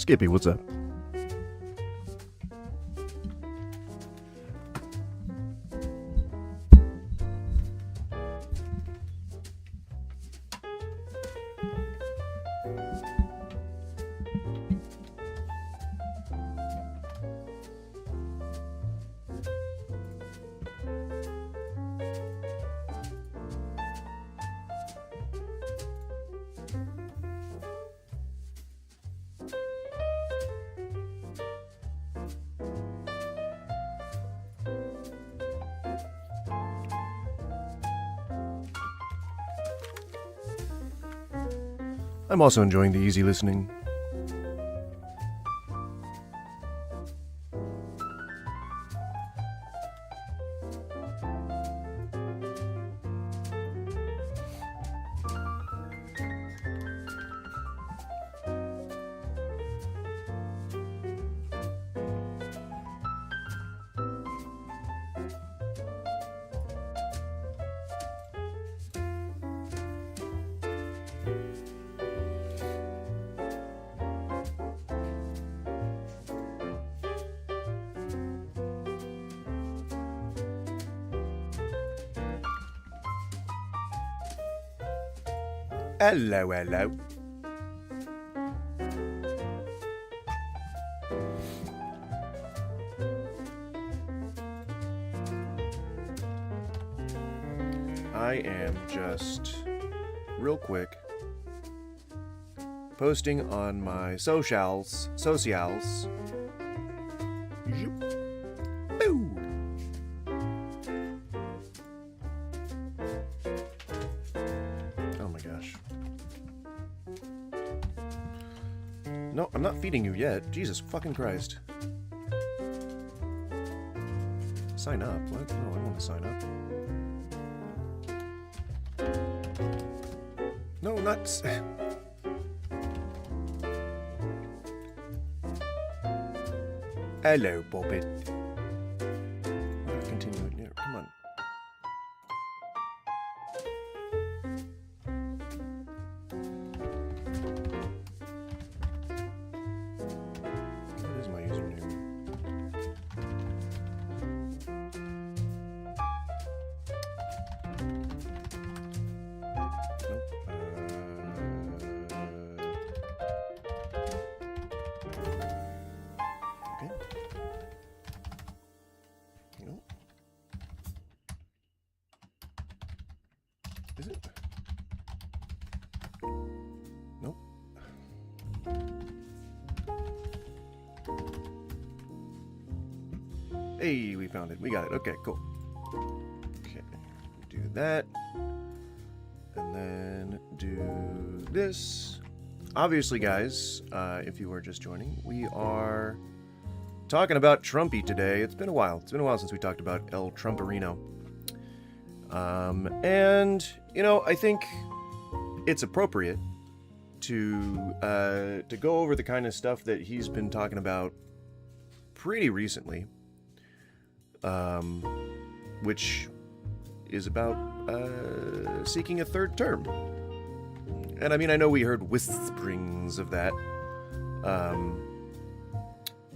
Skippy, what's up? I'm also enjoying the easy listening. Hello, hello. I am just, real quick, posting on my socials. Boo! Oh my gosh. No, I'm not feeding you yet. Jesus fucking Christ. Sign up? What? No, I don't want to sign up. No, not... Hello, Bobbit. Continue it. Yeah, come on. What is my username? Okay. Nope. Is it? Nope. Hey, we found it. We got it. Okay, cool. Okay, do that. And then do this. Obviously, guys, if you are just joining, we are talking about Trumpy today. It's been a while. It's been a while since we talked about El Trumperino. And, you know, I think it's appropriate to go over the kind of stuff that he's been talking about pretty recently, which is about seeking a third term. And I mean, I know we heard whisperings of that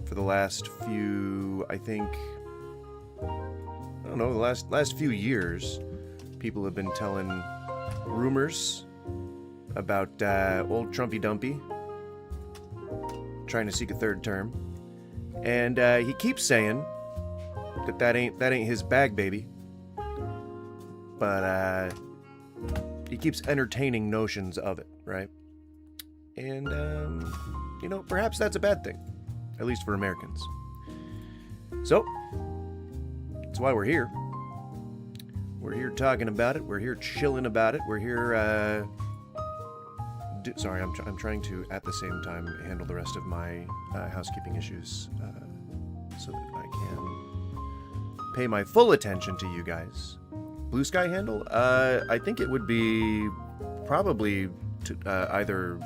for the last few, I think, I don't know, the last few years, people have been telling rumors about old Trumpy Dumpy trying to seek a third term. And he keeps saying that ain't his bag, baby. But he keeps entertaining notions of it, right? And, you know, perhaps that's a bad thing, at least for Americans. So, that's why we're here. We're here talking about it. We're here chilling about it. We're here, sorry, I'm trying to, at the same time, handle the rest of my housekeeping issues so that I can pay my full attention to you guys. Blue Sky handle? I think it would be probably either,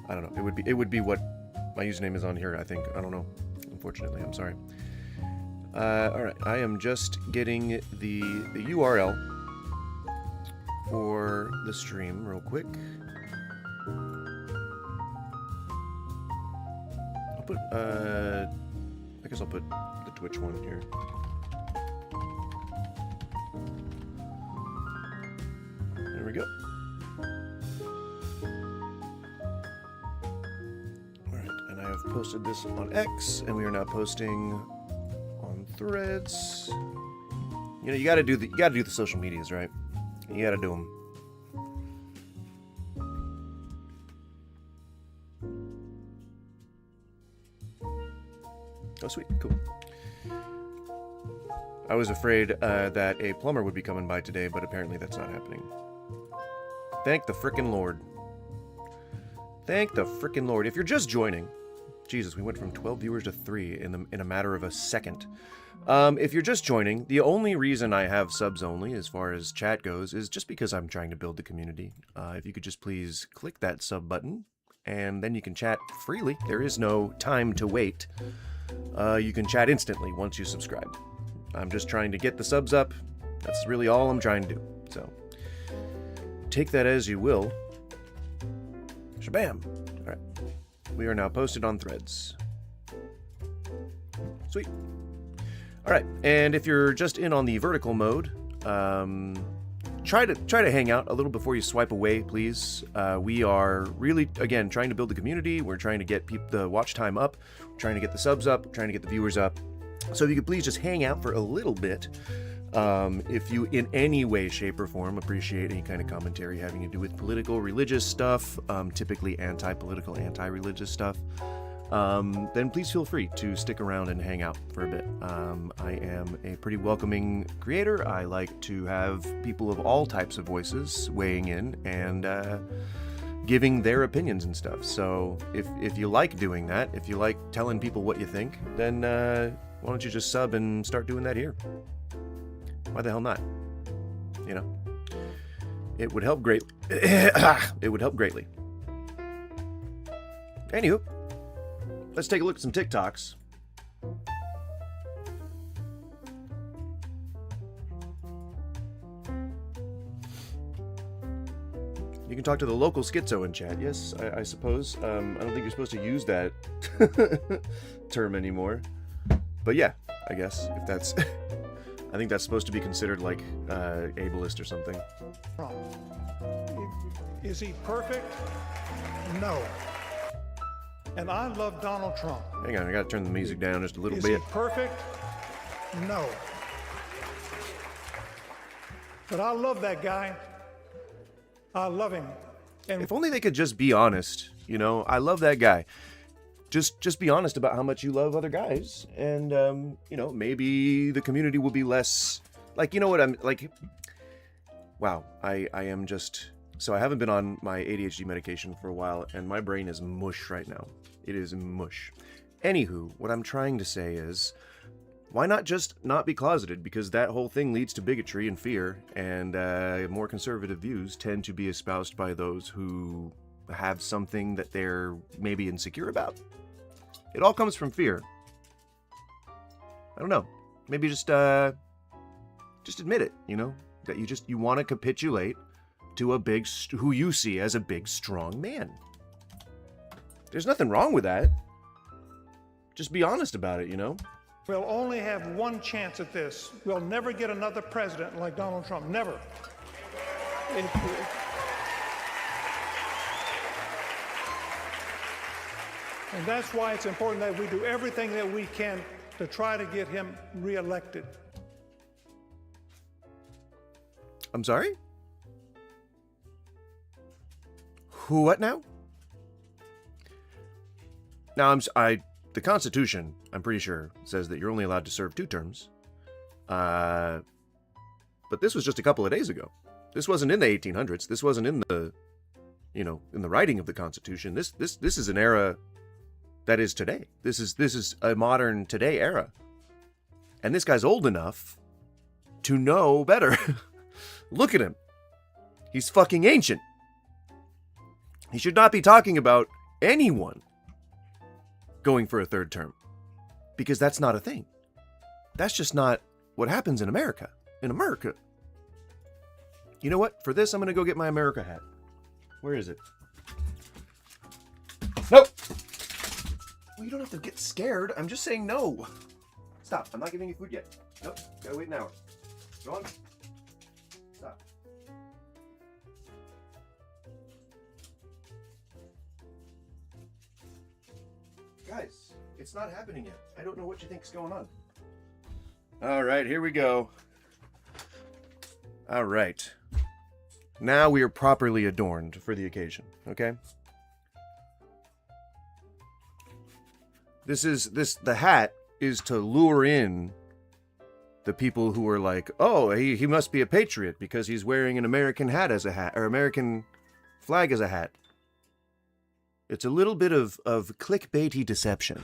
I don't know, it would be what my username is on here, I think. I don't know. Unfortunately, I'm sorry. Alright, I am just getting the URL for the stream real quick. put, I guess I'll put the Twitch one here. There we go. Alright, and I have posted this on X, and we are now posting on Threads. You know, you gotta do the social medias, right? You gotta do them. Oh, sweet. Cool. I was afraid that a plumber would be coming by today, but apparently that's not happening. Thank the frickin' Lord. Thank the frickin' Lord. If you're just joining... Jesus, we went from 12 viewers to 3 in a matter of a second. If you're just joining, the only reason I have subs only, as far as chat goes, is just because I'm trying to build the community. If you could just please click that sub button, and then you can chat freely. There is no time to wait. You can chat instantly once you subscribe. I'm just trying to get the subs up. That's really all I'm trying to do. So, take that as you will. Shabam! Alright. We are now posted on Threads. Sweet. Alright, and if you're just in on the vertical mode, try to hang out a little before you swipe away, please. We are really, again, trying to build the community. We're trying to get the watch time up. We're trying to get the subs up. We're trying to get the viewers up. So if you could please just hang out for a little bit. If you, in any way, shape, or form, appreciate any kind of commentary having to do with political, religious stuff, typically anti-political, anti-religious stuff, then please feel free to stick around and hang out for a bit. I am a pretty welcoming creator. I like to have people of all types of voices weighing in and giving their opinions and stuff. So if you like doing that, if you like telling people what you think, then why don't you just sub and start doing that here? Why the hell not? You know? It would help greatly. It would help greatly. Anywho, let's take a look at some TikToks. You can talk to the local schizo in chat. Yes, I suppose. I don't think you're supposed to use that term anymore. But yeah, I guess, if that's... I think that's supposed to be considered like ableist or something. Is he perfect? No. And I love Donald Trump. Hang on, I gotta turn the music down just a little bit. Is he perfect? No. But I love that guy. I love him. And if only they could just be honest, you know? I love that guy. Just be honest about how much you love other guys, and you know, maybe the community will be less like, you know what I'm like. Wow, I am just so I haven't been on my ADHD medication for a while, and my brain is mush right now. It is mush. Anywho, what I'm trying to say is, why not just not be closeted? Because that whole thing leads to bigotry and fear, and more conservative views tend to be espoused by those who have something that they're maybe insecure about. It all comes from fear. I don't know. Maybe just admit it, you know? That you want to capitulate to a big, who you see as a big, strong man. There's nothing wrong with that. Just be honest about it, you know? we'll only have one chance at this. We'll never get another president like Donald Trump. Never. And that's why it's important that we do everything that we can to try to get him reelected. I'm sorry? Who, what now? Now, the Constitution, I'm pretty sure, says that you're only allowed to serve 2 terms. But this was just a couple of days ago. This wasn't in the 1800s. This wasn't in the, in the writing of the Constitution. This is an era that is today. This is a modern today era. And this guy's old enough to know better. Look at him. He's fucking ancient. He should not be talking about anyone going for a 3rd term. Because that's not a thing. That's just not what happens in America. In America. You know what? For this, I'm going to go get my America hat. Where is it? Nope. Well, you don't have to get scared. I'm just saying no. Stop. I'm not giving you food yet. Nope. Gotta wait an hour. Go on. Stop. Guys, it's not happening yet. I don't know what you think's going on. All right, here we go. All right. Now we are properly adorned for the occasion, okay? The hat is to lure in the people who are like, oh, he must be a patriot because he's wearing an American hat as a hat, or American flag as a hat. It's a little bit of clickbaity deception.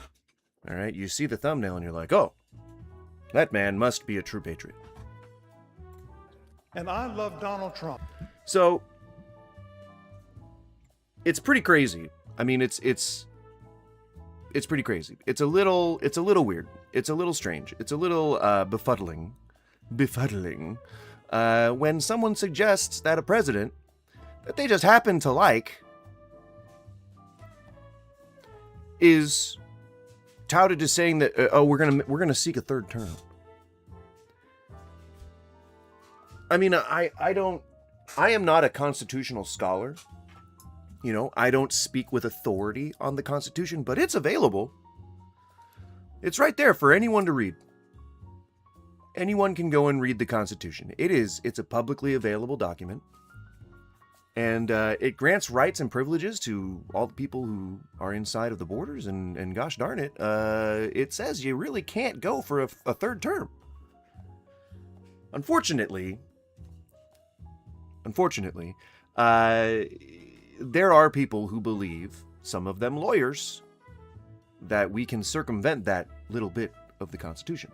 All right, you see the thumbnail and you're like, oh, that man must be a true patriot. And I love Donald Trump. So it's pretty crazy. I mean, it's pretty crazy. It's a little weird. It's a little strange. It's a little befuddling when someone suggests that a president that they just happen to like is touted as saying that we're gonna seek a third term. I mean, I am not a constitutional scholar. You know, I don't speak with authority on the Constitution, but it's available. It's right there for anyone to read. Anyone can go and read the Constitution. It's a publicly available document. And it grants rights and privileges to all the people who are inside of the borders. And gosh darn it, it says you really can't go for a third term. Unfortunately, there are people who believe, some of them lawyers, that we can circumvent that little bit of the Constitution.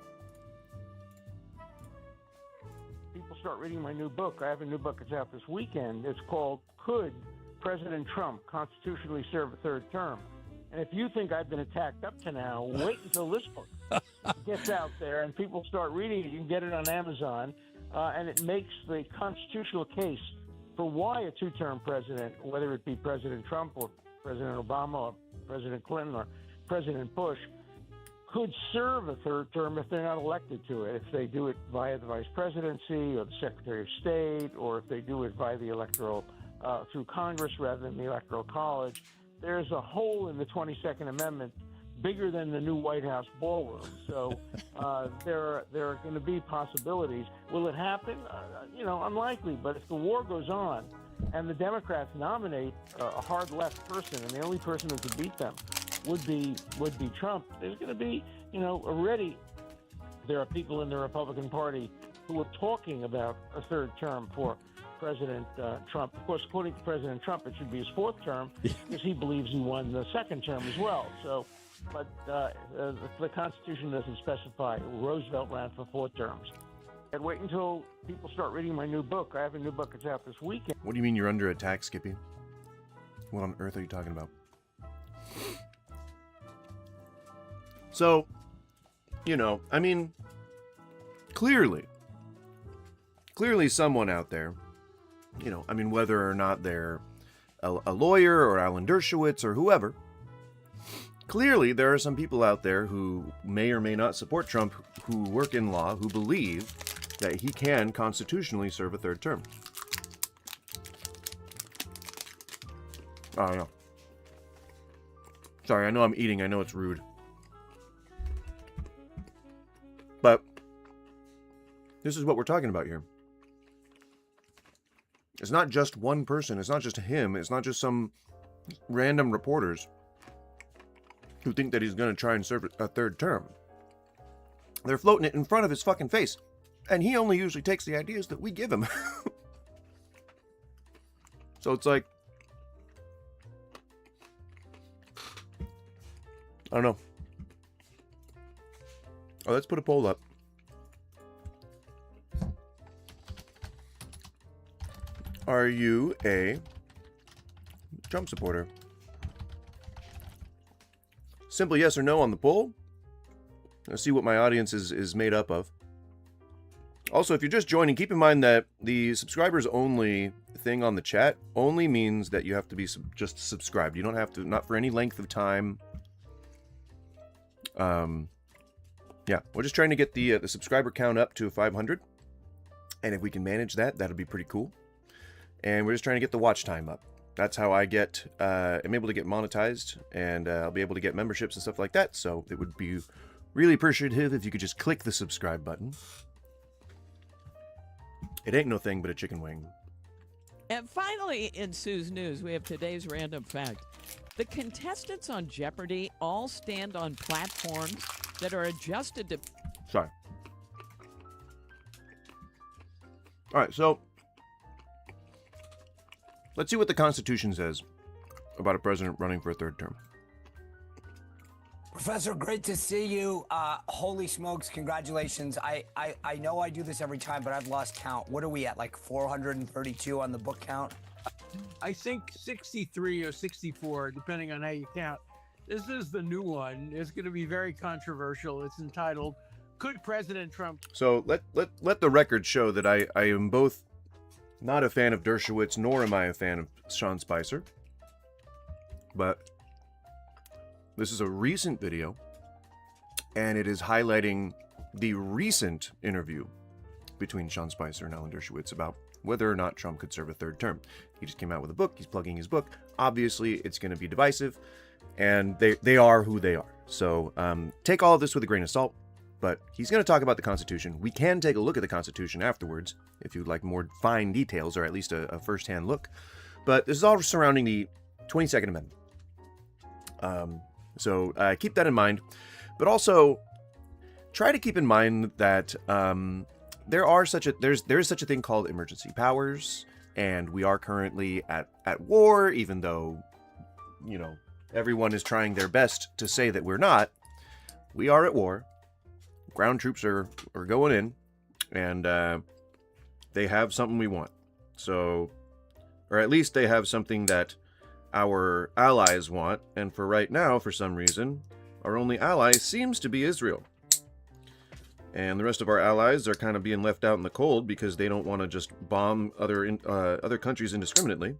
People start reading my new book. I have a new book that's out this weekend. It's called Could President Trump Constitutionally Serve a Third Term? And if you think I've been attacked up to now, wait until this book gets out there and people start reading it. You can get it on Amazon, and it makes the constitutional case for why a two-term president, whether it be President Trump or President Obama or President Clinton or President Bush, could serve a third term if they're not elected to it. If they do it via the vice presidency or the Secretary of State, or if they do it via the electoral, through Congress rather than the Electoral College, there's a hole in the 22nd Amendment bigger than the new White House ballroom. So there are going to be possibilities. Will it happen? Unlikely. But if the war goes on and the Democrats nominate a hard left person, and the only person who could beat them would be Trump, there's going to be, already there are people in the Republican Party who are talking about a third term for President Trump. Of course, according to President Trump, it should be his fourth term because he believes he won the second term as well. So, but the Constitution doesn't specify. Roosevelt ran for 4 terms. And wait until people start reading my new book. I have a new book that's out this weekend. What do you mean you're under attack, Skippy? What on earth are you talking about? So, clearly someone out there, whether or not they're a lawyer or Alan Dershowitz or whoever, clearly there are some people out there who may or may not support Trump, who work in law, who believe that he can constitutionally serve a third term. I know. Sorry, I know I'm eating. I know it's rude. But this is what we're talking about here. It's not just one person. It's not just him. It's not just some random reporters who think that he's going to try and serve a third term. They're floating it in front of his fucking face. And he only usually takes the ideas that we give him. So it's like, I don't know. Oh, let's put a poll up. Are you a Trump supporter? Simple yes or no on the poll. Let's see what my audience is made up of. Also, if you're just joining, keep in mind that the subscribers only thing on the chat only means that you have to be just subscribed. You don't have to, not for any length of time. Yeah, we're just trying to get the subscriber count up to 500. And if we can manage that, that'll be pretty cool. And we're just trying to get the watch time up. That's how I get, I'm able to get monetized, and I'll be able to get memberships and stuff like that. So it would be really appreciative if you could just click the subscribe button. It ain't no thing but a chicken wing. And finally, in Sue's News, we have today's random fact. The contestants on Jeopardy all stand on platforms that are adjusted to... Sorry. All right, so let's see what the Constitution says about a president running for a third term. Professor, great to see you. Holy smokes, congratulations. I know I do this every time, but I've lost count. What are we at, like 432 on the book count? I think 63 or 64, depending on how you count. This is the new one. It's going to be very controversial. It's entitled, Could President Trump... So let the record show that I am both not a fan of Dershowitz, nor am I a fan of Sean Spicer. But this is a recent video, and it is highlighting the recent interview between Sean Spicer and Alan Dershowitz about whether or not Trump could serve a third term. He just came out with a book. He's plugging his book. Obviously, it's going to be divisive, and they are who they are. So take all of this with a grain of salt, but he's going to talk about the Constitution. We can take a look at the Constitution afterwards if you'd like more fine details, or at least a first-hand look. But this is all surrounding the 22nd Amendment. So keep that in mind, but also try to keep in mind that there is such a thing called emergency powers, and we are currently at war, even though, you know, everyone is trying their best to say that we're not. We are at war. Ground troops are going in, and they have something we want. So, or at least they have something that our allies want, and for right now, for some reason, our only ally seems to be Israel. And the rest of our allies are kind of being left out in the cold because they don't want to just bomb other countries indiscriminately.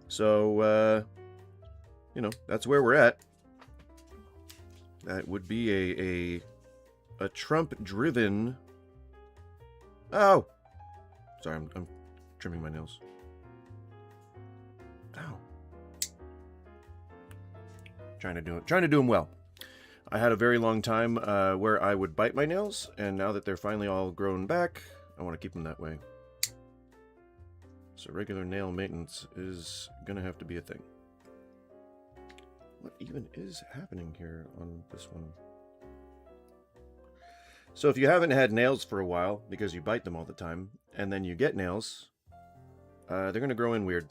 So, you know, that's where we're at. That would be a Trump-driven... Oh! Sorry, I'm trimming my nails. Ow. Trying to do them well. I had a very long time where I would bite my nails, and now that they're finally all grown back, I want to keep them that way. So regular nail maintenance is gonna have to be a thing. What even is happening here on this one? So if you haven't had nails for a while because you bite them all the time, and then you get nails, they're gonna grow in weird.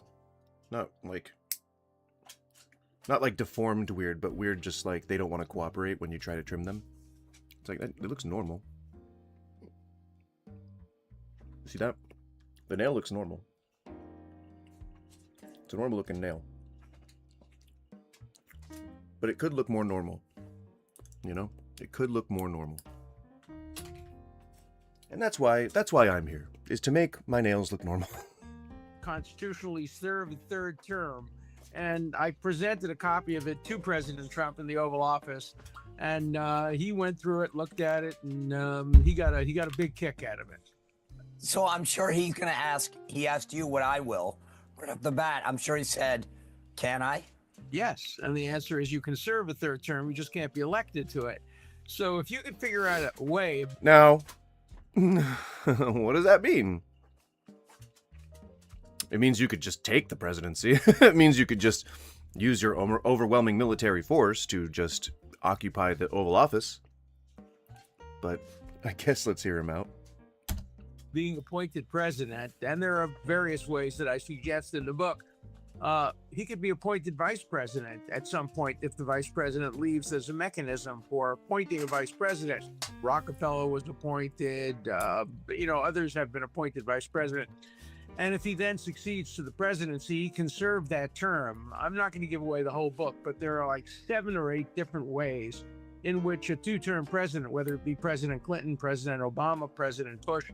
Not like deformed weird, but weird just like they don't want to cooperate when you try to trim them. It's like, it looks normal. See that? The nail looks normal. It's a normal looking nail. But it could look more normal. You know? It could look more normal. And that's why I'm here, is to make my nails look normal. constitutionally serve a third term. And I presented a copy of it to President Trump in the Oval Office, and he went through it, looked at it, and he got a big kick out of it. So I'm sure he's going to ask, he asked you what I will. Right off the bat, I'm sure he said, can I? Yes, and the answer is you can serve a third term, you just can't be elected to it. So if you could figure out a way... Now, what does that mean? It means you could just take the presidency. It means you could just use your overwhelming military force to just occupy the Oval Office. But I guess let's hear him out. Being appointed president, and there are various ways that I suggest in the book, he could be appointed vice president at some point if the vice president leaves as a mechanism for appointing a vice president. Rockefeller was appointed, others have been appointed vice president. And if he then succeeds to the presidency, he can serve that term. I'm not going to give away the whole book, but there are like 7 or 8 different ways in which a 2-term president, whether it be President Clinton, President Obama, President Bush,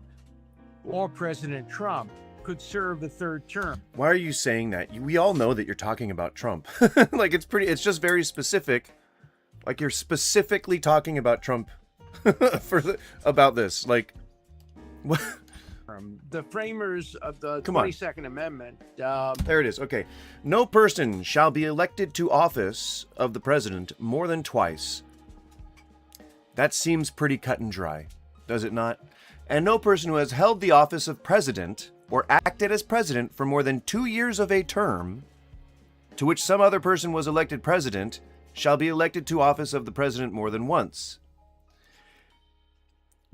or President Trump, could serve the 3rd term. Why are you saying that? We all know that you're talking about Trump. Like, it's just very specific Like you're specifically talking about Trump about this. Like, what? The framers of the Come on. 22nd Amendment. There it is. Okay. No person shall be elected to office of the president more than twice. That seems pretty cut and dry, does it not? And no person who has held the office of president or acted as president for more than 2 years of a term to which some other person was elected president shall be elected to office of the president more than once.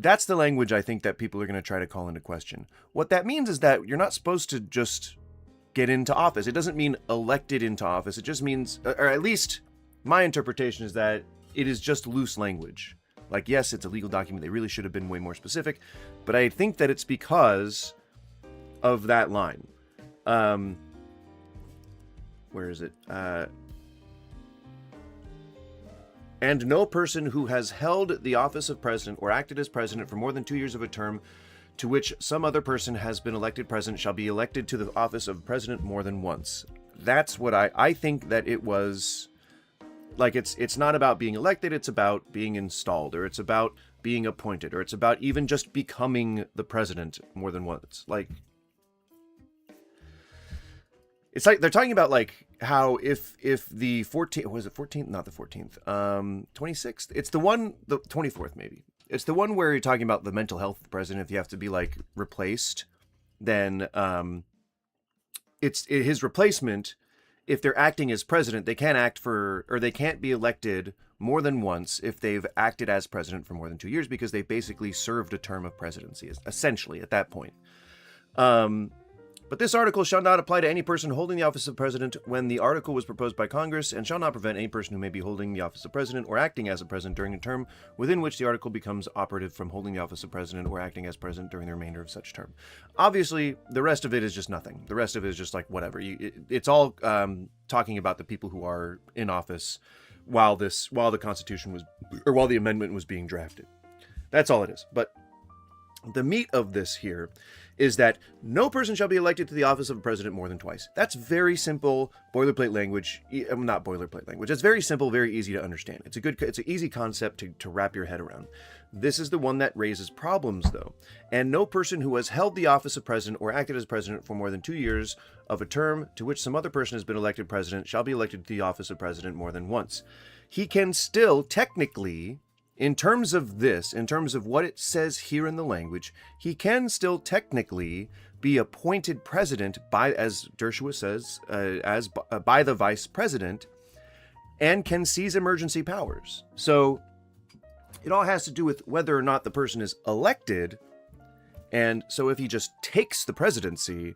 That's the language I think that people are going to try to call into question. What that means is that you're not supposed to just get into office. It doesn't mean elected into office. It just means, or at least my interpretation is that it is just loose language. Like, yes, it's a legal document. They really should have been way more specific. But I think that it's because of that line. Where is it? And no person who has held the office of president or acted as president for more than 2 years of a term to which some other person has been elected president shall be elected to the office of president more than once. That's what I think that it was. Like, it's not about being elected, it's about being installed, or it's about being appointed, or it's about even just becoming the president more than once. Like, it's like they're talking about like how if the 14th, was it 14th? Not the 14th. 26th. It's the one, the 24th maybe. It's the one where you're talking about the mental health of the president. If you have to be like replaced, then it's his replacement. If they're acting as president, they can't act for, or they can't be elected more than once if they've acted as president for more than 2 years, because they basically served a term of presidency, essentially, at that point. But this article shall not apply to any person holding the office of president when the article was proposed by Congress, and shall not prevent any person who may be holding the office of president or acting as a president during a term within which the article becomes operative from holding the office of president or acting as president during the remainder of such term. Obviously, the rest of it is just nothing. The rest of it is just like whatever. It's all talking about the people who are in office while the Constitution was, or while the amendment was being drafted. That's all it is. But the meat of this here is that no person shall be elected to the office of a president more than twice. That's very simple boilerplate language. Not boilerplate language. It's very simple, very easy to understand. It's an easy concept to wrap your head around. This is the one that raises problems, though. And no person who has held the office of president or acted as president for more than 2 years of a term to which some other person has been elected president shall be elected to the office of president more than once. He can still technically, in terms of this, in terms of what it says here in the language, he can still technically be appointed president by, as Dershowitz says, by the vice president, and can seize emergency powers. So it all has to do with whether or not the person is elected. And so if he just takes the presidency,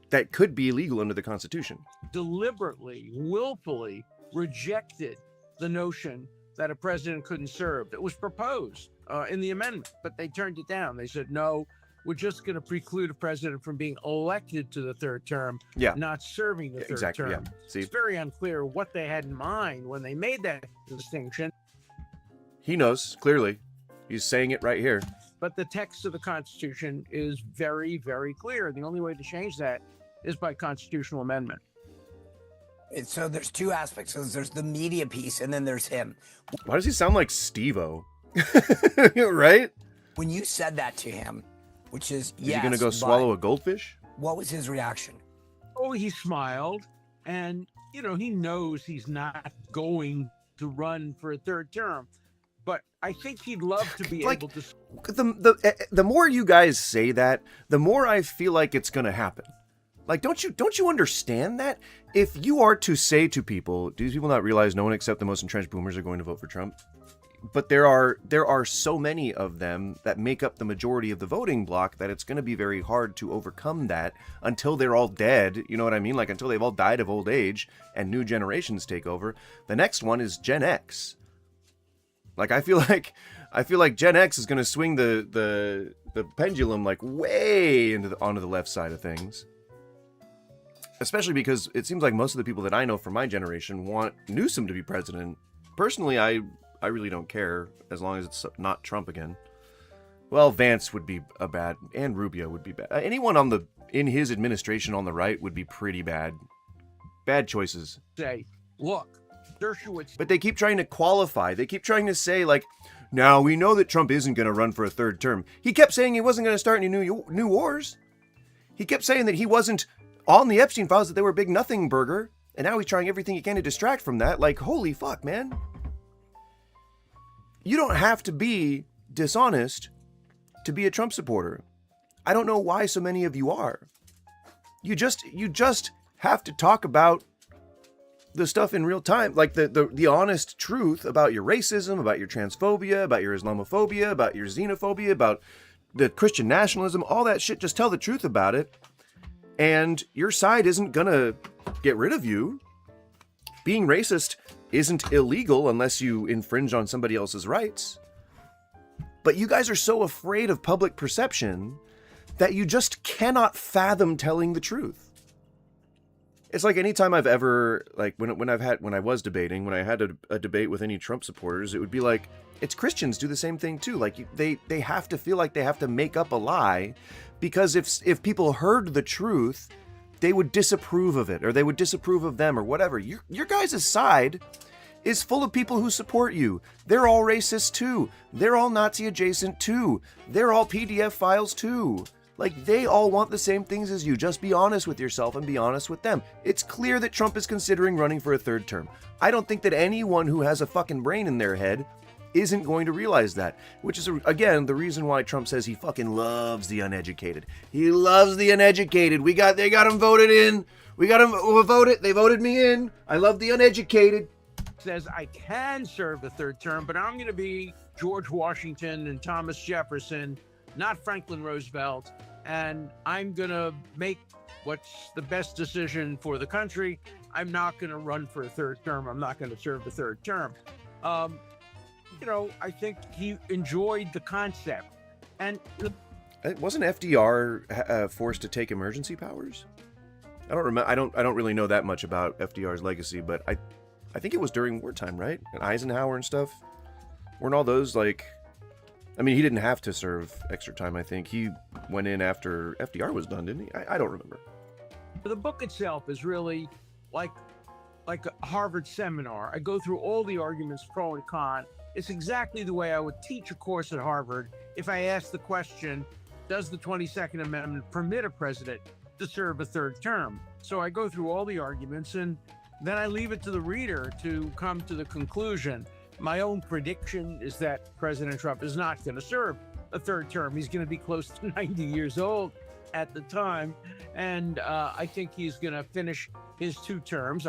that could be illegal under the Constitution. Deliberately, willfully rejected the notion that a president couldn't serve. It was proposed in the amendment, but they turned it down. They said, no, we're just going to preclude a president from being elected to the third term, not serving the third term. Yeah. See? It's very unclear what they had in mind when they made that distinction. He knows, clearly. He's saying it right here. But the text of the Constitution is very, very clear. The only way to change that is by constitutional amendment. So there's two aspects. So there's the media piece, and then there's him. Why does he sound like Steve-O? Right? When you said that to him, which is, Is he going to go swallow a goldfish? What was his reaction? Oh, he smiled. And, you know, he knows he's not going to run for a third term. But I think he'd love to be able to. The more you guys say that, the more I feel like it's going to happen. Like, don't you understand that? If you are to say to people, do these people not realize no one except the most entrenched boomers are going to vote for Trump? But there are so many of them that make up the majority of the voting bloc that it's going to be very hard to overcome that until they're all dead. You know what I mean? Like, until they've all died of old age and new generations take over. The next one is Gen X. Like, I feel like Gen X is going to swing the pendulum like way onto the left side of things. Especially because it seems like most of the people that I know from my generation want Newsom to be president. Personally, I really don't care as long as it's not Trump again. Well, Vance would be a bad, and Rubio would be bad. Anyone in his administration on the right would be pretty bad. Bad choices. Say, look, Dershowitz. But they keep trying to qualify. They keep trying to say, like, now we know that Trump isn't going to run for a third term. He kept saying he wasn't going to start any new wars. He kept saying that he wasn't on the Epstein files, that they were a big nothing burger. And now he's trying everything he can to distract from that. Like, holy fuck, man. You don't have to be dishonest to be a Trump supporter. I don't know why so many of you are. You just have to talk about the stuff in real time, like the honest truth about your racism, about your transphobia, about your Islamophobia, about your xenophobia, about the Christian nationalism, all that shit. Just tell the truth about it, and your side isn't gonna get rid of you. Being racist isn't illegal unless you infringe on somebody else's rights. But you guys are so afraid of public perception that you just cannot fathom telling the truth. It's like anytime I've ever, like when I was debating, when I had a debate with any Trump supporters, it would be like, it's Christians do the same thing too. Like they have to feel like they have to make up a lie, because if people heard the truth, they would disapprove of it, or they would disapprove of them, or whatever. Your guys' side is full of people who support you. They're all racist too. They're all Nazi adjacent too. They're all PDF files too. Like, they all want the same things as you. Just be honest with yourself and be honest with them. It's clear that Trump is considering running for a third term. I don't think that anyone who has a fucking brain in their head isn't going to realize that. Which is, again, the reason why Trump says he fucking loves the uneducated. He loves the uneducated. They got him voted in. We got him voted. They voted me in. I love the uneducated. Says I can serve the third term, but I'm going to be George Washington and Thomas Jefferson, not Franklin Roosevelt, and I'm going to make what's the best decision for the country. I'm not going to run for a third term. I'm not going to serve the third term. I think he enjoyed the concept. And wasn't FDR forced to take emergency powers? I don't remember. I don't really know that much about FDR's legacy, but I think it was during wartime, right? And Eisenhower and stuff. Weren't all those like? I mean, he didn't have to serve extra time. I think he went in after FDR was done, didn't he? I don't remember. The book itself is really like a Harvard seminar. I go through all the arguments pro and con. It's exactly the way I would teach a course at Harvard if I asked the question, does the 22nd Amendment permit a president to serve a third term? So I go through all the arguments, and then I leave it to the reader to come to the conclusion. My own prediction is that President Trump is not going to serve a third term. He's going to be close to 90 years old at the time, and I think he's going to finish his 2 terms.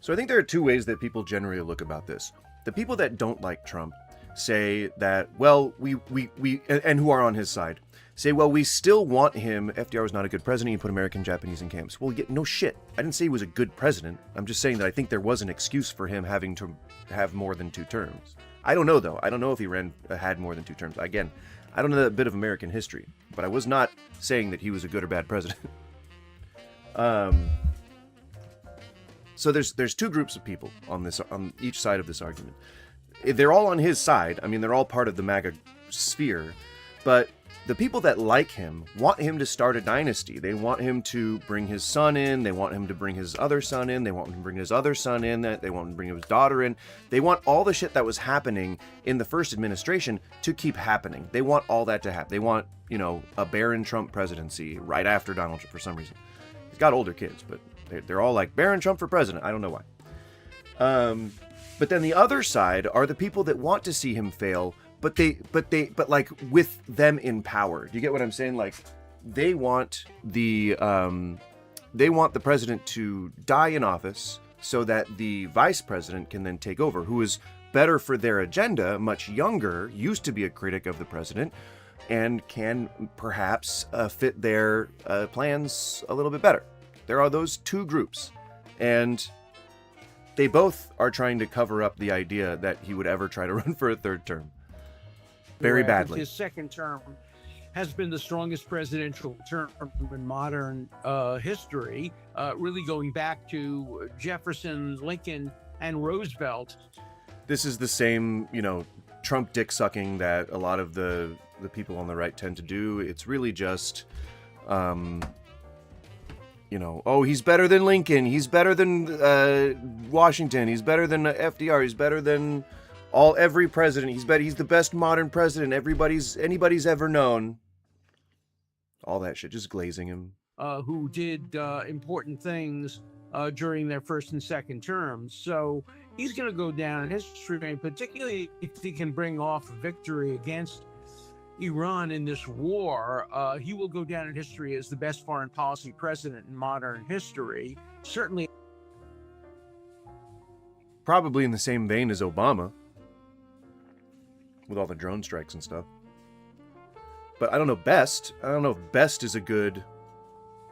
So I think there are 2 ways that people generally look about this. The people that don't like Trump say that, well, we and who are on his side, say, well, we still want him. FDR was not a good president. He put American Japanese in camps. Well, no shit. I didn't say he was a good president. I'm just saying that I think there was an excuse for him having to have more than 2 terms. I don't know, though. I don't know if he had more than 2 terms. Again, I don't know that bit of American history, but I was not saying that he was a good or bad president. So there's 2 groups of people on each side of this argument. They're all on his side. I mean, they're all part of the MAGA sphere, but the people that like him want him to start a dynasty. They want him to bring his son in. They want him to bring his other son in. They want him to bring his other son in. They want him to bring his daughter in. They want all the shit that was happening in the first administration to keep happening. They want all that to happen. They want, a Barron Trump presidency right after Donald Trump for some reason. He's got older kids, but they're all like, Barron Trump for president. I don't know why. But then the other side are the people that want to see him fail, but like with them in power. Do you get what I'm saying? Like they want the president to die in office so that the vice president can then take over, who is better for their agenda, much younger, used to be a critic of the president, and can perhaps fit their plans a little bit better. There are those 2 groups, and they both are trying to cover up the idea that he would ever try to run for a third term. Very badly. His second term has been the strongest presidential term in modern history, really going back to Jefferson, Lincoln, and Roosevelt. This is the same, Trump dick sucking that a lot of the people on the right tend to do. It's really just you know, oh, he's better than Lincoln, he's better than Washington, he's better than FDR, he's better than every president, he's the best modern president anybody's ever known. All that shit, just glazing him. Who did important things during their first and second terms. So he's going to go down in history, and particularly if he can bring off a victory against Iran in this war, he will go down in history as the best foreign policy president in modern history. Certainly. Probably in the same vein as Obama, with all the drone strikes and stuff. But I don't know if best is a good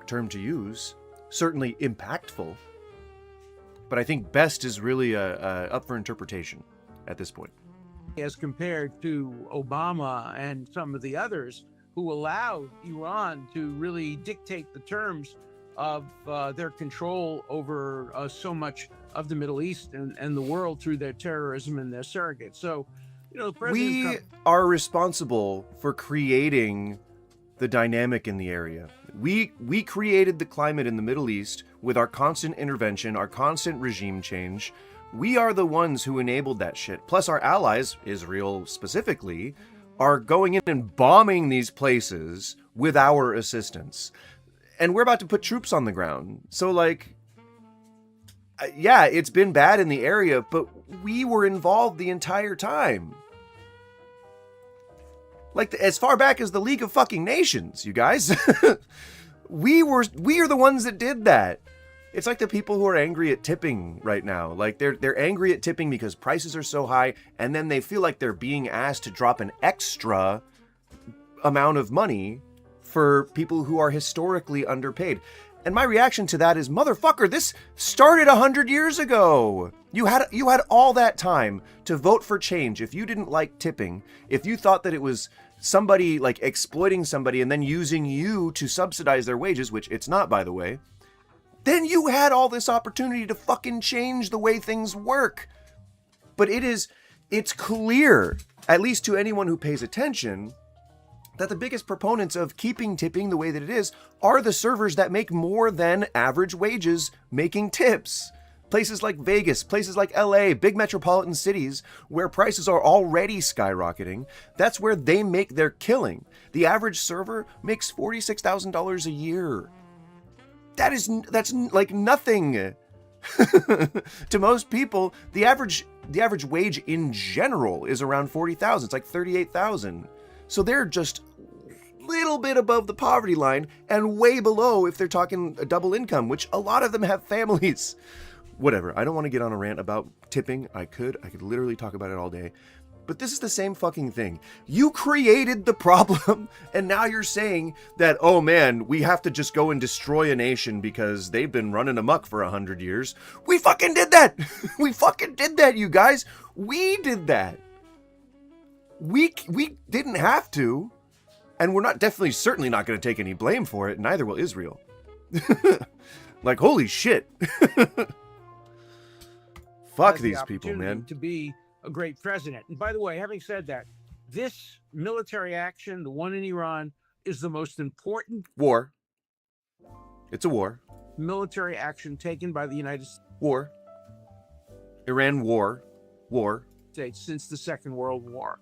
term to use. Certainly impactful. But I think best is really up for interpretation at this point. As compared to Obama and some of the others who allowed Iran to really dictate the terms of their control over so much of the Middle East and the world through their terrorism and their surrogates. So, you know, we are responsible for creating the dynamic in the area. We created the climate in the Middle East with our constant intervention, our constant regime change. We are the ones who enabled that shit. Plus our allies, Israel specifically, are going in and bombing these places with our assistance. And we're about to put troops on the ground. So like, yeah, it's been bad in the area, but we were involved the entire time. Like, as far back as the League of fucking Nations, you guys. we are the ones that did that. It's like the people who are angry at tipping right now. Like, they're angry at tipping because prices are so high, and then they feel like they're being asked to drop an extra amount of money for people who are historically underpaid. And my reaction to that is, motherfucker, this started 100 years ago. You had all that time to vote for change. If you didn't like tipping, if you thought that it was somebody like exploiting somebody and then using you to subsidize their wages, which it's not, by the way, then you had all this opportunity to fucking change the way things work. But it's clear, at least to anyone who pays attention, that the biggest proponents of keeping tipping the way that it is are the servers that make more than average wages making tips. Places like Vegas, places like LA, big metropolitan cities where prices are already skyrocketing, that's where they make their killing. The average server makes $46,000 a year. That's like nothing. To most people, the average wage in general is around $40,000. It's like $38,000. So they're just a little bit above the poverty line and way below if they're talking a double income, which a lot of them have families. Whatever. I don't want to get on a rant about tipping. I could literally talk about it all day. But this is the same fucking thing. You created the problem, and now you're saying that, oh man, we have to just go and destroy a nation because they've been running amok for 100 years. We fucking did that! We fucking did that, you guys! We did that! We didn't have to, and we're certainly not going to take any blame for it, neither will Israel. Like, holy shit. Fuck these people, man. To be a great president. And by the way, having said that, this military action, the one in Iran, is the most important war. It's a war. Military action taken by the United States. War. Iran war. States since the Second World War.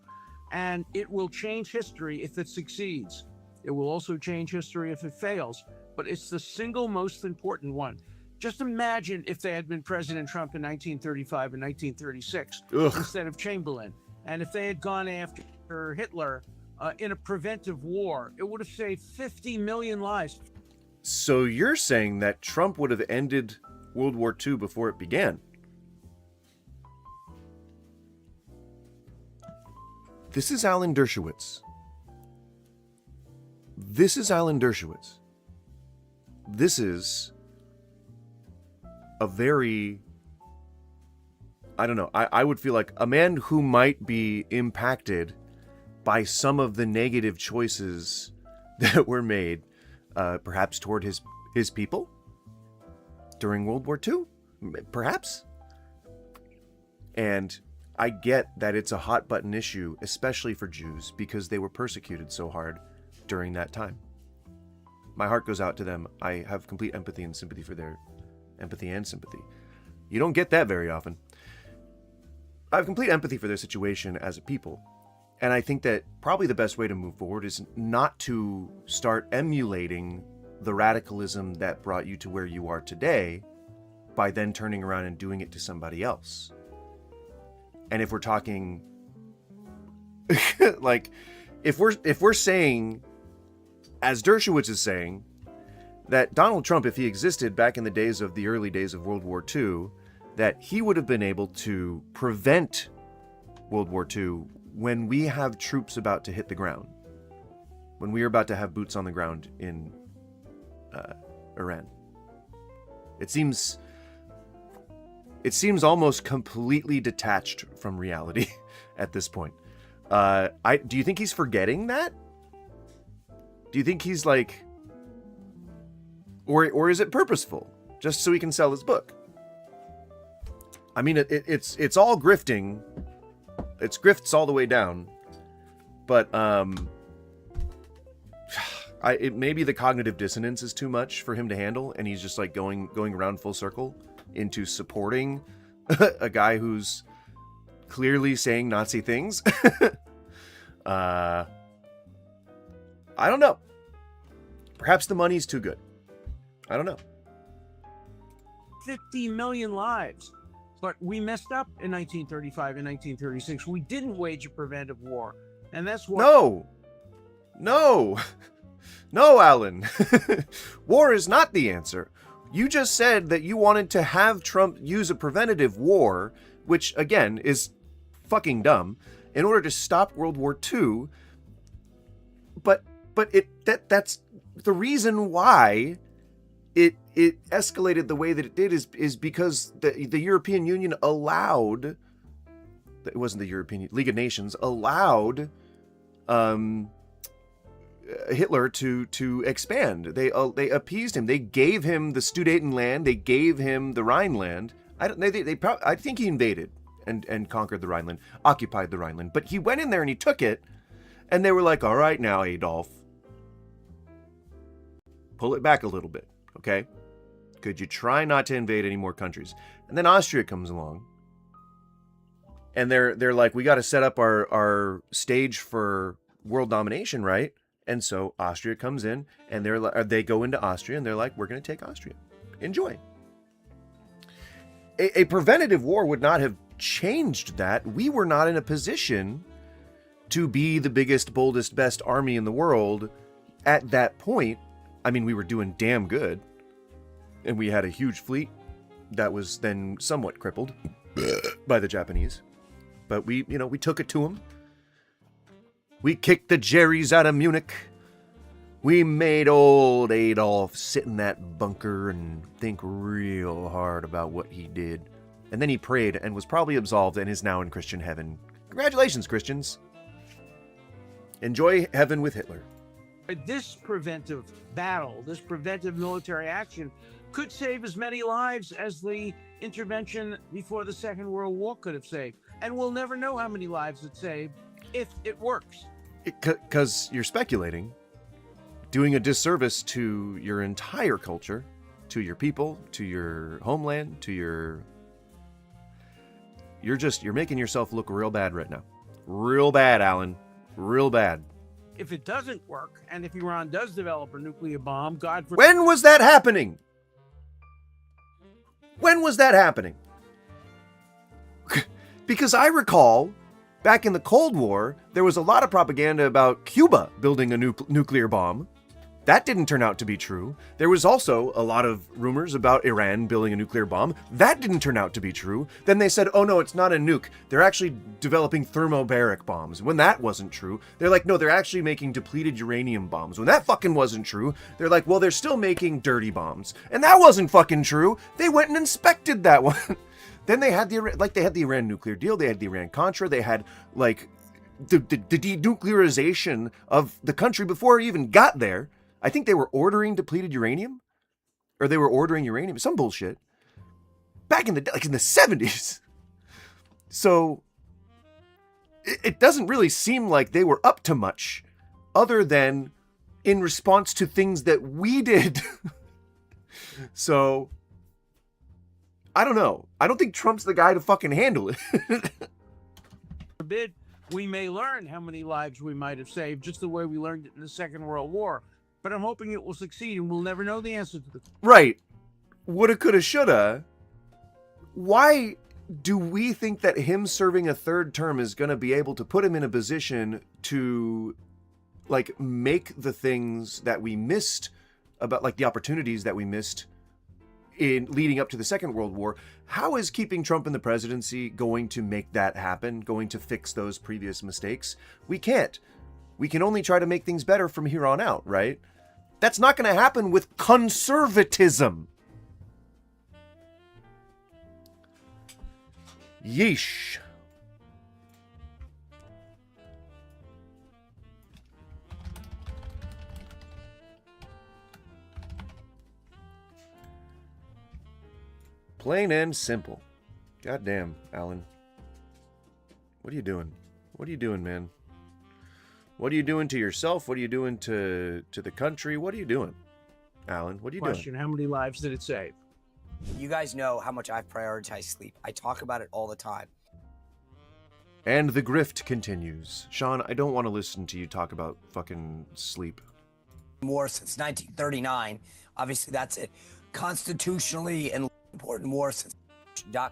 And it will change history if it succeeds. It will also change history if it fails. But it's the single most important one. Just imagine if they had been President Trump in 1935 and 1936 instead of Chamberlain. And if they had gone after Hitler in a preventive war, it would have saved 50 million lives. So you're saying that Trump would have ended World War II before it began? This is Alan Dershowitz. This is a very, I don't know, I would feel like a man who might be impacted by some of the negative choices that were made, perhaps toward his people during World War II, perhaps. And I get that it's a hot button issue, especially for Jews, because they were persecuted so hard during that time. my heart goes out to them. I have complete empathy and sympathy for their empathy and sympathy. You don't get that very often. I have complete empathy for their situation as a people. And I think that probably the best way to move forward is not to start emulating the radicalism that brought you to where you are today by then turning around and doing it to somebody else. And if we're talking like if we're saying, as Dershowitz is saying, that Donald Trump, if he existed back in the days of the early days of World War II, that he would have been able to prevent World War II when we have troops about to hit the ground, when we are about to have boots on the ground in Iran. It seems almost completely detached from reality at this point. Do you think he's forgetting that? Do you think he's like, or is it purposeful, just so he can sell his book? I mean, it's all grifting. It's grifts all the way down. But maybe the cognitive dissonance is too much for him to handle, and he's just like going around full circle into supporting a guy who's clearly saying Nazi things. I don't know. Perhaps the money's too good. I don't know. 50 million lives. But we messed up in 1935 and 1936. We didn't wage a preventive war. And that's what... No, Alan. War is not the answer. You just said that you wanted to have Trump use a preventative war, which, again, is fucking dumb, in order to stop World War II. But that's the reason why it escalated the way that it did is because the European Union allowed, it wasn't the European League of Nations, allowed Hitler to expand. They appeased him. They gave him the Sudetenland. They gave him the Rhineland. I think he invaded and conquered the Rhineland, occupied the Rhineland. But he went in there and he took it, and they were like, "All right, now Adolf, pull it back a little bit, okay? Could you try not to invade any more countries?" And then Austria comes along, and they're like, "We got to set up our stage for world domination, right?" And so Austria comes in, and they go into Austria, and they're like, "We're going to take Austria. Enjoy." A preventative war would not have changed that. We were not in a position to be the biggest, boldest, best army in the world at that point. I mean, we were doing damn good, and we had a huge fleet that was then somewhat crippled by the Japanese. But we took it to them. We kicked the Jerrys out of Munich. We made old Adolf sit in that bunker and think real hard about what he did. And then he prayed and was probably absolved and is now in Christian heaven. Congratulations, Christians. Enjoy heaven with Hitler. This preventive battle, this preventive military action could save as many lives as the intervention before the Second World War could have saved. And we'll never know how many lives it saved if it works. Because you're speculating, doing a disservice to your entire culture, to your people, to your homeland, to your... You're making yourself look real bad right now. Real bad, Alan. Real bad. If it doesn't work, and if Iran does develop a nuclear bomb, God forbid... When was that happening? When was that happening? Because I recall, back in the Cold War, there was a lot of propaganda about Cuba building a nuclear bomb. That didn't turn out to be true. There was also a lot of rumors about Iran building a nuclear bomb. That didn't turn out to be true. Then they said, oh no, it's not a nuke. They're actually developing thermobaric bombs. When that wasn't true, they're like, no, they're actually making depleted uranium bombs. When that fucking wasn't true, they're like, well, they're still making dirty bombs. And that wasn't fucking true. They went and inspected that one. Then they had the Iran nuclear deal. They had the Iran Contra. They had like the denuclearization of the country before it even got there. I think they were ordering depleted uranium, or they were ordering uranium, some bullshit, back in the 70s. So it doesn't really seem like they were up to much other than in response to things that we did. So, I don't know. I don't think Trump's the guy to fucking handle it. Forbid, we may learn how many lives we might have saved, just the way we learned it in the Second World War. But I'm hoping it will succeed, and we'll never know the answer to the... Right. Woulda, coulda, shoulda. Why do we think that him serving a third term is going to be able to put him in a position to, like, make the things that we missed about, like, the opportunities that we missed in leading up to the Second World War? How is keeping Trump in the presidency going to make that happen, going to fix those previous mistakes? We can't. We can only try to make things better from here on out, right? That's not going to happen with conservatism. Yeesh. Plain and simple. Goddamn, Alan. What are you doing? What are you doing, man? What are you doing to yourself? What are you doing to the country? What are you doing, Alan? What are you Question, doing? how many lives did it save? You guys know how much I've prioritized sleep. I talk about it all the time. And the grift continues. Sean, I don't want to listen to you talk about fucking sleep. War since 1939. Obviously, that's it. Constitutionally and important war since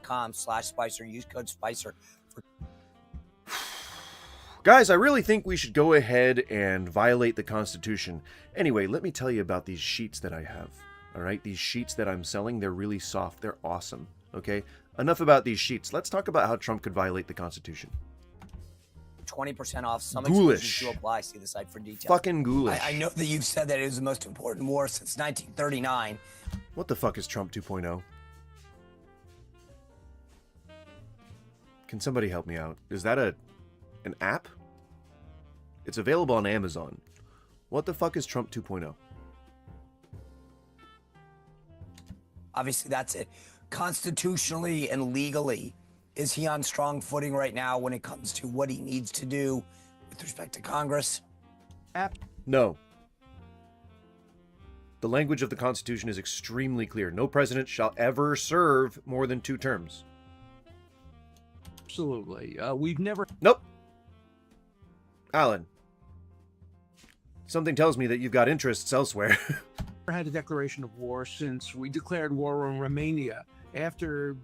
.com/Spicer. Use code Spicer. Guys, I really think we should go ahead and violate the Constitution. Anyway, let me tell you about these sheets that I have. All right, these sheets that I'm selling, they're really soft. They're awesome. Okay, enough about these sheets. Let's talk about how Trump could violate the Constitution. 20% off. Some Ghoulish. exclusions to apply. See the site for details. Fucking ghoulish. I know that you've said that it was the most important war since 1939. What the fuck is Trump 2.0? Can somebody help me out? Is that an app? It's available on Amazon. What the fuck is Trump 2.0? Obviously, that's it. Constitutionally and legally, is he on strong footing right now when it comes to what he needs to do with respect to Congress? No. The language of the Constitution is extremely clear. No president shall ever serve more than 2 terms. Absolutely. We've never Nope. Alan. Something tells me that you've got interests elsewhere. had a declaration of war since we declared war on Romania after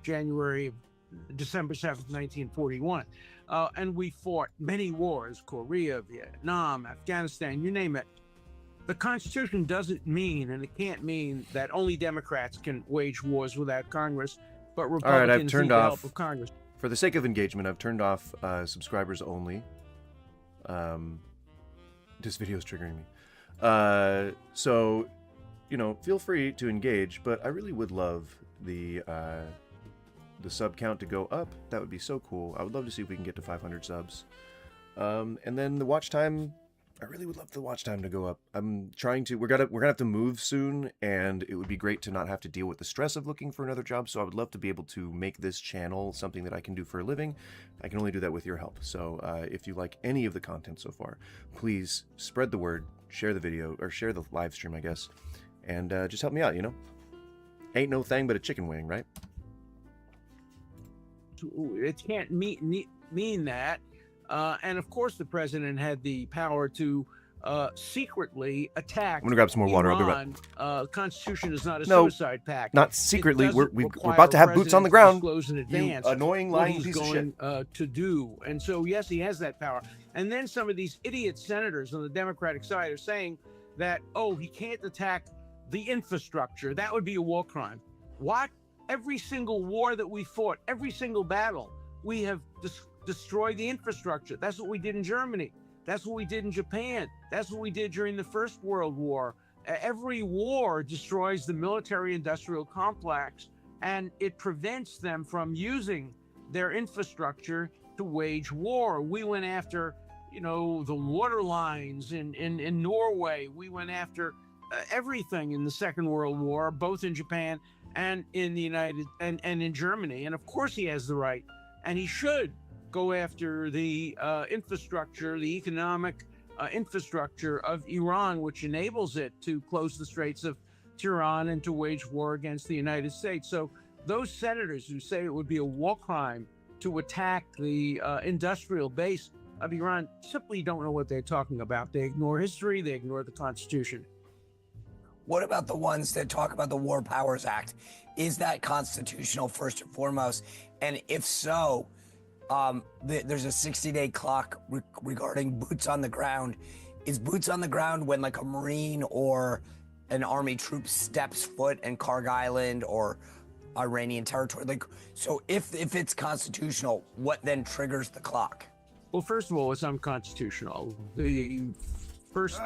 December 7th, 1941. And we fought many wars, Korea, Vietnam, Afghanistan, you name it. The Constitution doesn't mean, and it can't mean, that only Democrats can wage wars without Congress, but Republicans I've turned need the off- help of Congress. For the sake of engagement, I've turned off subscribers only. This video is triggering me. So, feel free to engage, but I really would love the sub count to go up. That would be so cool. I would love to see if we can get to 500 subs. And then the watch time, I really would love the watch time to go up. I'm trying to, we're gonna have to move soon, and it would be great to not have to deal with the stress of looking for another job. So I would love to be able to make this channel something that I can do for a living. I can only do that with your help. So if you like any of the content so far, please spread the word, share the video, or share the live stream, I guess, and just help me out. Ain't no thing but a chicken wing, right? It can't mean that. And of course, the president had the power to secretly attack. I'm gonna grab some more water. I'll be right. The Constitution is not a No, suicide pact. Not secretly. It We're doesn't about to have require boots on the presidents to ground. disclose in You advance annoying what lying he's piece of shit. going to do. And so, yes, he has that power. And then some of these idiot senators on the Democratic side are saying that, he can't attack the infrastructure. That would be a war crime. What? Every single war that we fought, every single battle, we have destroyed the infrastructure. That's what we did in Germany. That's what we did in Japan. That's what we did during the First World War. Every war destroys the military-industrial complex, and it prevents them from using their infrastructure to wage war. We went after, the water lines in Norway. We went after everything in the Second World War, both in Japan and in the and in Germany. And of course he has the right, and he should go after the infrastructure, the economic infrastructure of Iran, which enables it to close the Straits of Tiran and to wage war against the United States. So those senators who say it would be a war crime to attack the industrial base of Iran simply don't know what they're talking about. They ignore history, they ignore the Constitution. What about the ones that talk about the War Powers Act? Is that constitutional first and foremost? And if so, there's a 60-day clock regarding boots on the ground. Is boots on the ground when like a Marine or an Army troop steps foot in Karg Island or Iranian territory? Like, so if it's constitutional, what then triggers the clock? Well, first of all, it's unconstitutional. The first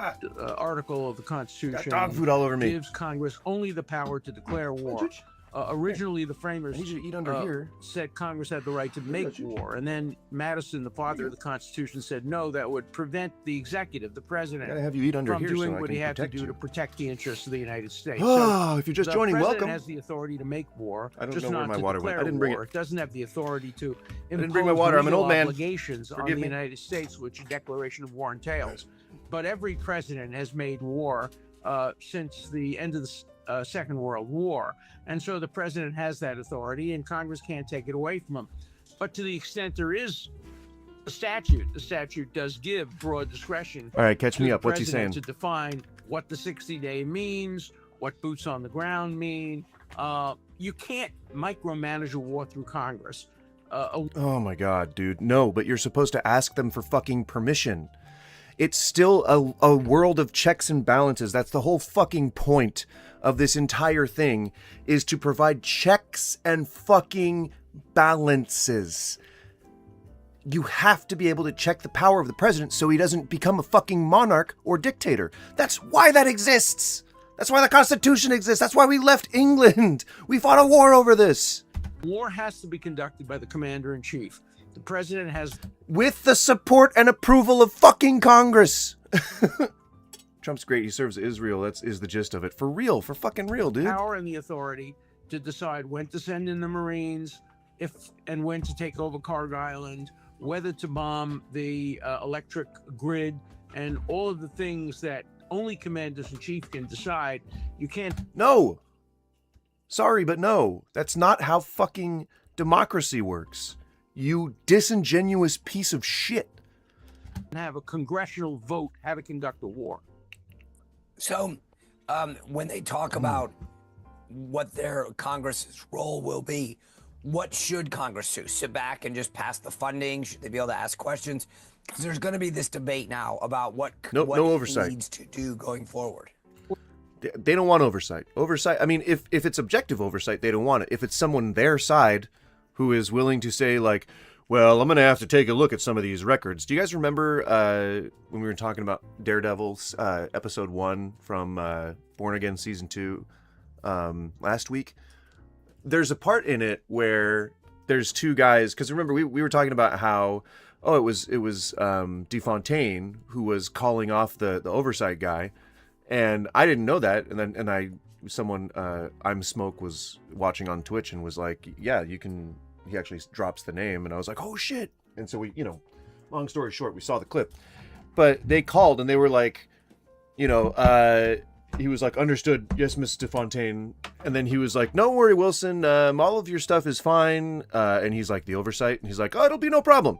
article of the Constitution Got dog food all over me. gives Congress only the power to declare war. Originally, the framers I need you to eat under here. said Congress had the right to make war. And then Madison, the father of the Constitution, said no, that would prevent the executive, the president, Gotta have you eat under from here doing so I what can he had to protect do you. to protect the interests of the United States. Oh, if you're just the joining, president welcome. has the authority to make war, I don't just know where not my to water went. I declare didn't bring war. it. It doesn't have the authority to impose didn't bring my water. I'm an legal old man. obligations on Forgive the me. United States, which a declaration of war entails. But every president has made war since the end of the Second World War. And so the president has that authority and Congress can't take it away from him. But to the extent there is a statute, the statute does give broad discretion. All right, catch to me the up. What's he president saying? To define what the 60-day means, what boots on the ground mean. You can't micromanage a war through Congress. Oh my god, dude. No, but you're supposed to ask them for fucking permission. It's still a world of checks and balances. That's the whole fucking point of this entire thing, is to provide checks and fucking balances. You have to be able to check the power of the president so he doesn't become a fucking monarch or dictator. That's why that exists. That's why the Constitution exists. That's why we left England. We fought a war over this. War has to be conducted by the commander-in-chief. The president has With the support and approval of fucking Congress. Trump's great. He serves Israel. Is the gist of it. For real. For fucking real, dude. power and the authority to decide when to send in the Marines, if and when to take over Karg Island, whether to bomb the electric grid, and all of the things that only commanders-in-chief can decide. You can't No. Sorry, but no. That's not how fucking democracy works. You disingenuous piece of shit. have a congressional vote how to conduct a war. So, when they talk about what their Congress's role will be, what should Congress do? Sit back and just pass the funding? Should they be able to ask questions? Because there's going to be this debate now about what No he oversight. needs to do going forward. They don't want oversight. I mean, if it's objective oversight, they don't want it. If it's someone their side who is willing to say, like, well, I'm going to have to take a look at some of these records. Do you guys remember when we were talking about Daredevil's episode 1 from Born Again season 2 last week? There's a part in it where there's two guys, because remember we were talking about how it was DeFontaine who was calling off the oversight guy, and I didn't know that, and someone I'm Smoke was watching on Twitch and was like, yeah, you can. He actually drops the name, and I was like, oh shit. And so we, long story short, we saw the clip, but they called and they were like, he was like, understood, yes, Miss DeFontaine. And then he was like, no worry, Wilson, all of your stuff is fine. And he's like, the oversight, and he's like, oh, it'll be no problem.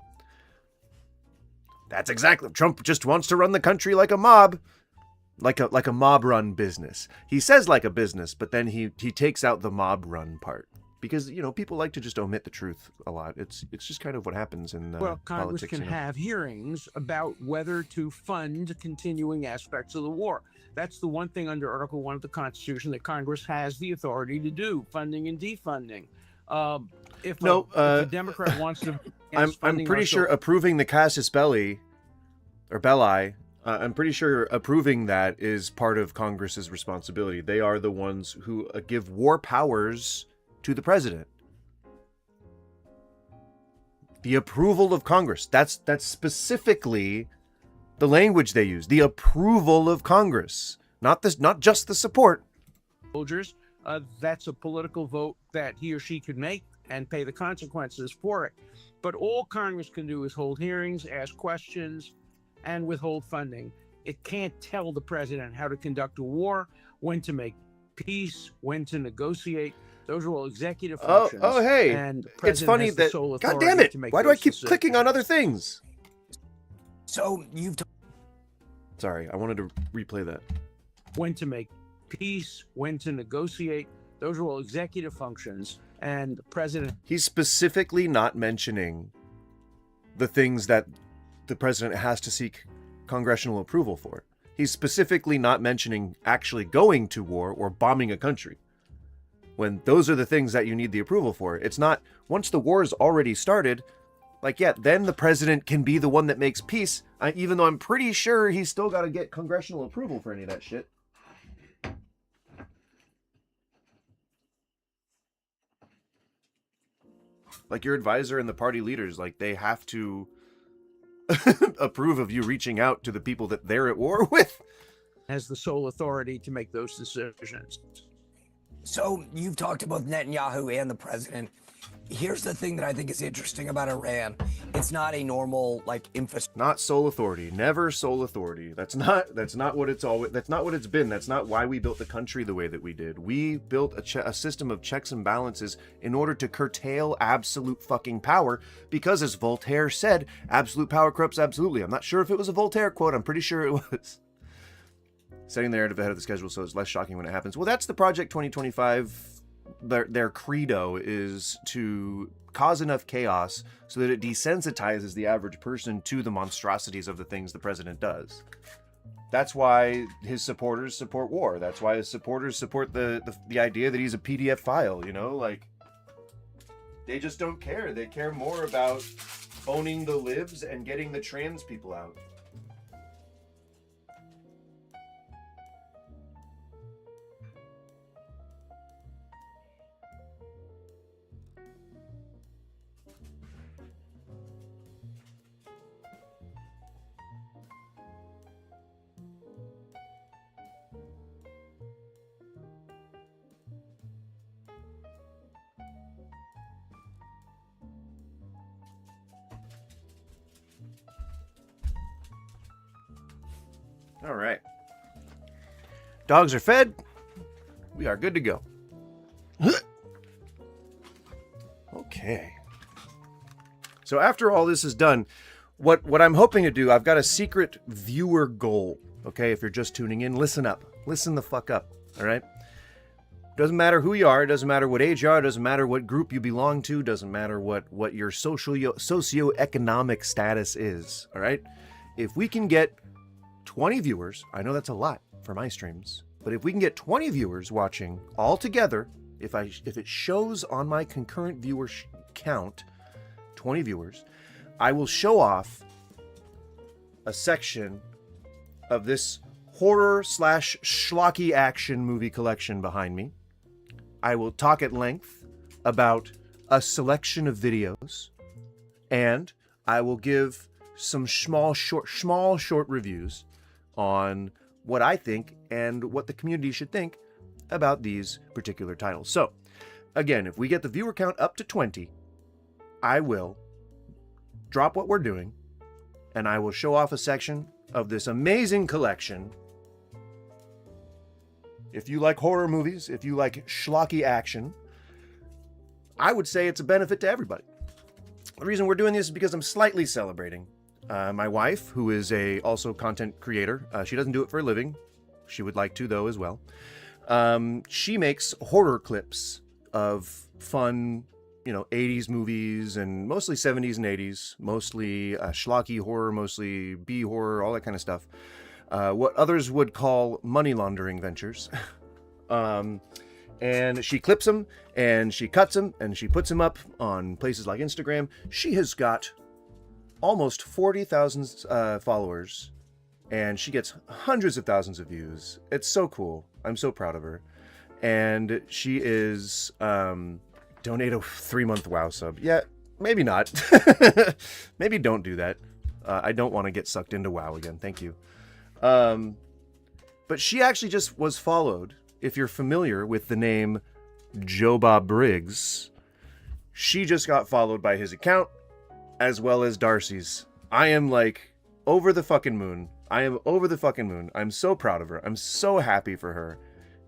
That's exactly, Trump just wants to run the country like a mob. Like a mob run business. He says like a business, but then he takes out the mob run part. Because, people like to just omit the truth a lot. It's just kind of what happens in Well, Congress politics. can have hearings about whether to fund continuing aspects of the war. That's the one thing under Article 1 of the Constitution that Congress has the authority to do, funding and defunding. If a Democrat wants to... I'm pretty sure approving the casus belli, or belli, I'm pretty sure approving that is part of Congress's responsibility. They are the ones who give war powers to the president. The approval of Congress. That's specifically the language they use. The approval of Congress. Not just the support. soldiers, that's a political vote that he or she could make and pay the consequences for it. But all Congress can do is hold hearings, ask questions, and withhold funding. It can't tell the president how to conduct a war, when to make peace, when to negotiate. Those are all executive functions. Oh, hey, and the it's president funny has the that, sole God authority damn it, to make why do I those keep decisions. clicking on other things? So Sorry, I wanted to replay that. When to make peace, when to negotiate. Those are all executive functions, and the president. He's specifically not mentioning the things that the president has to seek congressional approval for. He's specifically not mentioning actually going to war or bombing a country, when those are the things that you need the approval for. It's not, once the war's already started, like, yeah, then the president can be the one that makes peace, even though I'm pretty sure he's still got to get congressional approval for any of that shit. Like, your advisor and the party leaders, like, they have to approve of you reaching out to the people that they're at war with. Has the sole authority to make those decisions. So you've talked about Netanyahu and the president. Here's the thing that I think is interesting about Iran. It's not a normal infrastructure. Not sole authority. Never sole authority. That's not what it's always. That's not what it's been. That's not why we built the country the way that we did. We built a system of checks and balances in order to curtail absolute fucking power. Because, as Voltaire said, absolute power corrupts absolutely. I'm not sure if it was a Voltaire quote. I'm pretty sure it was. Setting the narrative ahead of the schedule so it's less shocking when it happens. Well, that's the Project 2025. Their credo is to cause enough chaos so that it desensitizes the average person to the monstrosities of the things the president does. That's why his supporters support war. That's why his supporters support the idea that he's a PDF file, you know? Like, they just don't care. They care more about owning the libs and getting the trans people out. All right. Dogs are fed. We are good to go. Okay. So after all this is done, what I'm hoping to do, I've got a secret viewer goal. Okay, if you're just tuning in, listen up. Listen the fuck up. All right? Doesn't matter who you are, doesn't matter what age you are, doesn't matter what group you belong to, doesn't matter what your socioeconomic status is. All right? If we can get 20 viewers, I know that's a lot for my streams, but if we can get 20 viewers watching all together, if it shows on my concurrent viewer count 20 viewers, I will show off a section of this horror / schlocky action movie collection behind me. I will talk at length about a selection of videos, and I will give some small short reviews on what I think and what the community should think about these particular titles. So, again, if we get the viewer count up to 20, I will drop what we're doing, and I will show off a section of this amazing collection. If you like horror movies, if you like schlocky action, I would say it's a benefit to everybody. The reason we're doing this is because I'm slightly celebrating my wife, who is also content creator. She doesn't do it for a living. She would like to, though, as well. She makes horror clips of fun, 80s movies, and mostly 70s and 80s, mostly schlocky horror, mostly B horror, all that kind of stuff. What others would call money laundering ventures. And she clips them, and she cuts them, and she puts them up on places like Instagram. She has got almost 40,000 followers, and she gets hundreds of thousands of views. It's so cool. I'm so proud of her. And she is donate a 3-month WoW sub. Yeah, maybe not. Maybe don't do that. I don't want to get sucked into WoW again. Thank you. But she actually just was followed. If you're familiar with the name Joe Bob Briggs, she just got followed by his account, as well as Darcy's. I am over the fucking moon. I am over the fucking moon. I'm so proud of her. I'm so happy for her.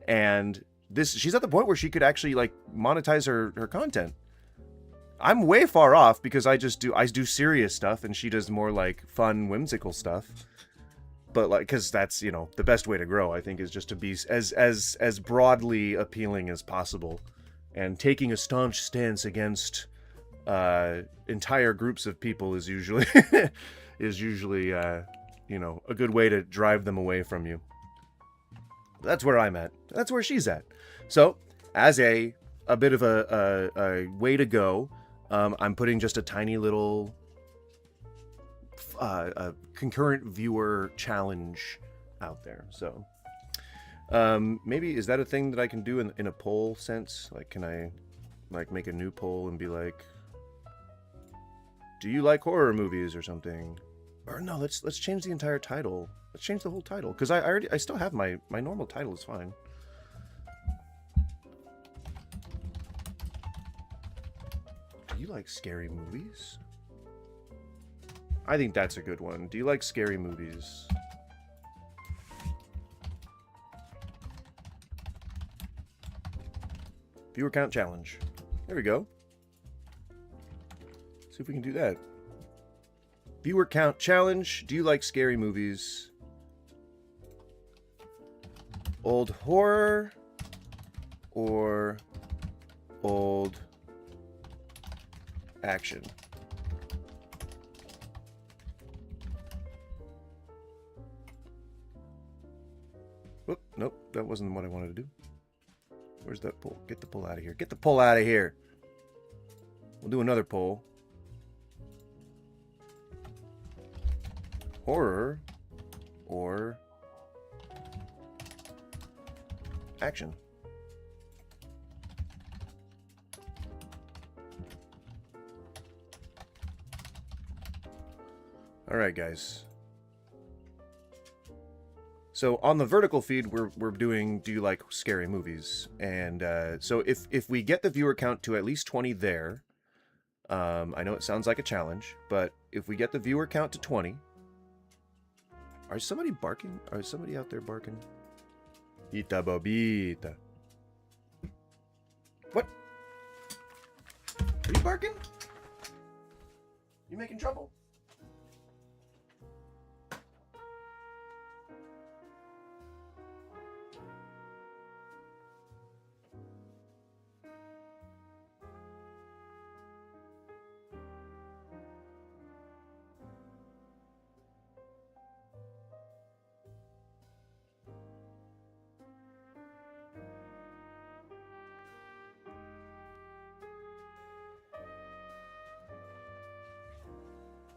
And she's at the point where she could actually like monetize her content. I'm way far off because I do serious stuff and she does more like fun, whimsical stuff. But like, because that's, you know, the best way to grow, I think, is just to be as broadly appealing as possible, and taking a staunch stance against entire groups of people is usually you know, a good way to drive them away from you. That's where I'm at. That's where she's at. So as a bit of a way to go, I'm putting just a tiny little a concurrent viewer challenge out there. So maybe, is that a thing that I can do in a poll sense? Like, can I like make a new poll and be like, do you like horror movies or something? Or no, let's change the entire title. Let's change the whole title, because I still have my normal title is fine. Do you like scary movies? I think that's a good one. Do you like scary movies? Viewer count challenge. There we go. See if we can do that. Viewer count challenge. Do you like scary movies? Old horror or old action? Whoop, nope, that wasn't what I wanted to do. Where's that poll? Get the poll out of here. Get the poll out of here. We'll do another poll. Horror or action? All right, guys. So on the vertical feed, we're doing do you like scary movies? And so if we get the viewer count to at least 20 there, I know it sounds like a challenge, but if we get the viewer count to 20, are somebody barking? Are somebody out there barking? Ita bobita. What? Are you barking? You making trouble?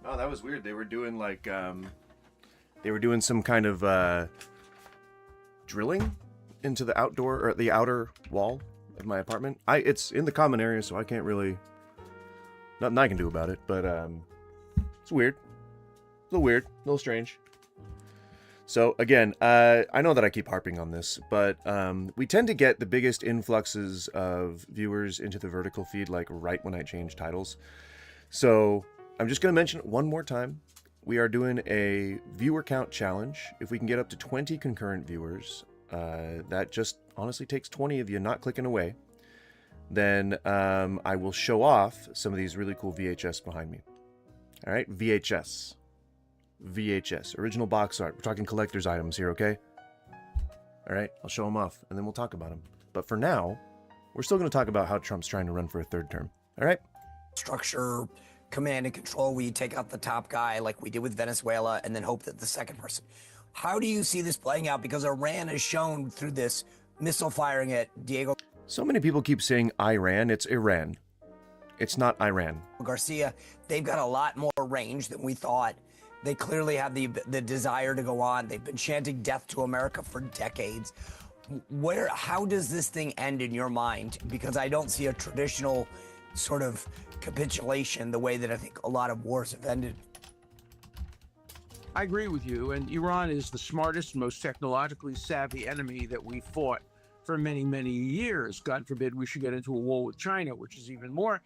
Oh, that was weird. They were doing like, they were doing some kind of drilling into the outdoor or the outer wall of my apartment. It's in the common area, so I can't really, nothing I can do about it. But it's weird, a little weird, a little strange. So again, I know that I keep harping on this, but we tend to get the biggest influxes of viewers into the vertical feed like right when I change titles. So I'm just going to mention it one more time. We are doing a viewer count challenge. If we can get up to 20 concurrent viewers, that just honestly takes 20 of you not clicking away, then I will show off some of these really cool VHS behind me. All right, VHS, original box art. We're talking collector's items here, okay? All right, I'll show them off, and then we'll talk about them. But for now, we're still going to talk about how Trump's trying to run for a third term. All right? Structure, command and control, where you take out the top guy like we did with Venezuela and then hope that the second person. How do you see this playing out? Because Iran has shown through this missile firing at Diego So many people keep saying Iran. It's Iran. It's not Iran. Garcia, they've got a lot more range than we thought. They clearly have the desire to go on. They've been chanting death to America for decades. How does this thing end in your mind? Because I don't see a traditional sort of capitulation the way that I think a lot of wars have ended. I agree with you, and Iran is the smartest, most technologically savvy enemy that we fought for many, many years. God forbid we should get into a war with China, which is even more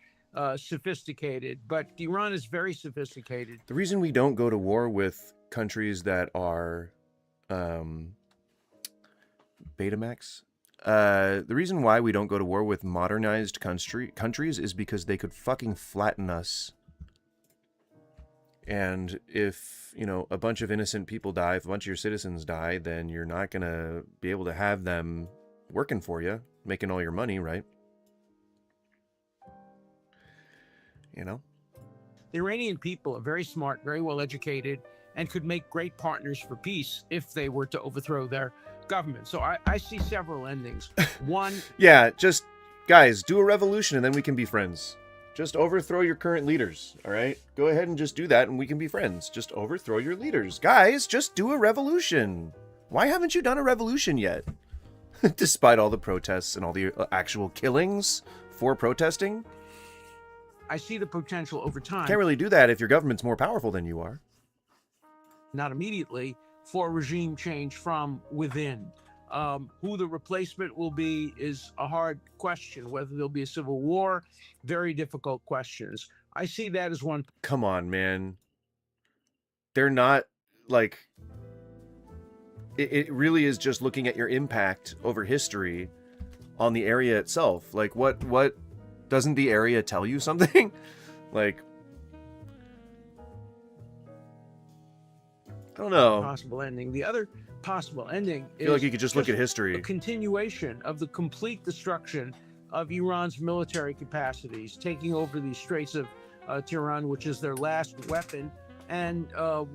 sophisticated, but Iran is very sophisticated. The reason we don't go to war with countries that are Betamax. The reason why we don't go to war with modernized countries is because they could fucking flatten us. And if, you know, a bunch of innocent people die, if a bunch of your citizens die, then you're not going to be able to have them working for you, making all your money, right? You know? The Iranian people are very smart, very well educated, and could make great partners for peace if they were to overthrow their government. So I see several endings. One, Yeah, just, guys, do a revolution and then we can be friends. Just overthrow your current leaders, all right? Go ahead and just do that and we can be friends. Just overthrow your leaders. Guys, just do a revolution. Why haven't you done a revolution yet? Despite all the protests and all the actual killings for protesting. I see the potential over time, Can't really do that if your government's more powerful than you are. not immediately, for regime change from within. Who the replacement will be is a hard question. Whether there'll be a civil war, very difficult questions. I see that as one. Come on, man. They're not, like... It really is just looking at your impact over history on the area itself. Like, what doesn't the area tell you something? Like, I don't know. Possible ending. The other possible ending I is feel like you could just look at a history. continuation of the complete destruction of Iran's military capacities, taking over the Straits of Tehran, which is their last weapon, and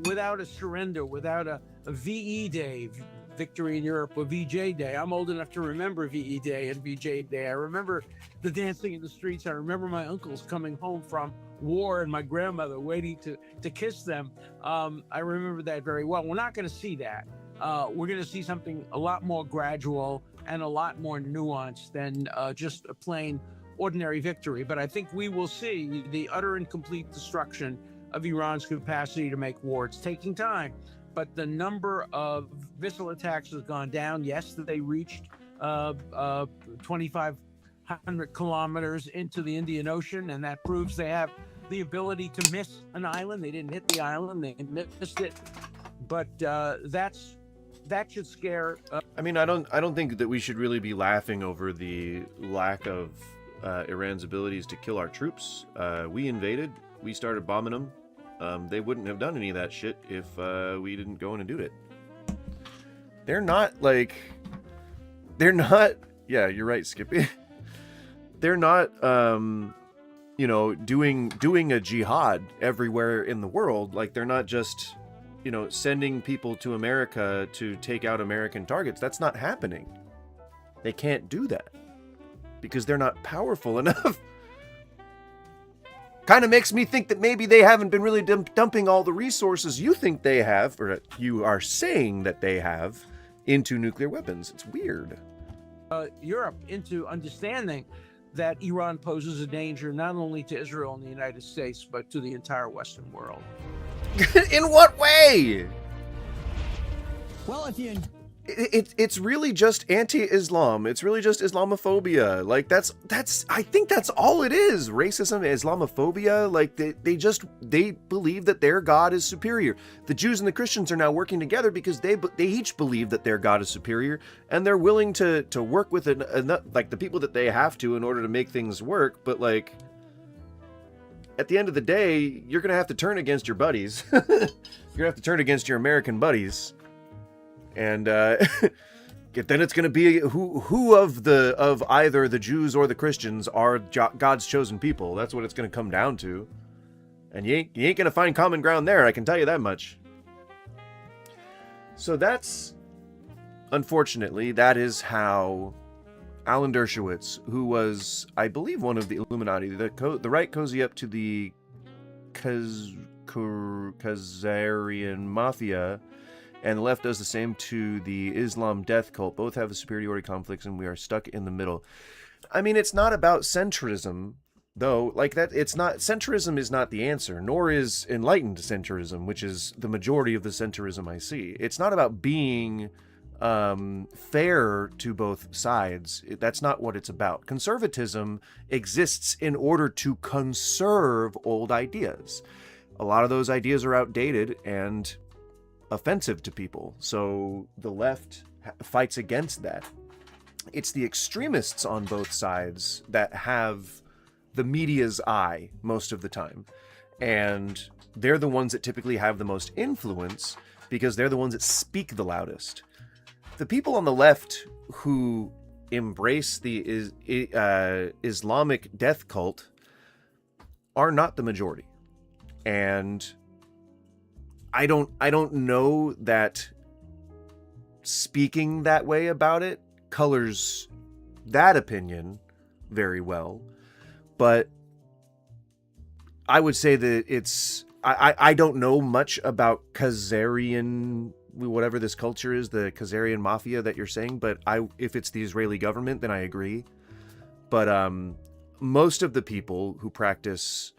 without a surrender, without a VE Day, Victory in Europe, or VJ Day. I'm old enough to remember VE Day and VJ Day. I remember the dancing in the streets. I remember my uncles coming home from war and my grandmother waiting to kiss them. I remember that very well. We're not going to see that. We're going to see something a lot more gradual and a lot more nuanced than just a plain ordinary victory. But I think we will see the utter and complete destruction of Iran's capacity to make war. It's taking time, but the number of missile attacks has gone down. Yes, they reached 2,500 kilometers into the Indian Ocean, and that proves they have the ability to miss an island. They didn't hit the island, they missed it. But that should scare. I mean, I don't think that we should really be laughing over the lack of Iran's abilities to kill our troops. We invaded. We started bombing them. They wouldn't have done any of that shit if we didn't go in and do it. They're not. Yeah, you're right, Skippy. They're not, doing a jihad everywhere in the world. Like, they're not just, sending people to America to take out American targets. That's not happening. They can't do that because they're not powerful enough. Kind of makes me think that maybe they haven't been really dumping all the resources you think they have, or that you are saying that they have, into nuclear weapons. It's weird. Europe into understanding that Iran poses a danger not only to Israel and the United States, but to the entire Western world. In what way? Well, if you It's really just anti-Islam. It's really just Islamophobia. Like, I think that's all it is. Racism, Islamophobia. Like, they believe that their God is superior. The Jews and the Christians are now working together because they each believe that their God is superior, and they're willing to work with the people that they have to in order to make things work. But, like, at the end of the day, you're gonna have to turn against your buddies. You're gonna have to turn against your American buddies. And then it's going to be who of either the Jews or the Christians are God's chosen people. That's what it's going to come down to. And you ain't going to find common ground there, I can tell you that much. So unfortunately, that is how Alan Dershowitz, who was, I believe, one of the Illuminati, the right cozy up to the Khazarian Mafia, and the left does the same to the Islam death cult. Both have the superiority conflicts, and we are stuck in the middle. I mean, it's not about centrism, though. Like that, it's not. Centrism is not the answer, nor is enlightened centrism, which is the majority of the centrism I see. It's not about being fair to both sides. That's not what it's about. Conservatism exists in order to conserve old ideas. A lot of those ideas are outdated, and offensive to people. So the left fights against that. It's the extremists on both sides that have the media's eye most of the time. And they're the ones that typically have the most influence because they're the ones that speak the loudest. The people on the left who embrace the Islamic death cult are not the majority. And I don't know that speaking that way about it colors that opinion very well, but I would say that it's I don't know much about Khazarian, whatever this culture is, the Khazarian mafia that you're saying, but if it's the Israeli government, then I agree. But most of the people who practice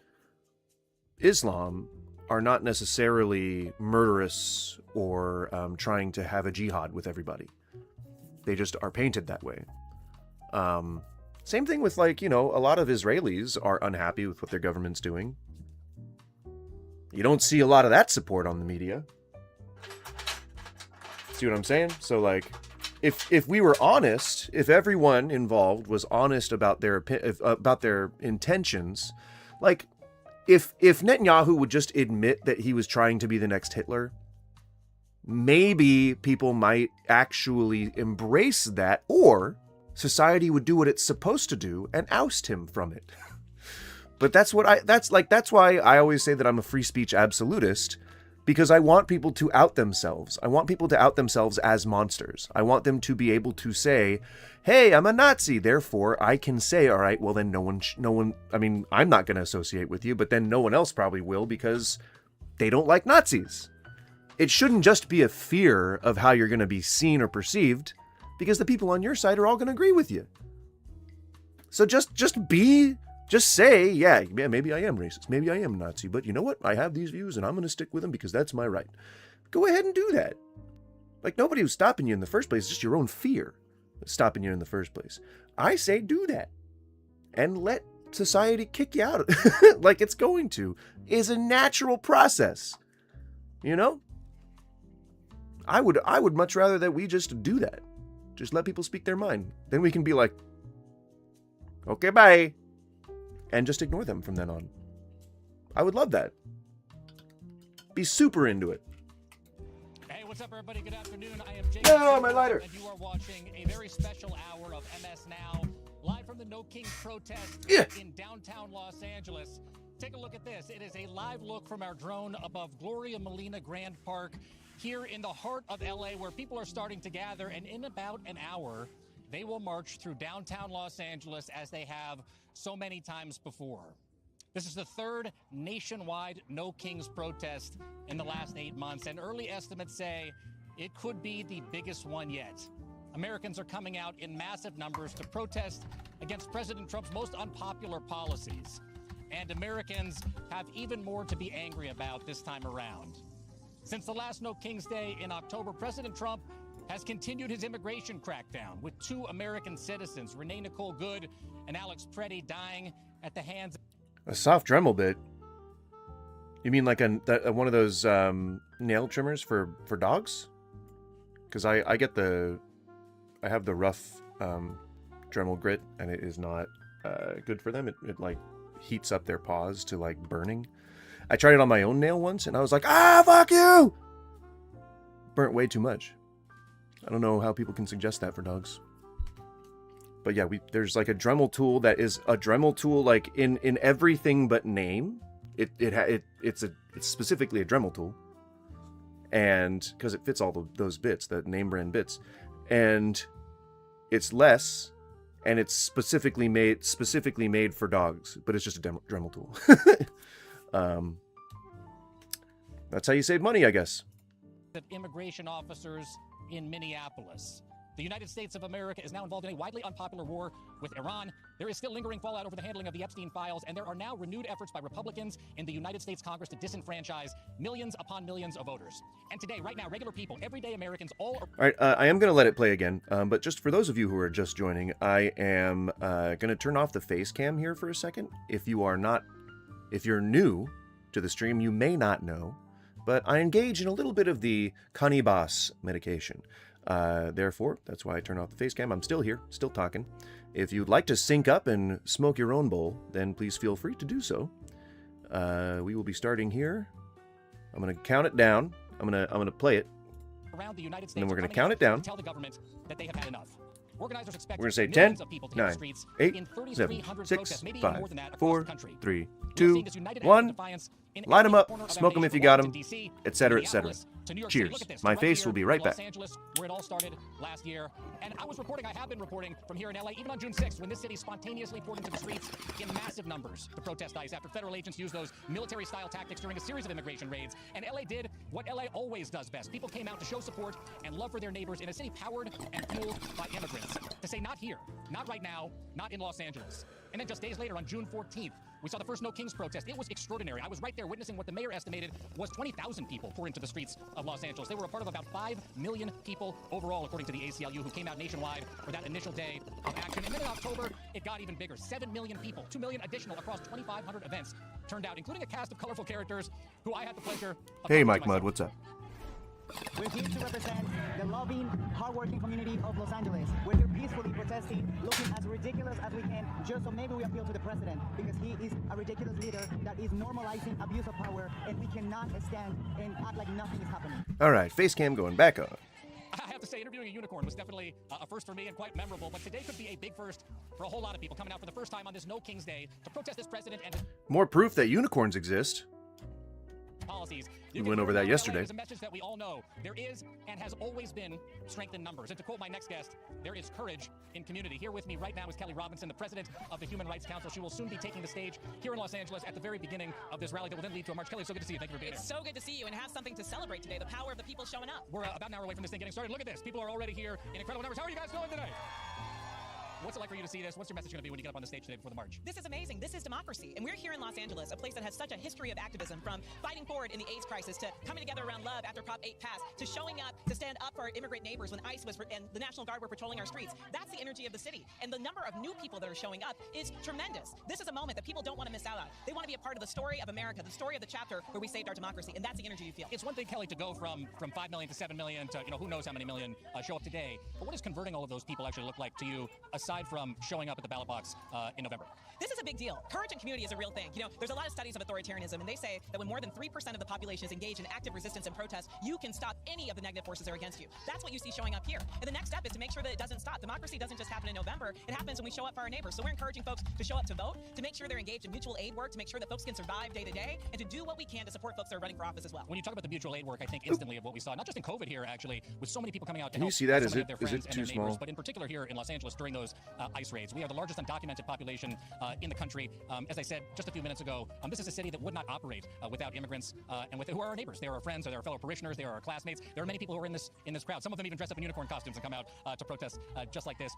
Islam are not necessarily murderous or trying to have a jihad with everybody. They just are painted that way. Same thing with, like, a lot of Israelis are unhappy with what their government's doing. You don't see a lot of that support on the media. See what I'm saying? So, like, if we were honest, if everyone involved was honest about their intentions, like, if Netanyahu would just admit that he was trying to be the next Hitler, maybe people might actually embrace that, or society would do what it's supposed to do and oust him from it. But that's why I always say that I'm a free speech absolutist, because I want people to out themselves. I want people to out themselves as monsters. I want them to be able to say, hey, I'm a Nazi, therefore I can say, all right, well then no one, I mean, I'm not going to associate with you, but then no one else probably will because they don't like Nazis. It shouldn't just be a fear of how you're going to be seen or perceived, because the people on your side are all going to agree with you. So just say, yeah, maybe I am racist. Maybe I am a Nazi. But you know what? I have these views and I'm going to stick with them because that's my right. Go ahead and do that. Like, nobody was stopping you in the first place. It's just your own fear that's stopping you in the first place. I say do that. And let society kick you out. Like it's going to. Is a natural process. I would much rather that we just do that. Just let people speak their mind. Then we can be like, okay, bye. And just ignore them from then on. I would love that. Be super into it. Hey, what's up, everybody? Good afternoon. I am Jake. No, my lighter. And you are watching a very special hour of MS Now, live from the No Kings protest in downtown Los Angeles. Take a look at this. It is a live look from our drone above Gloria Molina Grand Park here in the heart of LA, where people are starting to gather. And in about an hour, they will march through downtown Los Angeles as they have so many times before. This is the third nationwide No Kings protest in the last 8 months, and early estimates say it could be the biggest one yet. Americans are coming out in massive numbers to protest against President Trump's most unpopular policies. And Americans have even more to be angry about this time around. Since the last No Kings Day in October, President Trump has continued his immigration crackdown, with 2 American citizens, Renee Nicole Good and Alex Preddy, dying at the hands of... A soft Dremel bit? You mean like one of those nail trimmers for dogs? Because I have the rough Dremel grit, and it is not good for them. It like heats up their paws to like burning. I tried it on my own nail once, and I was like, fuck you! Burnt way too much. I don't know how people can suggest that for dogs. But yeah, there's like a Dremel tool that is a Dremel tool like in everything but name. It's specifically a Dremel tool. And because it fits all those bits, the name brand bits. And it's less, and it's specifically made for dogs, but it's just a Dremel tool. That's how you save money, I guess. ...of immigration officers in Minneapolis. The United States of America is now involved in a widely unpopular war with Iran. There is still lingering fallout over the handling of the Epstein files, and there are now renewed efforts by Republicans in the United States Congress to disenfranchise millions upon millions of voters. And today, right now, regular people, everyday Americans, all right, I am going to let it play again, but just for those of you who are just joining, I am going to turn off the face cam here for a second. If you're new to the stream, you may not know but I engage in a little bit of the cannabis medication. Therefore, that's why I turn off the face cam. I'm still here, still talking. If you'd like to sync up and smoke your own bowl, then please feel free to do so. We will be starting here. I'm going to count it down. I'm going to play it. Around the United States, and then we're going to count it down. Tell the government that they have had enough. Organizers expect We're going to say 10, millions of people to hit the 9, streets 8, in 7, 3,300 6, protests, maybe even 5, more than that across 4, the country. 3, We are 2, seeing this united act of 1. defiance in Light them every up, corner of our smoke them if nation, you got from them, Washington, D.C. etc., to etc. Minneapolis to New York City. Cheers. Look at this, My right face here will be in right Los back. Angeles, where it all started last year. And I have been reporting from here in LA, even on June 6th, when this city spontaneously poured into the streets in massive numbers to protest ICE after federal agents used those military-style tactics during a series of immigration raids. And LA did what LA always does best. People came out to show support and love for their neighbors in a city powered and fueled by immigrants. To say not here, not right now, not in Los Angeles. And then just days later, on June 14th, we saw the first No Kings protest. It was extraordinary. I was right there witnessing what the mayor estimated was 20,000 people pour into the streets of Los Angeles. They were a part of about 5 million people overall, according to the ACLU, who came out nationwide for that initial day of action. And then in October, it got even bigger. 7 million people, 2 million additional across 2,500 events turned out, including a cast of colorful characters who I had the pleasure of Hey, meeting Mike myself. Mudd, what's up? We're here to represent the loving, hardworking community of Los Angeles. We're here peacefully protesting, looking as ridiculous as we can, just so maybe we appeal to the president, because he is a ridiculous leader that is normalizing abuse of power, and we cannot stand and act like nothing is happening. All right, face cam going back on. I have to say, interviewing a unicorn was definitely a first for me and quite memorable, but today could be a big first for a whole lot of people coming out for the first time on this No King's Day to protest this president and his More proof that unicorns exist. policies. We went over that yesterday. It's a message that we all know. There is and has always been strength in numbers. And to quote my next guest, there is courage in community. Here with me right now is Kelly Robinson, the president of the Human Rights Council. She will soon be taking the stage here in Los Angeles at the very beginning of this rally that will then lead to a march. Kelly, it's so good to see you. Thank you for being here. It's so good to see you and have something to celebrate today. The power of the people showing up. We're about an hour away from this thing getting started. Look at this. People are already here in incredible numbers. How are you guys doing today? What's it like for you to see this? What's your message going to be when you get up on the stage today before the march? This is amazing. This is democracy. And we're here in Los Angeles, a place that has such a history of activism, from fighting forward in the AIDS crisis to coming together around love after Prop 8 passed, to showing up to stand up for our immigrant neighbors when ICE was and the National Guard were patrolling our streets. That's the energy of the city. And the number of new people that are showing up is tremendous. This is a moment that people don't want to miss out on. They want to be a part of the story of America, the story of the chapter where we saved our democracy. And that's the energy you feel. It's one thing, Kelly, to go from 5 million to 7 million to, who knows how many million show up today. But what does converting all of those people actually look like to you, aside from showing up at the ballot box in November? This is a big deal. Courage and community is a real thing. There's a lot of studies of authoritarianism, and they say that when more than 3% of the population is engaged in active resistance and protest, you can stop any of the negative forces that are against you. That's what you see showing up here. And the next step is to make sure that it doesn't stop. Democracy doesn't just happen in November. It happens when we show up for our neighbors. So we're encouraging folks to show up to vote, to make sure they're engaged in mutual aid work, to make sure that folks can survive day to day, and to do what we can to support folks that are running for office as well. When you talk about the mutual aid work, I think instantly of what we saw, not just in COVID here, actually, with so many people coming out to Can you help see that? so Is many it- of their is it friends and too their neighbors, small? but in particular here in Los Angeles during those ICE raids. We are the largest undocumented population in the country. As I said just a few minutes ago, this is a city that would not operate without immigrants and who are our neighbors. They are our friends, they are our fellow parishioners, they are our classmates. There are many people who are in this crowd. Some of them even dress up in unicorn costumes and come out to protest just like this.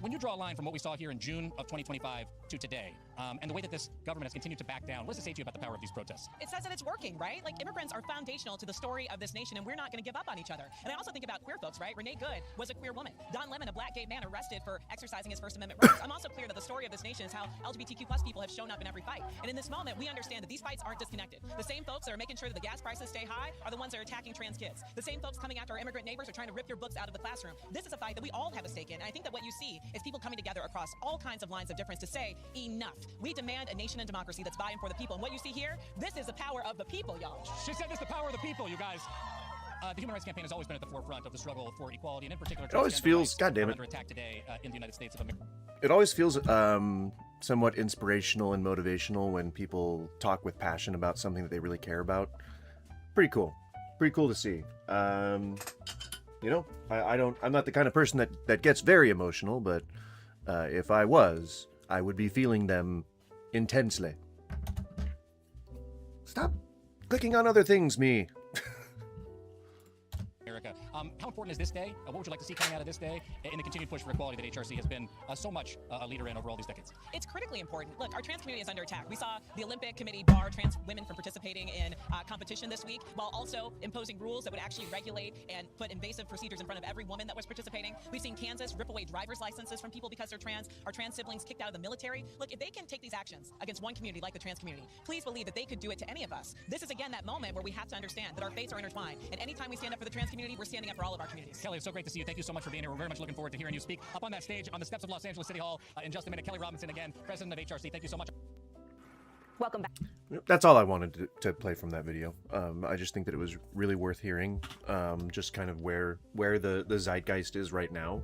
When you draw a line from what we saw here in June of 2025 to today, and the way that this government has continued to back down, what does it say to you about the power of these protests? It says that it's working, right? Like, immigrants are foundational to the story of this nation, and we're not going to give up on each other. And I also think about queer folks, right? Renee Good was a queer woman. Don Lemon, a black gay man, arrested for exercising his First Amendment rights. I'm also clear that the story of this nation is how LGBTQ plus people have shown up in every fight. And in this moment, we understand that these fights aren't disconnected. The same folks that are making sure that the gas prices stay high are the ones that are attacking trans kids. The same folks coming after our immigrant neighbors are trying to rip your books out of the classroom. This is a fight that we all have a stake in. And I think that what you see is people coming together across all kinds of lines of difference to say, enough. We demand a nation and democracy that's by and for the people. And what you see here, this is the power of the people, y'all. She said this, the power of the people, you guys. The Human Rights Campaign has always been at the forefront of the struggle for equality, and in particular, It always transgender feels- rights God damn are it. under attack today in the United States of America. It always feels somewhat inspirational and motivational when people talk with passion about something that they really care about. Pretty cool. Pretty cool to see. I'm not the kind of person that gets very emotional, but if I was, I would be feeling them intensely. Stop clicking on other things, me. America. How important is this day? What would you like to see coming out of this day in the continued push for equality that HRC has been so much a leader in over all these decades? It's critically important. Look, our trans community is under attack. We saw the Olympic Committee bar trans women from participating in competition this week, while also imposing rules that would actually regulate and put invasive procedures in front of every woman that was participating. We've seen Kansas rip away driver's licenses from people because they're trans. Our trans siblings kicked out of the military. Look, if they can take these actions against one community like the trans community, please believe that they could do it to any of us. This is again that moment where we have to understand that our fates are intertwined, and anytime we stand up for the trans community, we're standing up for all of our communities. Kelly, it's so great to see you. Thank you so much for being here. We're very much looking forward to hearing you speak up on that stage on the steps of Los Angeles City Hall in just a minute. Kelly Robinson again, president of HRC. Thank you so much. Welcome back. That's all I wanted to play from that video. I just think that it was really worth hearing. Just kind of where the zeitgeist is right now.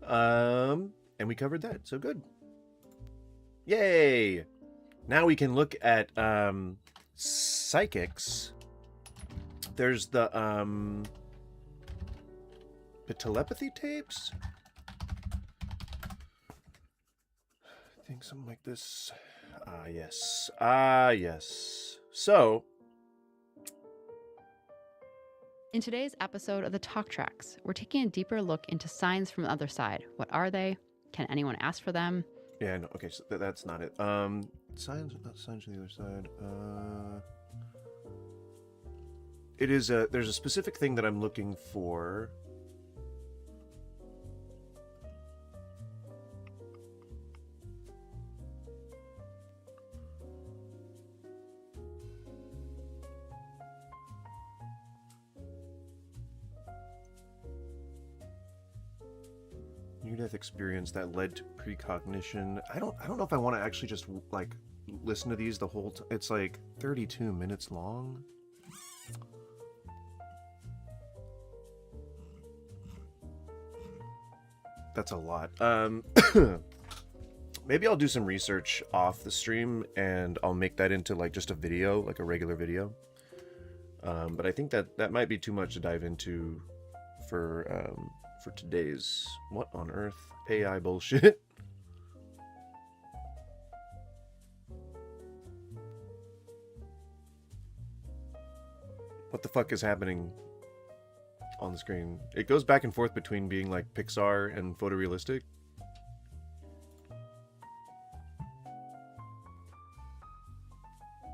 And we covered that, so good. Yay! Now we can look at Psychics. There's the telepathy tapes. I think something like this. Yes. Yes. So, in today's episode of the Talk Tracks, we're taking a deeper look into signs from the other side. What are they? Can anyone ask for them? yeah, no, okay, so that's not it. Signs, not signs from the other side. It is there's a specific thing that I'm looking for. Near-death experience that led to precognition. I don't know if I want to actually just like listen to these the whole time. It's like 32 minutes long. That's a lot. Maybe I'll do some research off the stream and I'll make that into like just a video, like a regular video. But I think that might be too much to dive into for today's what on earth AI bullshit. What the fuck is happening on the screen? It goes back and forth between being like Pixar and photorealistic.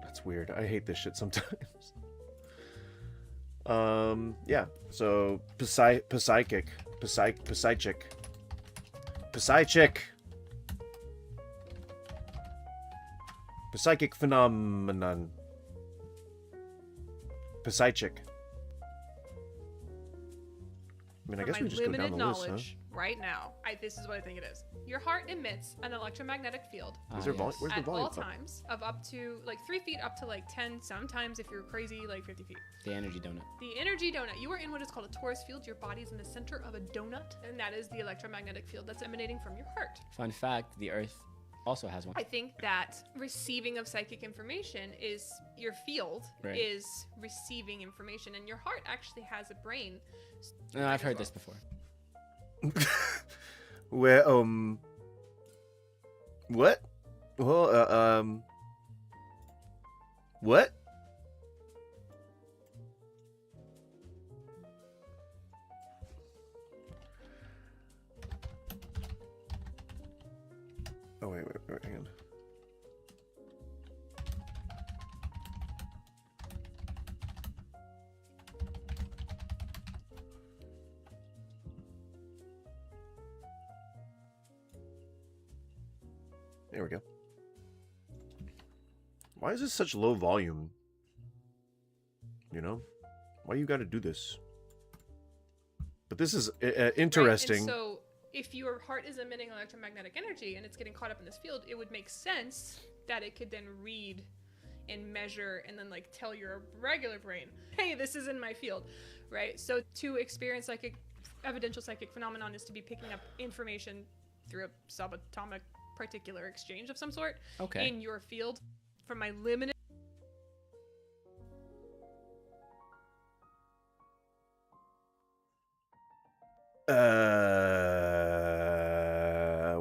That's weird. I hate this shit sometimes. Yeah, so Psychic phenomenon. Psychic. I mean, I guess we just go down the list, huh? Right now, this is what I think it is. Your heart emits an electromagnetic field Is there where's the at volume? all times of up to like 3 feet up to like 10, sometimes if you're crazy, like 50 feet. The energy donut. The energy donut. You are in what is called a torus field. Your body's in the center of a donut, and that is the electromagnetic field that's emanating from your heart. Fun fact, the Earth also has one. I think that receiving of psychic information is your field is receiving information, and your heart actually has a brain. No, I've heard this before. Where what? Well, what? Oh wait, hang on. There we go. Why is this such low volume? You know? Why you gotta do this? But this is interesting. Right, and so if your heart is emitting electromagnetic energy and it's getting caught up in this field, it would make sense that it could then read and measure and then like tell your regular brain, hey, this is in my field, right? So to experience like evidential psychic phenomenon is to be picking up information through a subatomic particular exchange of some sort in your field. From my limited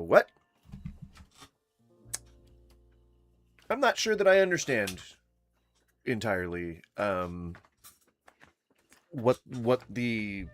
what? I'm not sure that I understand entirely what the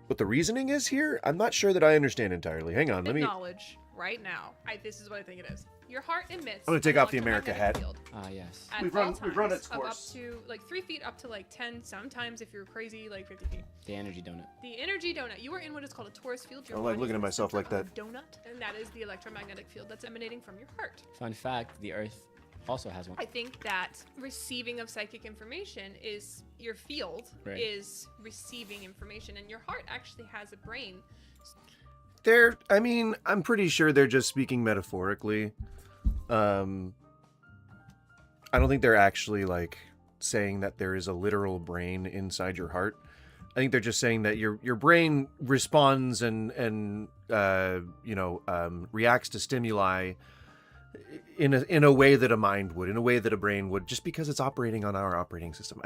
what the reasoning is here, I'm not sure that I understand entirely. Hang on, let me... Knowledge right now. This is what I think it is. Your heart emits. I'm gonna take an off the America electromagnetic hat. field Yes. at We've all run times its of course. up to like 3 feet up to like 10. Sometimes, if you're crazy, like 50 feet. The energy donut. The energy donut. You are in what is called a torus field. Your I like body looking is at in the myself center like that. of a donut, and that is the electromagnetic field that's emanating from your heart. Fun fact: the Earth also has one. I think that receiving of psychic information is your field Right. is receiving information, and your heart actually has a brain. I'm pretty sure they're just speaking metaphorically. I don't think they're actually like saying that there is a literal brain inside your heart. I think they're just saying that your brain responds and reacts to stimuli in a way that a mind would, in a way that a brain would, just because it's operating on our operating system.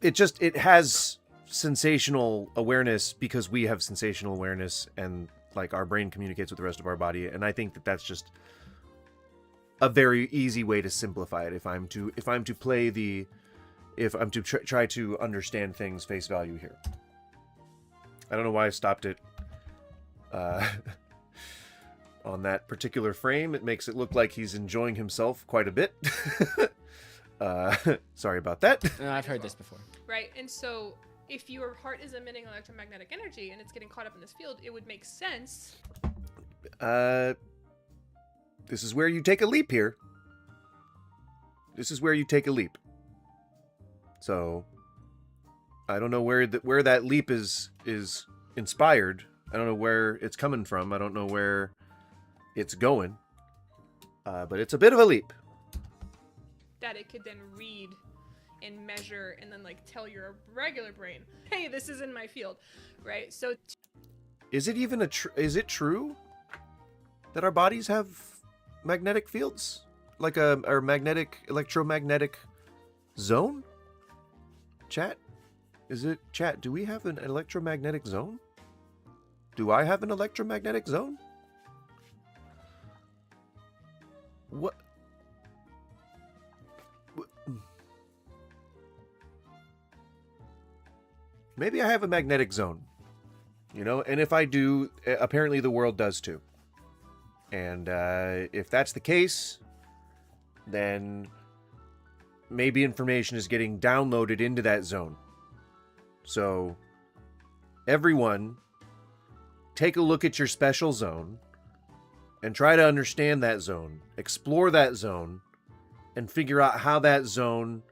It has sensational awareness because we have sensational awareness, and like our brain communicates with the rest of our body. And I think that that's just a very easy way to simplify it. If I'm to try to understand things face value here. I don't know why I stopped it on that particular frame. It makes it look like he's enjoying himself quite a bit. Sorry about that. I've heard this before. Right, and so if your heart is emitting electromagnetic energy and it's getting caught up in this field, it would make sense. This is where you take a leap here. This is where you take a leap. So, I don't know where that leap is inspired. I don't know where it's coming from. I don't know where it's going. But it's a bit of a leap. That it could then read and measure and then like tell your regular brain, hey, this is in my field, right? So is it even is it true that our bodies have magnetic fields, like a electromagnetic zone? Chat, do we have an electromagnetic zone? Do I have an electromagnetic zone? What? Maybe I have a magnetic zone, and if I do, apparently the world does too. And if that's the case, then maybe information is getting downloaded into that zone. So, everyone, take a look at your special zone and try to understand that zone. Explore that zone and figure out how that zone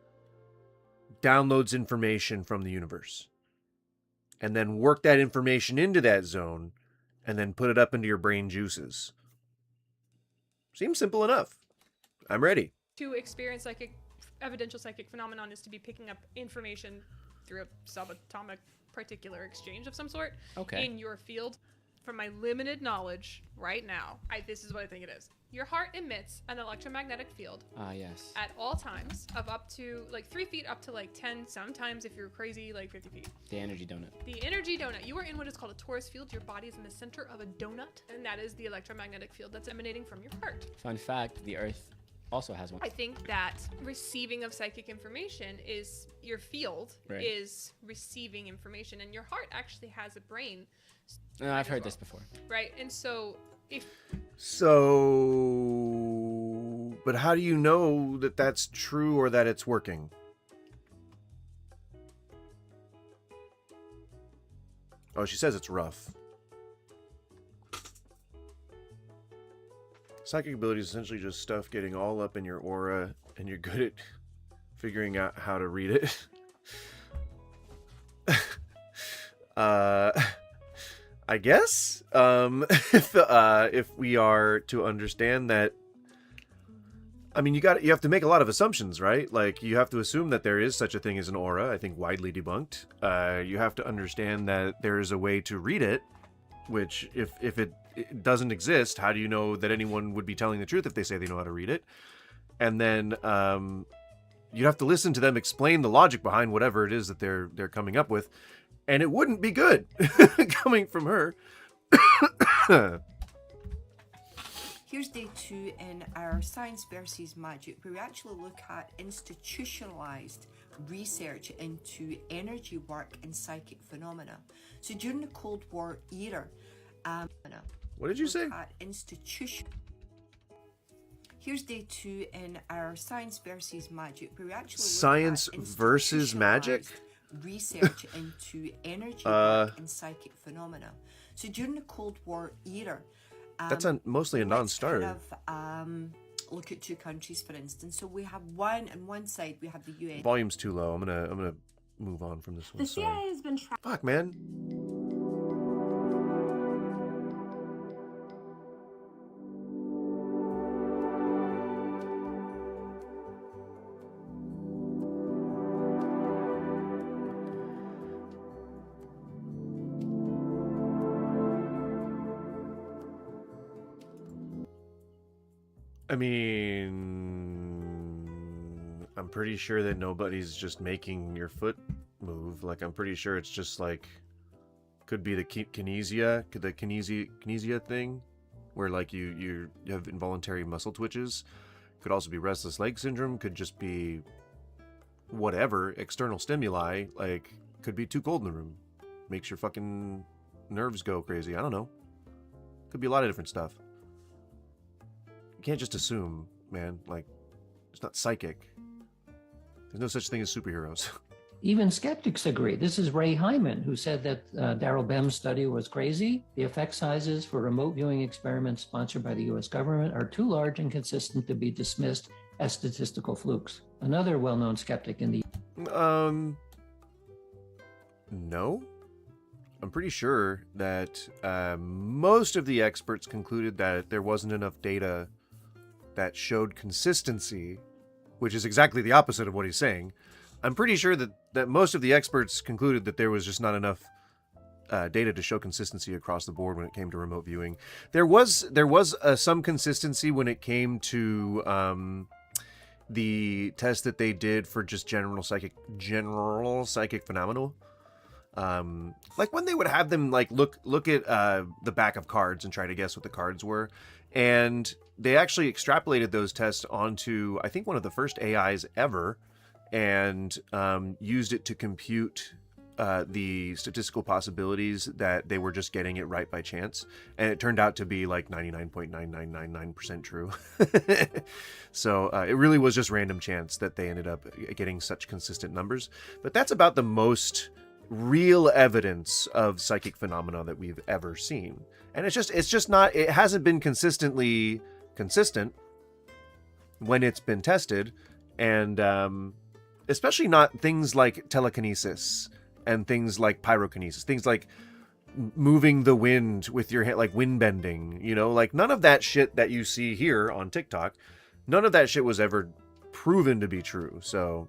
downloads information from the universe. And then work that information into that zone and then put it up into your brain juices. Seems simple enough. I'm ready. to experience evidential psychic phenomenon is to be picking up information through a subatomic particular exchange of some sort in your field. From my limited knowledge right now, this is what I think it is. Your heart emits an electromagnetic field Yes. at all times of up to 3 feet up to 10, sometimes if you're crazy, 50 feet. The energy donut. The energy donut. You are in what is called a torus field. Your body is in the center of a donut, and that is the electromagnetic field that's emanating from your heart. Fun fact: the Earth also has one. I think that receiving of psychic information is your field is receiving information, and your heart actually has a brain. I've heard this before. Right, and so but how do you know that that's true or that it's working? Oh, she says it's rough. Psychic ability is essentially just stuff getting all up in your aura, and you're good at figuring out how to read it. I guess if we are to understand that, I mean, you have to make a lot of assumptions, right? Like, you have to assume that there is such a thing as an aura. I think widely debunked. You have to understand that there is a way to read it, which if it doesn't exist, how do you know that anyone would be telling the truth if they say they know how to read it? And then you'd have to listen to them explain the logic behind whatever it is that they're coming up with. And it wouldn't be good coming from her. Here's day 2 in our Science versus Magic, where we actually look at institutionalized research into energy work and psychic phenomena. So during the Cold War era, what did you say? At institution. Here's day 2 in our Science versus Magic, where we actually Science versus Magic? Research into energy work and psychic phenomena. So during the Cold War era, that's mostly a non-starter. Look at 2 countries, for instance. So we have on one side we have the UN. Volume's too low. I'm gonna move on from this one. The CIA has been Fuck, man. I mean, I'm pretty sure that nobody's just making your foot move. Like, I'm pretty sure it's just like, could be the kinesia thing, where like you have involuntary muscle twitches. Could also be restless leg syndrome. Could just be whatever, external stimuli. Like, could be too cold in the room, makes your fucking nerves go crazy. I don't know. Could be a lot of different stuff. You can't just assume, man. Like, it's not psychic. There's no such thing as superheroes. Even skeptics agree. This is Ray Hyman, who said that Darrell Bem's study was crazy. The effect sizes for remote viewing experiments sponsored by the U.S. government are too large and consistent to be dismissed as statistical flukes. Another well-known skeptic in the... No. I'm pretty sure that most of the experts concluded that there wasn't enough data that showed consistency, which is exactly the opposite of what he's saying. I'm pretty sure that most of the experts concluded that there was just not enough data to show consistency across the board when it came to remote viewing. There was some consistency when it came to the test that they did for just general psychic phenomenal. Like when they would have them like look at the back of cards and try to guess what the cards were, and they actually extrapolated those tests onto, I think, one of the first AIs ever, and used it to compute the statistical possibilities that they were just getting it right by chance, and it turned out to be like 99.9999% true. So it really was just random chance that they ended up getting such consistent numbers. But that's about the most real evidence of psychic phenomena that we've ever seen, and it hasn't been consistently consistent when it's been tested, and especially not things like telekinesis and things like pyrokinesis, things like moving the wind with your hand, like wind bending, like none of that shit that you see here on TikTok, none of that shit was ever proven to be true. So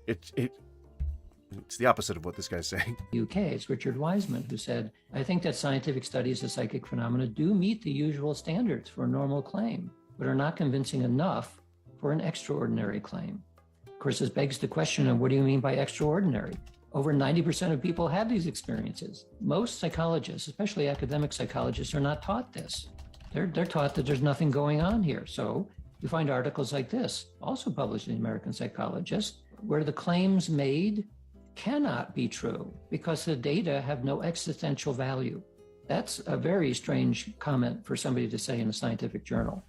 it's the opposite of what this guy's saying. UK, it's Richard Wiseman who said, I think that scientific studies of psychic phenomena do meet the usual standards for a normal claim, but are not convincing enough for an extraordinary claim. Of course, this begs the question of what do you mean by extraordinary? Over 90% of people have these experiences. Most psychologists, especially academic psychologists, are not taught this. They're taught that there's nothing going on here. So you find articles like this, also published in the American Psychologist, where the claims made cannot be true because the data have no existential value. That's a very strange comment for somebody to say in a scientific journal.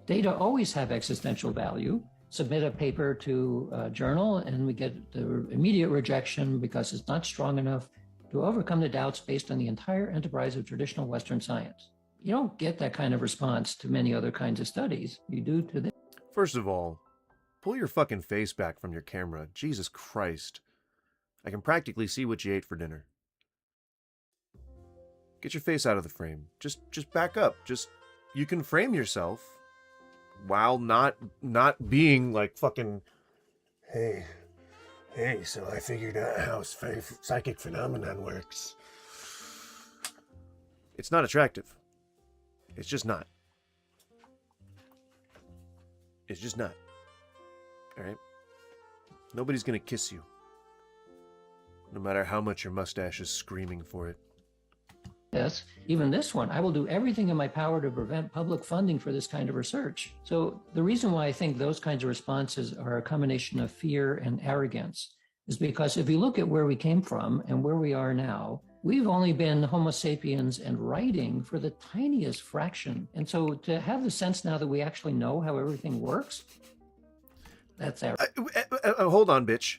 Data always have existential value. Submit a paper to a journal and we get the immediate rejection because it's not strong enough to overcome the doubts based on the entire enterprise of traditional Western science. You don't get that kind of response to many other kinds of studies. You do to this. First of all, pull your fucking face back from your camera. Jesus Christ. I can practically see what you ate for dinner. Get your face out of the frame. Just back up. You can frame yourself while not being like fucking, hey, so I figured out how psychic phenomenon works. It's not attractive. It's just not. It's just not. All right? Nobody's gonna kiss you, no matter how much your mustache is screaming for it. this, even this one, I will do everything in my power to prevent public funding for this kind of research. So the reason why I think those kinds of responses are a combination of fear and arrogance is because if you look at where we came from and where we are now, we've only been Homo sapiens and writing for the tiniest fraction. And so to have the sense now that we actually know how everything works, that's arrogant. Hold on, bitch.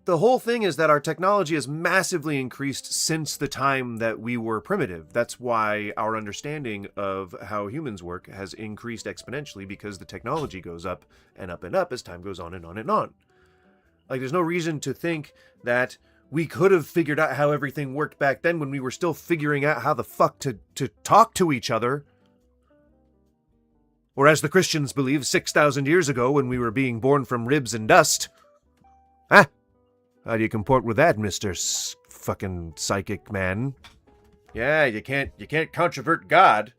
The whole thing is that our technology has massively increased since the time that we were primitive. That's why our understanding of how humans work has increased exponentially, because the technology goes up and up and up as time goes on and on and on. Like, there's no reason to think that we could have figured out how everything worked back then when we were still figuring out how the fuck to talk to each other. Or as the Christians believe, 6,000 years ago when we were being born from ribs and dust. Huh? How do you comport with that, Mr. Fucking psychic man? Yeah, you can't controvert God.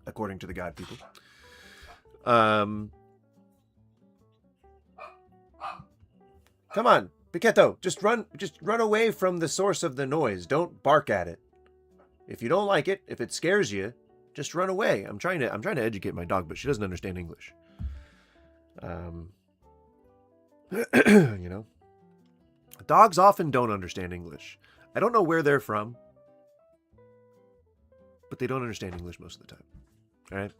According to the God people. Come on, Pichetto, just run away from the source of the noise. Don't bark at it. If you don't like it, if it scares you, just run away. I'm trying to educate my dog, but she doesn't understand English. You know, dogs often don't understand English. I don't know where they're from, but they don't understand English most of the time. All right.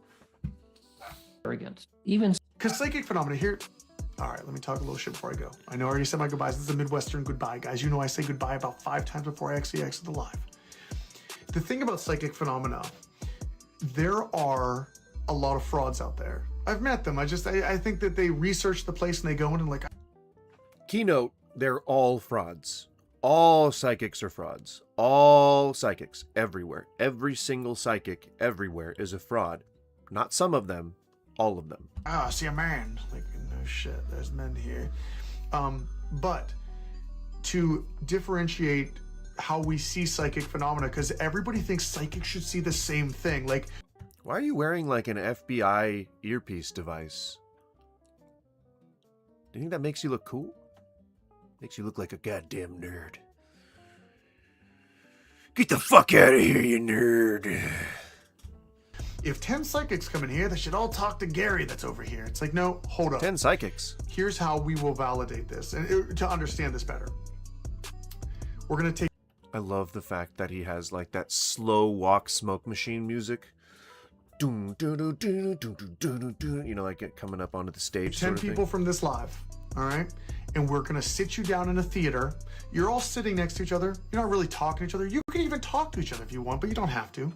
Arrogance. Even because psychic phenomena here. All right, let me talk a little shit before I go. I know I already said my goodbyes. This is a Midwestern goodbye, guys. You know I say goodbye about 5 times before I actually exit the live. The thing about psychic phenomena, there are a lot of frauds out there. I've met them. I think that they research the place and they go in and like. Keynote, they're all frauds. All psychics are frauds. All psychics everywhere. Every single psychic everywhere is a fraud. Not some of them, all of them. Ah, see a man. Like, no shit, there's men here. But to differentiate how we see psychic phenomena, because everybody thinks psychics should see the same thing. Like, why are you wearing like an FBI earpiece device? Do you think that makes you look cool? Makes you look like a goddamn nerd. Get the fuck out of here, you nerd. If 10 psychics come in here, they should all talk to Gary that's over here. It's like, no, hold up. 10 psychics. Here's how we will validate this. And to understand this better, we're going to take... I love the fact that he has like that slow walk smoke machine music. You know, like it coming up onto the stage. 10 people from this live, all right? And we're going to sit you down in a theater. You're all sitting next to each other. You're not really talking to each other. You can even talk to each other if you want, but you don't have to.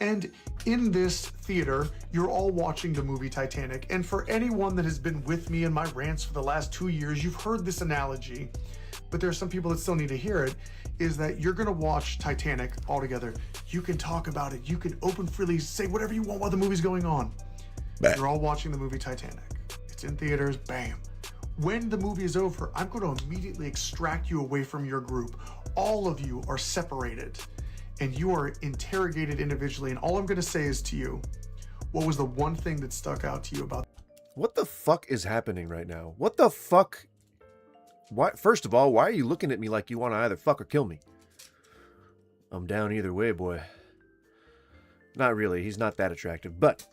And in this theater, you're all watching the movie Titanic. And for anyone that has been with me in my rants for the last 2 years, you've heard this analogy, but there are some people that still need to hear it, is that you're going to watch Titanic all together. You can talk about it. You can open freely, say whatever you want while the movie's going on. You're all watching the movie Titanic. It's in theaters, bam. When the movie is over, I'm going to immediately extract you away from your group. All of you are separated and you are interrogated individually. And all I'm going to say is to you, what was the one thing that stuck out to you about? What the fuck is happening right now? What the fuck? Why? First of all, why are you looking at me like you want to either fuck or kill me? I'm down either way, boy. Not really. He's not that attractive, but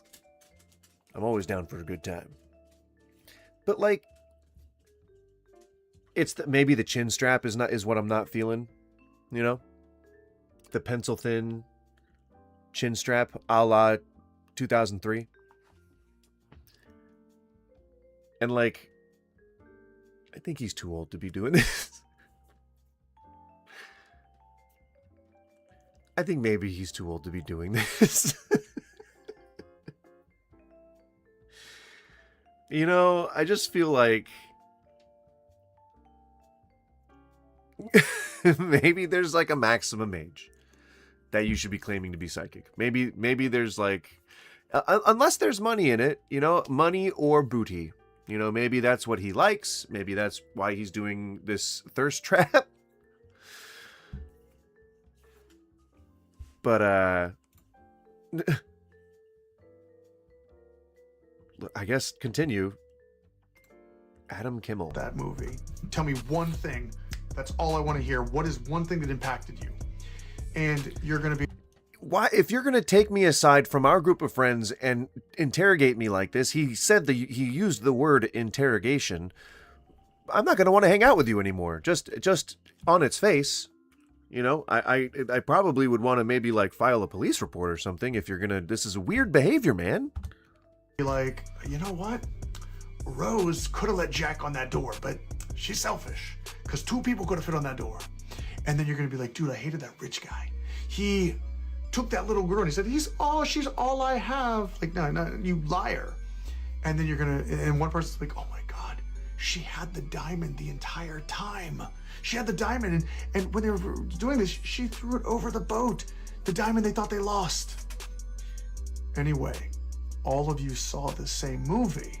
I'm always down for a good time. But like, it's maybe the chin strap is what I'm not feeling, you know? The pencil thin chin strap a la 2003. And like, I think he's too old to be doing this. I think maybe he's too old to be doing this. You know, I just feel like maybe there's like a maximum age that you should be claiming to be psychic. Maybe there's like, unless there's money in it, you know, money or booty. You know, maybe that's what he likes. Maybe that's why he's doing this thirst trap. But, I guess continue. Adam Kimmel. That movie. Tell me one thing That's all I want to hear. What is one thing that impacted you? And you're going to be... Why, if you're going to take me aside from our group of friends and interrogate me like this, he said that he used the word interrogation. I'm not going to want to hang out with you anymore. Just on its face, you know, I probably would want to maybe like file a police report or something if you're going to, this is weird behavior, man. Like, you know what? Rose could have let Jack on that door, but she's selfish because 2 people could have fit on that door. And then you're going to be like, dude, I hated that rich guy. He took that little girl and he said, she's all I have. Like, no, you liar. And then you're going to, and one person's like, oh my God, she had the diamond the entire time. She had the diamond. And when they were doing this, she threw it over the boat. The diamond they thought they lost. Anyway, all of you saw the same movie,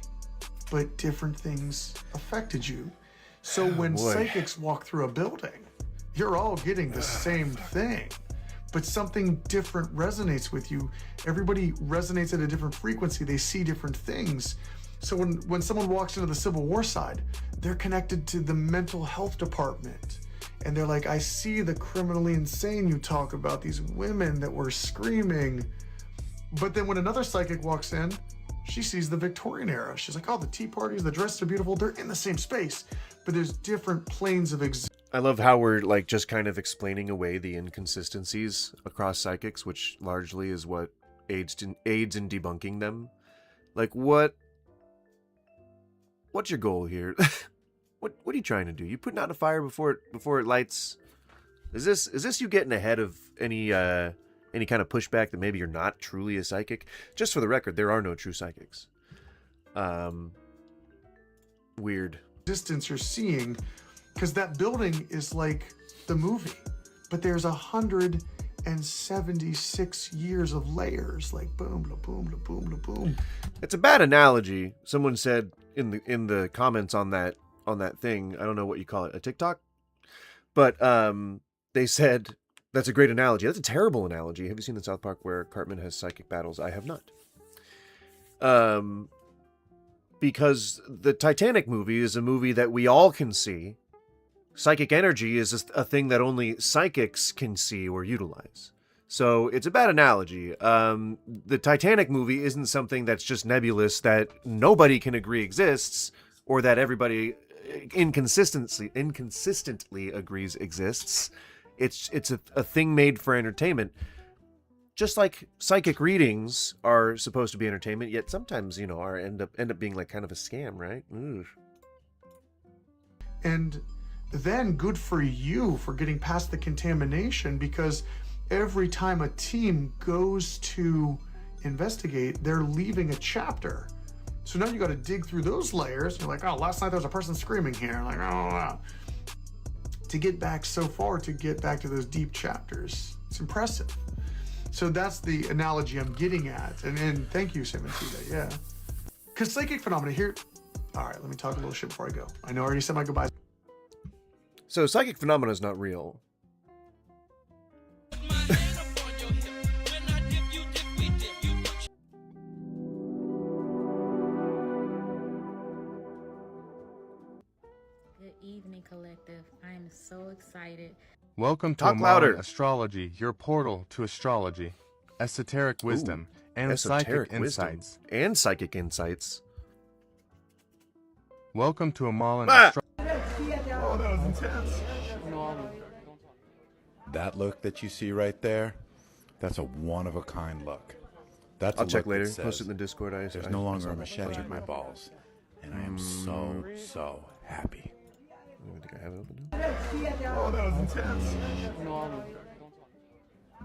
but different things affected you. So when psychics walk through a building, you're all getting the same thing, but something different resonates with you. Everybody resonates at a different frequency. They see different things. So when someone walks into the Civil War side, they're connected to the mental health department. And they're like, I see the criminally insane you talk about, these women that were screaming. But then when another psychic walks in, she sees the Victorian era. She's like, oh, the tea parties, the dresses are beautiful. They're in the same space, but there's different planes of existence. I love how we're like just kind of explaining away the inconsistencies across psychics, which largely is what aids in debunking them. Like, what's your goal here? What are you trying to do? You putting out a fire before it lights? Is this you getting ahead of any kind of pushback that maybe you're not truly a psychic? Just for the record, there are no true psychics. Weird. Distance you're seeing, because that building is like the movie, but there's 176 years of layers, like boom, la boom, la boom, la boom. It's a bad analogy. Someone said in the comments on that thing. I don't know what you call it, a TikTok, but they said that's a great analogy. That's a terrible analogy. Have you seen the South Park where Cartman has psychic battles? I have not. Because the Titanic movie is a movie that we all can see. Psychic energy is a thing that only psychics can see or utilize. So it's a bad analogy. The Titanic movie isn't something that's just nebulous that nobody can agree exists, or that everybody inconsistently agrees exists. It's a thing made for entertainment. Just like psychic readings are supposed to be entertainment, yet sometimes, you know, end up being like kind of a scam, right? Ugh. And then good for you for getting past the contamination, because every time a team goes to investigate, they're leaving a chapter. So now you got to dig through those layers. You're like, oh, last night there was a person screaming here. Like, oh. To get back so far, to get back to those deep chapters, it's impressive. So that's the analogy I'm getting at. And thank you, Simon, for that, yeah. Because psychic phenomena here... All right, let me talk a little shit before I go. I know I already said my goodbyes. So psychic phenomena is not real. Good evening, collective. I am so excited. Welcome to Modern Astrology, your portal to astrology, esoteric wisdom, and psychic insights. And psychic insights. Welcome to Amalan Oh, that was intense. That look that you see right there, that's a one-of-a-kind look. That's I'll a check look later. that says, Post it in the Discord. There's no longer a machete in my balls, and I am so happy. I think I have it open now. Oh, that was intense.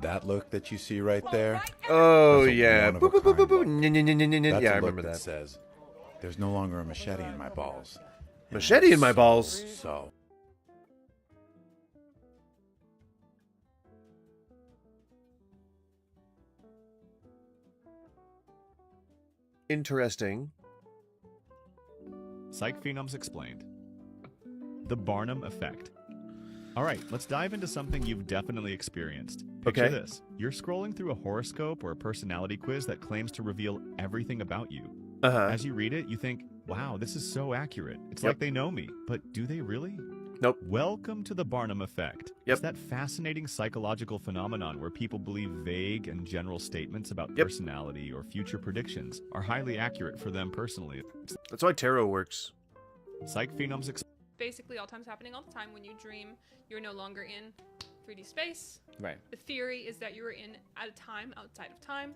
That look that you see right there. Oh yeah. That's a Yeah, I look remember that. Says, there's no longer a machete in my balls. Machete in my balls. So. Interesting. Psych Phenoms Explained. The Barnum Effect. All right, let's dive into something you've definitely experienced. Picture this. You're scrolling through a horoscope or a personality quiz that claims to reveal everything about you. As you read it, you think, wow, this is so accurate. It's like they know me. But do they really? Nope. Welcome to the Barnum effect. Yep. It's that fascinating psychological phenomenon where people believe vague and general statements about personality or future predictions are highly accurate for them personally. That's why tarot works. Psych phenoms Basically, all time's happening all the time. When you dream, you're no longer in 3D space. Right. The theory is that you were in at a time outside of time.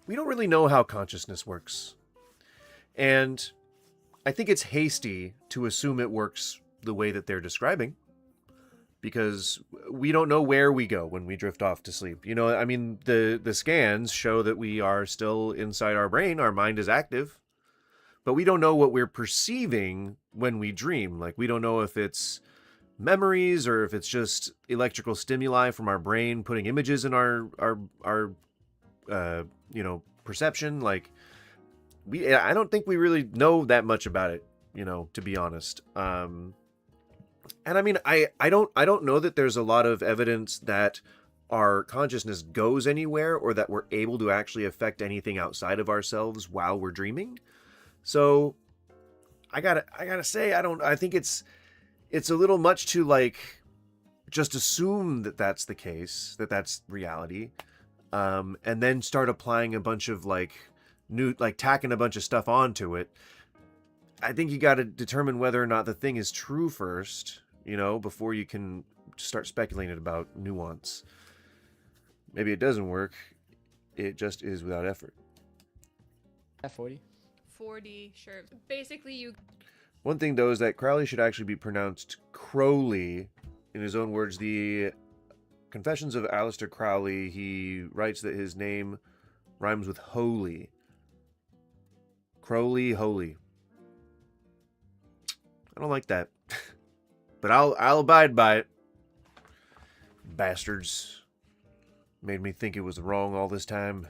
We don't really know how consciousness works. And I think it's hasty to assume it works the way that they're describing, because we don't know where we go when we drift off to sleep. You know, I mean, the scans show that we are still inside our brain. Our mind is active, but we don't know what we're perceiving when we dream. Like, we don't know if it's memories or if it's just electrical stimuli from our brain putting images in our perception. Like, I don't think we really know that much about it, to be honest. And I mean, I don't know that there's a lot of evidence that our consciousness goes anywhere or that we're able to actually affect anything outside of ourselves while we're dreaming. So I gotta say, I think it's a little much to like just assume that that's the case, that that's reality. And then start applying a bunch of tacking a bunch of stuff onto it. I think you got to determine whether or not the thing is true first, before you can start speculating about nuance. Maybe it doesn't work. It just is without effort. At 40? 40, sure. Basically, you... One thing, though, is that Crowley should actually be pronounced Crowley. In his own words, the Confessions of Aleister Crowley, he writes that his name rhymes with holy. Crowley, holy. I don't like that. But I'll abide by it. Bastards. Made me think it was wrong all this time.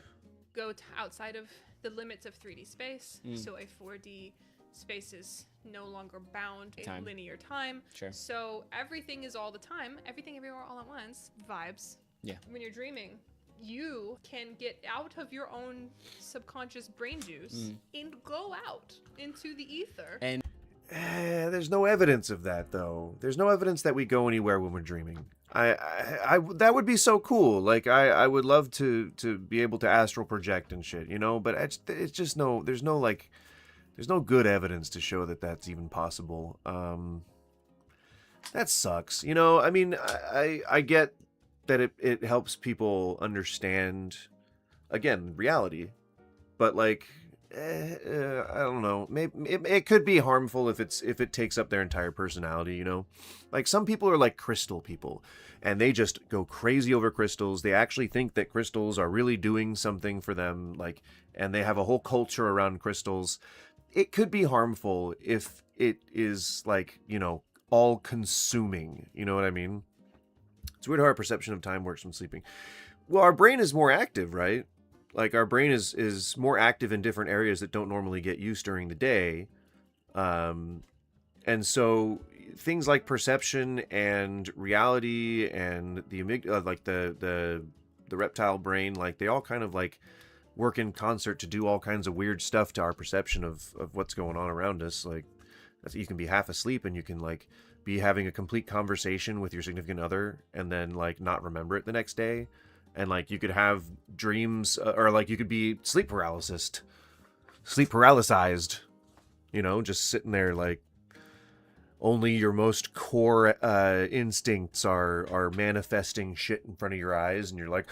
go outside of the limits of 3D space. So a 4D space is no longer bound in linear time. Sure. So everything is all the time, everything everywhere all at once. Vibes. Yeah. When you're dreaming, you can get out of your own subconscious brain juice and go out into the ether. And there's no evidence of that, though. There's no evidence that we go anywhere when we're dreaming. I that would be so cool. Like I would love to be able to astral project and shit, you know. But it's just there's no good evidence to show that that's even possible. That sucks, you know. I mean, I get that it helps people understand, again, reality, but like. I don't know. Maybe it could be harmful if it takes up their entire personality, you know? Like some people are like crystal people and they just go crazy over crystals. They actually think that crystals are really doing something for them, like, and they have a whole culture around crystals. It could be harmful if it is like, you know, all consuming, you know what I mean? It's weird how our perception of time works when sleeping. Well, our brain is more active, right? Like our brain is more active in different areas that don't normally get used during the day. And so things like perception and reality and the amygdala, like the reptile brain, like they all kind of like work in concert to do all kinds of weird stuff to our perception of what's going on around us. Like you can be half asleep and you can like be having a complete conversation with your significant other and then like not remember it the next day. And like you could have dreams or like you could be sleep paralysized, you know, just sitting there like only your most core instincts are manifesting shit in front of your eyes. And you're like,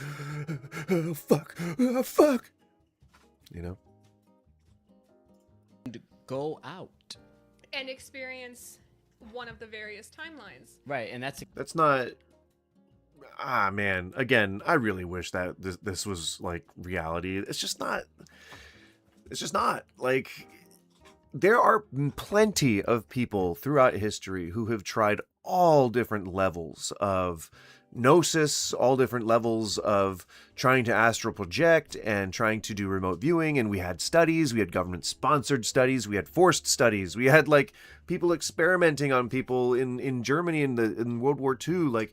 oh, fuck, you know, go out and experience one of the various timelines. Right. And that's not. Ah, man, again, I really wish that this was like reality. It's just not like there are plenty of people throughout history who have tried all different levels of gnosis, all different levels of trying to astral project and trying to do remote viewing. And we had studies, we had government sponsored studies, we had forced studies, we had like people experimenting on people in Germany in World War II, like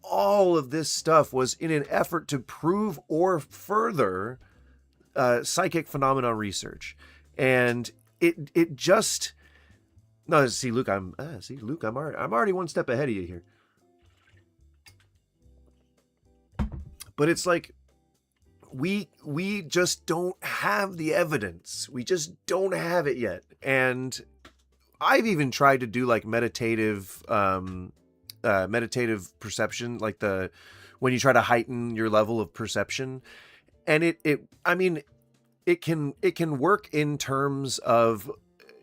all of this stuff was in an effort to prove or further psychic phenomena research. And it just, No, see, Luke, I'm already one step ahead of you here. But it's like we just don't have the evidence. We just don't have it yet. And I've even tried to do like meditative perception, like when you try to heighten your level of perception, and it can work in terms of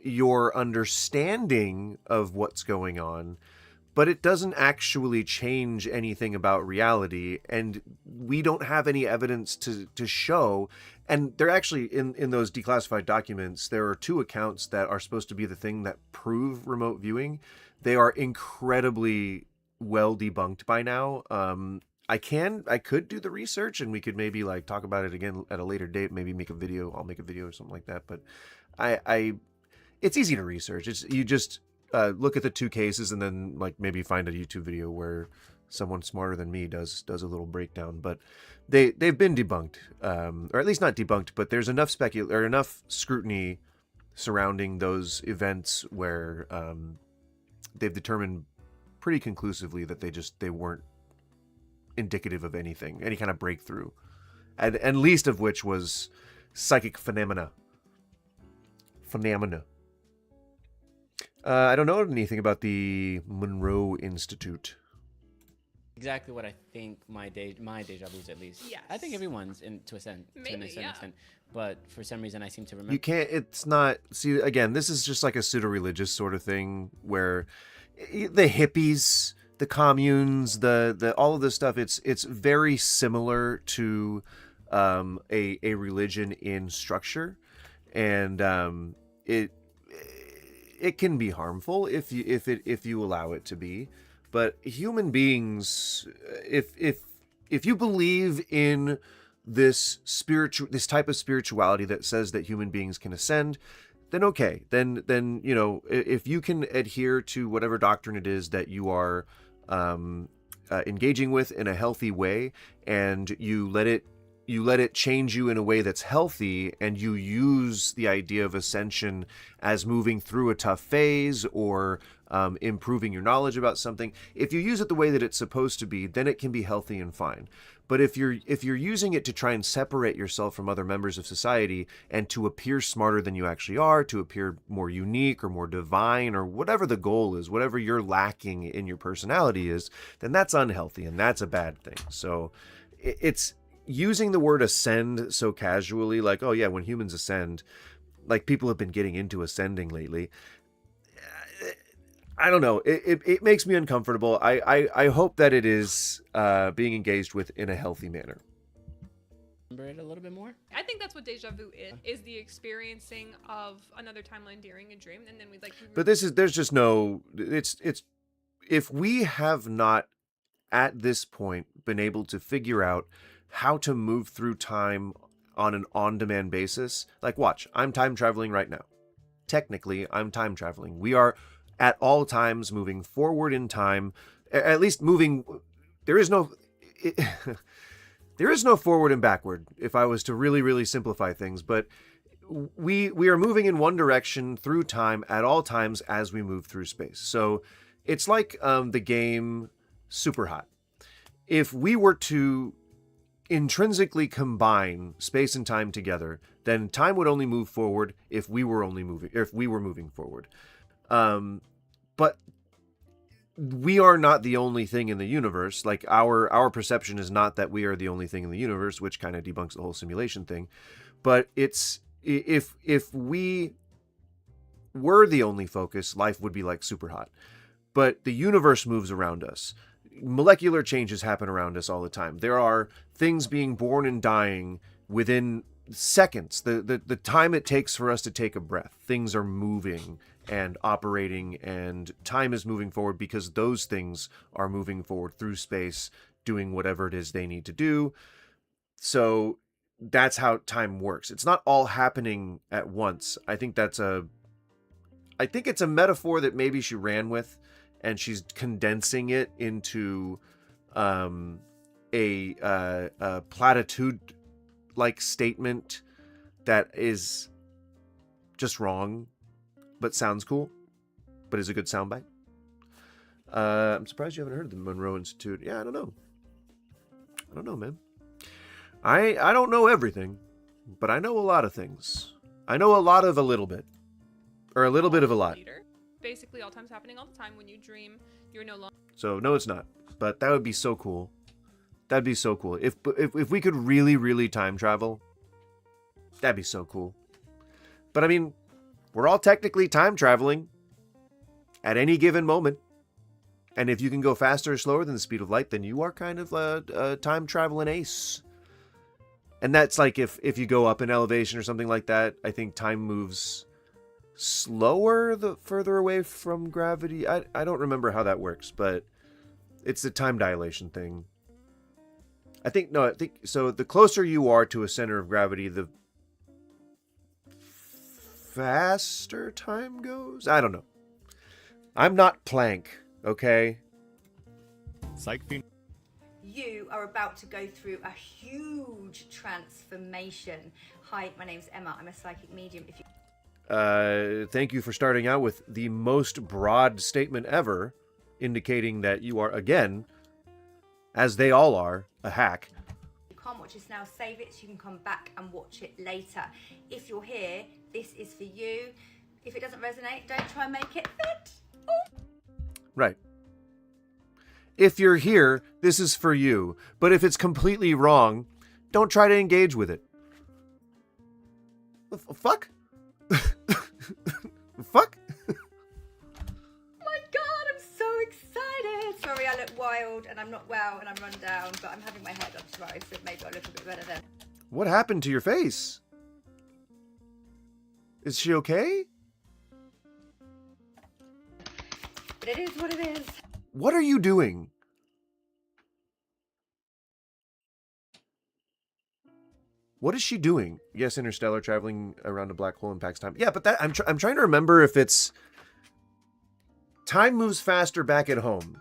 your understanding of what's going on, but it doesn't actually change anything about reality, and we don't have any evidence to show. And they're actually in those declassified documents, there are 2 accounts that are supposed to be the thing that prove remote viewing. They are incredibly well debunked by now. I could do the research, and we could maybe like talk about it again at a later date, maybe make a video. I'll make a video or something like that. But it's easy to research. You just look at the 2 cases and then like maybe find a YouTube video where someone smarter than me does a little breakdown. But they've been debunked, or at least not debunked, but there's enough enough scrutiny surrounding those events where they've determined pretty conclusively that they weren't indicative of anything, any kind of breakthrough, and least of which was psychic phenomena. I don't know anything about the Monroe Institute. Exactly what I think my deja vu is, at least. Yes. I think everyone's to a certain extent. But for some reason, I seem to remember. You can't. It's not. See, again, this is just like a pseudo-religious sort of thing where the hippies, the communes, the all of this stuff. It's very similar to a religion in structure, and it can be harmful if you allow it to be. But human beings, if you believe in this type of spirituality that says that human beings can ascend, then okay. Then you know, if you can adhere to whatever doctrine it is that you are engaging with in a healthy way, and you let it change you in a way that's healthy, and you use the idea of ascension as moving through a tough phase or improving your knowledge about something. If you use it the way that it's supposed to be, then it can be healthy and fine. But if you're using it to try and separate yourself from other members of society and to appear smarter than you actually are, to appear more unique or more divine, or whatever the goal is, whatever you're lacking in your personality is, then that's unhealthy and that's a bad thing. So it's using the word ascend so casually, like, oh yeah, when humans ascend, like people have been getting into ascending lately. I don't know. It makes me uncomfortable. I hope that it is being engaged with in a healthy manner. Remember it a little bit more? I think that's what deja vu is the experiencing of another timeline during a dream, and then we like. But there's just no. It's if we have not at this point been able to figure out how to move through time on an on-demand basis. Like, watch, I'm time traveling right now. Technically, I'm time traveling. We are at all times moving forward in time, at least moving. There is no forward and backward, if I was to really, really simplify things, but we are moving in one direction through time at all times as we move through space. So it's like the game Super Hot. If we were to intrinsically combine space and time together, then time would only move forward if we were moving forward. But we are not the only thing in the universe. Like our perception is not that we are the only thing in the universe, which kind of debunks the whole simulation thing. But it's if we were the only focus, life would be like Super Hot. But the universe moves around us. Molecular changes happen around us all the time. There are things being born and dying within seconds. The time it takes for us to take a breath. Things are moving and operating, and time is moving forward because those things are moving forward through space, doing whatever it is they need to do. So that's how time works. It's not all happening at once. I think it's a metaphor that maybe she ran with, and she's condensing it into a platitude-like statement that is just wrong, but sounds cool. but is a good soundbite. I'm surprised you haven't heard of the Monroe Institute. Yeah, I don't know. I don't know, man. I don't know everything, but I know a lot of things. I know a lot of a little bit. Or a little bit of a lot. Basically, all time's happening all the time. When you dream, you're no longer... So, no, it's not. But that would be so cool. That'd be so cool. If we could really, really time travel, that'd be so cool. But, I mean, we're all technically time traveling at any given moment. And if you can go faster or slower than the speed of light, then you are kind of a time traveling ace. And that's like if you go up in elevation or something like that, I think time moves slower the further away from gravity. I don't remember how that works, but it's a time dilation thing. I think so. The closer you are to a center of gravity, the faster time goes. I don't know. I'm not Planck, okay? You are about to go through a huge transformation. Hi, my name's Emma. I'm a psychic medium. If you Thank you for starting out with the most broad statement ever, indicating that you are, again, as they all are, a hack. You can't watch this now, save it so you can come back and watch it later. If you're here, this is for you. If it doesn't resonate, don't try and make it fit. Right. If you're here, this is for you. But if it's completely wrong, don't try to engage with it. Fuck? Fuck? My God, I'm so excited. Sorry, I look wild and I'm not well and I'm run down, but I'm having my hair done tomorrow, so maybe I'll look a bit better then. What happened to your face? Is she okay? But it is what it is. What are you doing? What is she doing? Yes, interstellar, traveling around a black hole impacts time. Yeah, but that I'm trying to remember if it's time moves faster back at home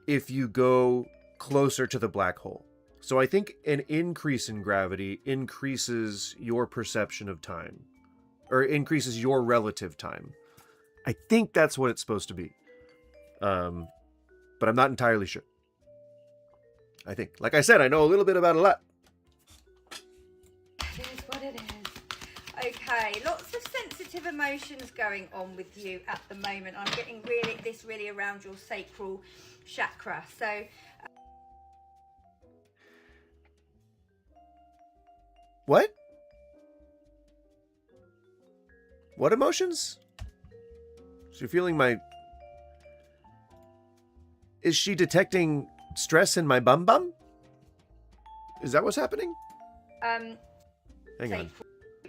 if you go closer to the black hole. So I think an increase in gravity increases your perception of time, or increases your relative time. I think that's what it's supposed to be. But I'm not entirely sure. I think. Like I said, I know a little bit about a lot. It is what it is. Okay, lots of sensitive emotions going on with you at the moment. I'm getting really around your sacral chakra. So... What? What emotions? So you're feeling my... Is she detecting stress in my bum bum? Is that what's happening? Hang on.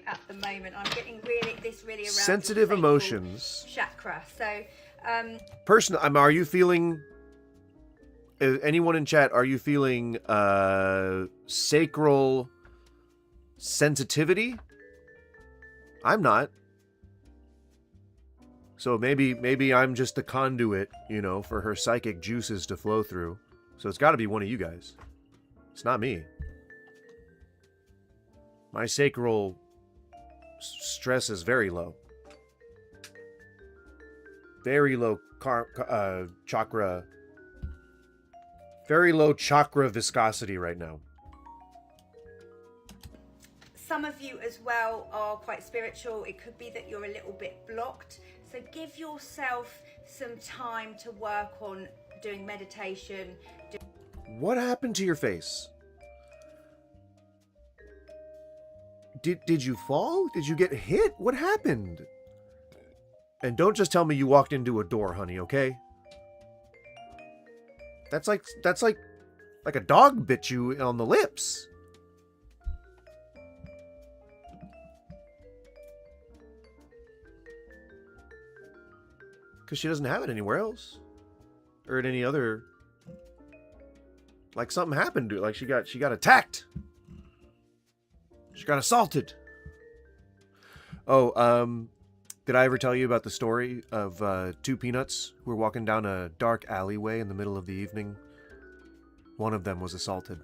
At the moment, I'm getting really around sensitive emotions. Chakra. So, Personal. Are you feeling? Anyone in chat? Are you feeling sacral sensitivity? I'm not. So maybe I'm just the conduit, you know, for her psychic juices to flow through. So it's got to be one of you guys. It's not me. My sacral stress is very low. Very low chakra. Very low chakra viscosity right now. some of you as well are quite spiritual. It could be that you're a little bit blocked. So give yourself some time to work on doing meditation. What happened to your face? Did you fall? Did you get hit? What happened? And don't just tell me you walked into a door, honey, okay? That's like a dog bit you on the lips. Because she doesn't have it anywhere else. Or at any other... Like something happened to her. Like she got attacked. She got assaulted. Oh, did I ever tell you about the story of two peanuts who were walking down a dark alleyway in the middle of the evening? One of them was assaulted.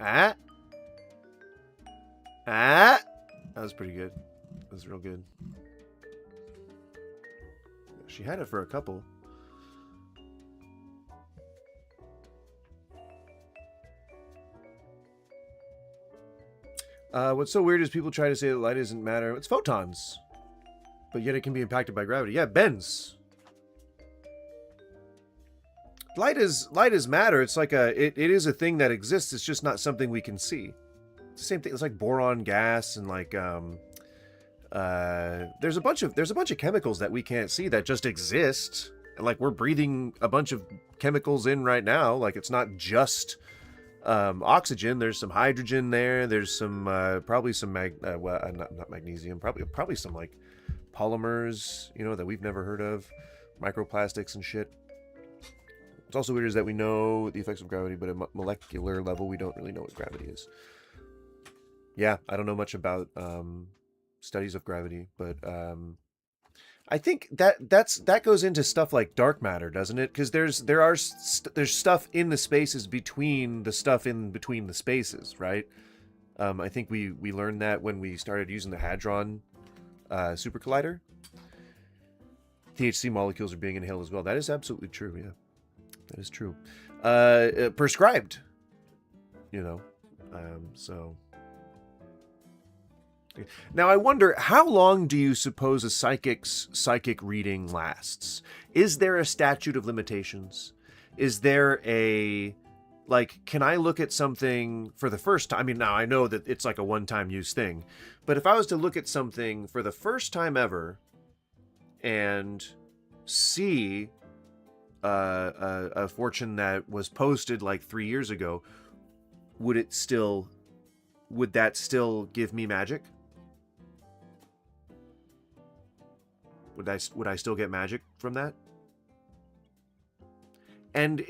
Ah? Ah! That was pretty good. That was real good. She had it for a couple. What's so weird is people try to say that light isn't matter. It's photons. But yet it can be impacted by gravity. Yeah, it bends. Light is matter. It's like it is a thing that exists. It's just not something we can see. It's the same thing. It's like boron gas and like there's a bunch of chemicals that we can't see that just exist. And like we're breathing a bunch of chemicals in right now. Like it's not just oxygen. There's some hydrogen there. There's some probably some not magnesium. Probably some like polymers, you know, that we've never heard of, microplastics and shit. It's also weird is that we know the effects of gravity, but at molecular level, we don't really know what gravity is. Yeah, I don't know much about studies of gravity, but I think that goes into stuff like dark matter, doesn't it? Because there's stuff in the spaces between the stuff in between the spaces, right? I think we learned that when we started using the Hadron super collider. THC molecules are being inhaled as well. That is absolutely true. Yeah, that is true. Prescribed, you know. So now I wonder, how long do you suppose a psychic's psychic reading lasts? Is there a statute of limitations? Is there a, like, can I look at something for the first time? I mean, now I know that it's like a one-time use thing, but if I was to look at something for the first time ever and see a fortune that was posted like 3 years ago, would that still give me magic? Would I still get magic from that? And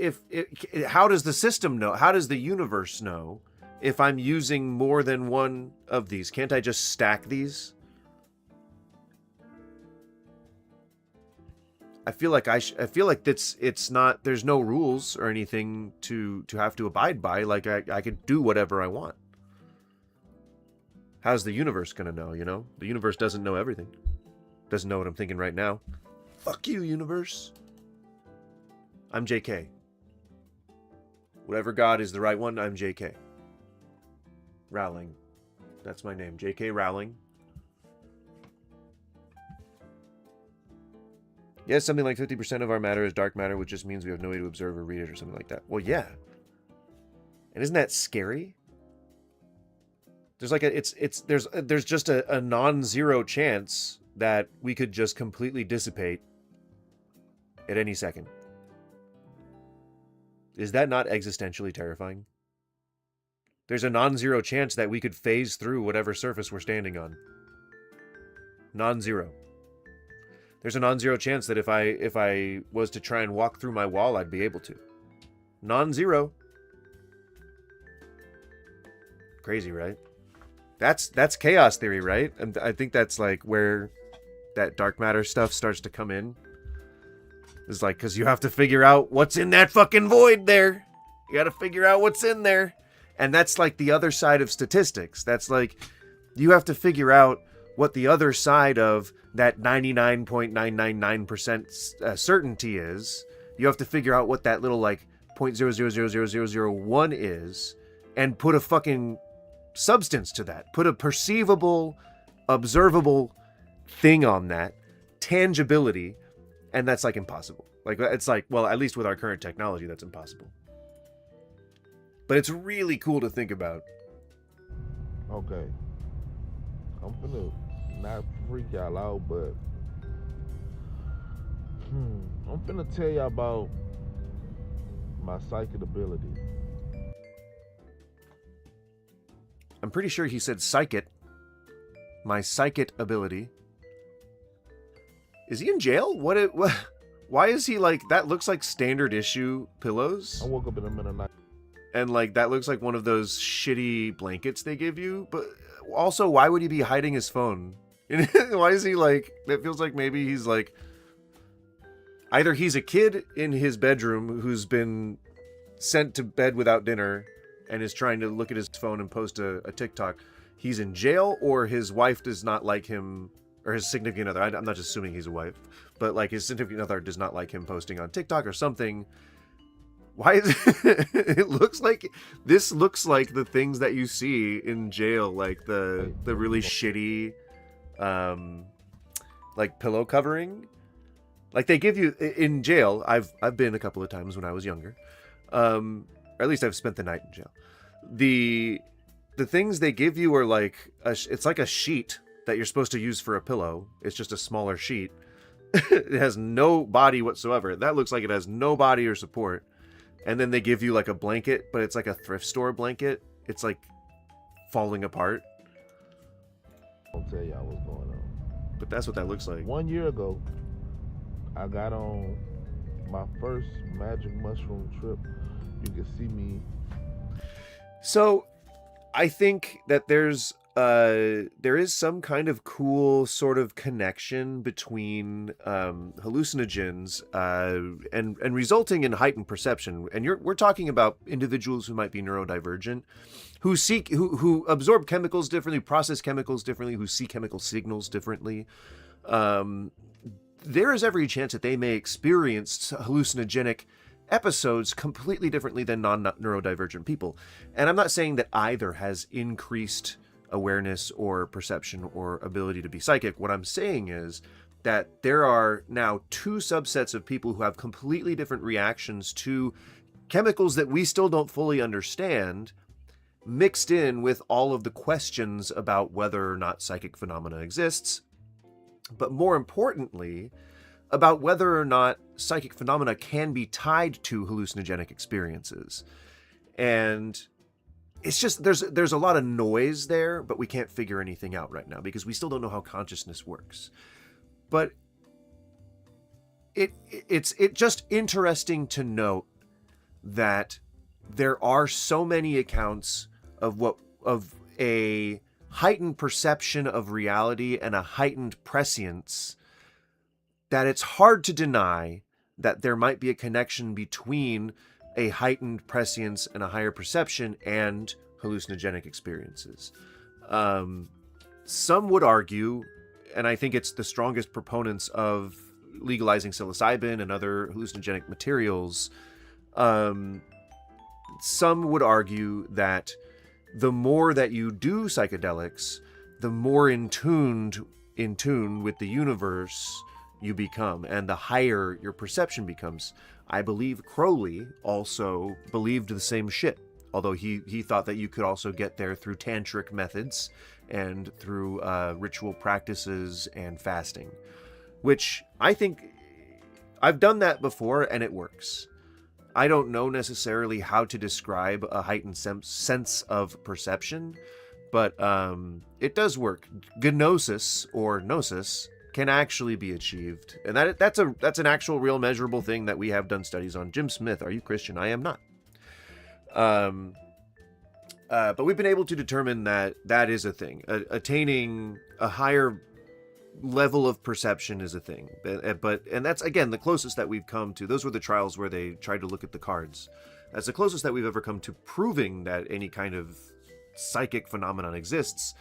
how does the system know? How does the universe know if I'm using more than one of these? Can't I just stack these? I feel like it's not. There's no rules or anything to have to abide by. Like I could do whatever I want. How's the universe gonna know? You know, the universe doesn't know everything. Doesn't know what I'm thinking right now. Fuck you, universe. I'm JK. Whatever God is the right one, I'm JK. Rowling. That's my name. JK Rowling. Yes, something like 50% of our matter is dark matter, which just means we have no way to observe or read it or something like that. Well, yeah. And isn't that scary? There's like there's just a non-zero chance that we could just completely dissipate at any second. Is that not existentially terrifying? There's a non-zero chance that we could phase through whatever surface we're standing on. Non-zero. There's a non-zero chance that if I was to try and walk through my wall, I'd be able to. Non-zero. Crazy, right? That's chaos theory, right? And I think that's like where that dark matter stuff starts to come in. It's like, because you have to figure out what's in that fucking void there. You got to figure out what's in there. And that's like the other side of statistics. That's like, you have to figure out what the other side of that 99.999% certainty is. You have to figure out what that little like 0.0000001 is and put a fucking substance to that. Put a perceivable, observable thing on that. Tangibility. And that's like impossible. Like, it's like, well, at least with our current technology, that's impossible. But it's really cool to think about. Okay. I'm finna not freak y'all out, but I'm finna tell y'all about my psychic ability. I'm pretty sure he said psychic. My psychic ability. Is he in jail? What? Why is he like, that looks like standard issue pillows. I woke up in the middle of the night. And like, that looks like one of those shitty blankets they give you. But also, why would he be hiding his phone? Why is he like, it feels like maybe he's like, either he's a kid in his bedroom who's been sent to bed without dinner and is trying to look at his phone and post a TikTok. he's in jail or his wife does not like him, or his significant other. I'm not just assuming he's a wife, but like his significant other does not like him posting on TikTok or something. Why is it looks like the things that you see in jail, like the really shitty like pillow covering. Like they give you in jail. I've been a couple of times when I was younger. Or at least I've spent the night in jail. The things they give you are like it's like a sheet that you're supposed to use for a pillow. It's just a smaller sheet. It has no body whatsoever. That looks like it has no body or support. And then they give you like a blanket, but it's like a thrift store blanket. It's like falling apart. I'll tell y'all what's going on. But that's what that looks like. 1 year ago, I got on my first magic mushroom trip. You can see me. So I think that there is some kind of cool sort of connection between hallucinogens and resulting in heightened perception. And we're talking about individuals who might be neurodivergent, who absorb chemicals differently, process chemicals differently, who see chemical signals differently. There is every chance that they may experience hallucinogenic episodes completely differently than non-neurodivergent people. And I'm not saying that either has increased awareness or perception or ability to be psychic. What I'm saying is that there are now two subsets of people who have completely different reactions to chemicals that we still don't fully understand, mixed in with all of the questions about whether or not psychic phenomena exists, but more importantly, about whether or not psychic phenomena can be tied to hallucinogenic experiences. And it's just there's a lot of noise there, but we can't figure anything out right now because we still don't know how consciousness works. But it's just interesting to note that there are so many accounts of a heightened perception of reality and a heightened prescience that it's hard to deny that there might be a connection between a heightened prescience and a higher perception and hallucinogenic experiences. Some would argue, and I think it's the strongest proponents of legalizing psilocybin and other hallucinogenic materials, some would argue that the more that you do psychedelics, the more in tune with the universe you become, and the higher your perception becomes. I believe Crowley also believed the same shit, although he thought that you could also get there through tantric methods and through ritual practices and fasting, which I think I've done that before and it works. I don't know necessarily how to describe a heightened sense of perception, but it does work. Gnosis or gnosis can actually be achieved, and that's an actual real measurable thing that we have done studies on. Jim Smith, are you Christian? I am not. But we've been able to determine that is a thing. Attaining a higher level of perception is a thing. And that's, again, the closest that we've come to. Those were the trials where they tried to look at the cards. That's the closest that we've ever come to proving that any kind of psychic phenomenon exists.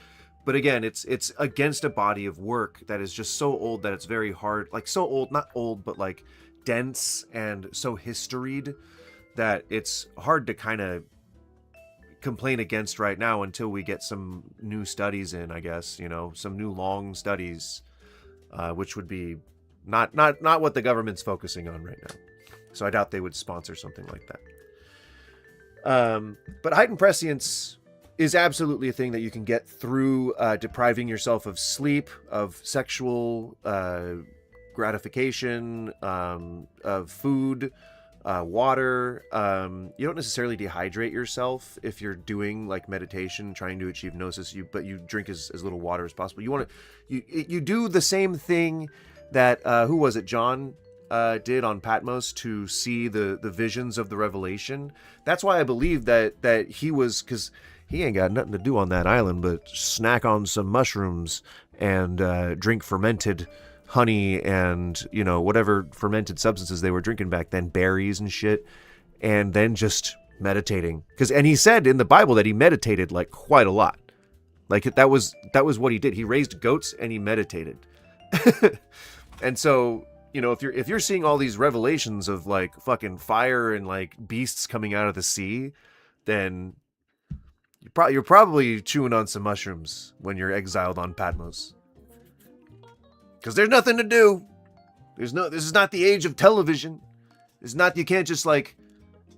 But again, it's against a body of work that is just so old that it's very hard, like so old, not old, but like dense and so historied that it's hard to kind of complain against right now until we get some new studies in, I guess, some new long studies, which would be not what the government's focusing on right now. So I doubt they would sponsor something like that. But heightened prescience is absolutely a thing that you can get through depriving yourself of sleep, of sexual gratification, of food, water. You don't necessarily dehydrate yourself if you're doing like meditation, trying to achieve gnosis, but you drink as little water as possible. You do the same thing that who was it, John did on Patmos to see the visions of the revelation. That's why I believe that he was, because he ain't got nothing to do on that island but snack on some mushrooms and drink fermented honey and, whatever fermented substances they were drinking back then, berries and shit, and then just meditating. And he said in the Bible that he meditated like quite a lot. Like that was what he did. He raised goats and he meditated. And so, you know, if you're seeing all these revelations of like fucking fire and like beasts coming out of the sea, then you're probably chewing on some mushrooms when you're exiled on Patmos. Because there's nothing to do. This is not the age of television. It's not, you can't just like,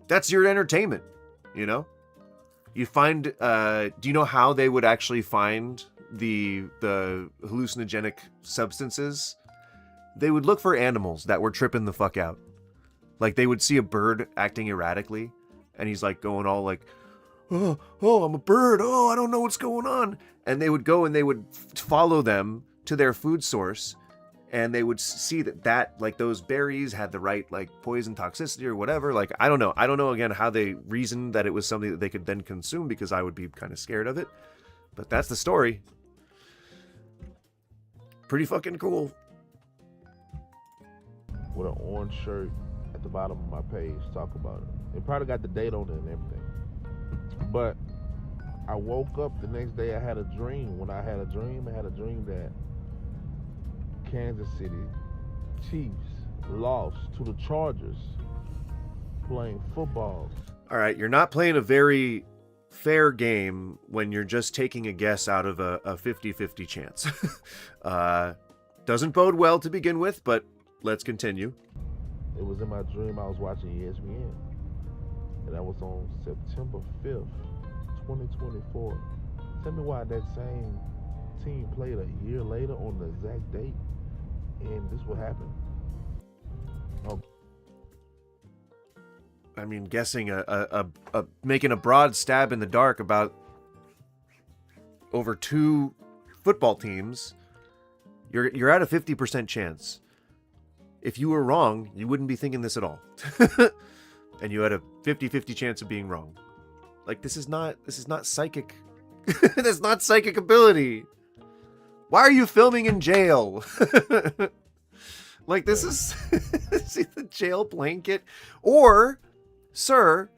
that's your entertainment, you know? You find, do you know how they would actually find the hallucinogenic substances? They would look for animals that were tripping the fuck out. Like they would see a bird acting erratically, and he's like going all like, oh, I'm a bird. Oh, I don't know what's going on. And they would go and they would follow them to their food source, and they would see that like those berries had the right like poison toxicity or whatever. Like, I don't know again how they reasoned that it was something that they could then consume, because I would be kind of scared of it. But that's the story. Pretty fucking cool. With an orange shirt at the bottom of my page, talk about it. It probably got the date on it and everything. But I woke up the next day, I had a dream. When I had a dream that Kansas City Chiefs lost to the Chargers playing football. All right, you're not playing a very fair game when you're just taking a guess out of a 50-50 chance. Doesn't bode well to begin with, but let's continue. It was in my dream. I was watching ESPN, and that was on September 5th, 2024. Tell me why that same team played a year later on the exact date, and this would happen. Oh. I mean, guessing making a broad stab in the dark about over two football teams, you're at a 50% chance. If you were wrong, you wouldn't be thinking this at all. And you had a 50-50 chance of being wrong. Like, this is not psychic. That's not psychic ability. Why are you filming in jail? Like, this is see the jail blanket. Or, sir,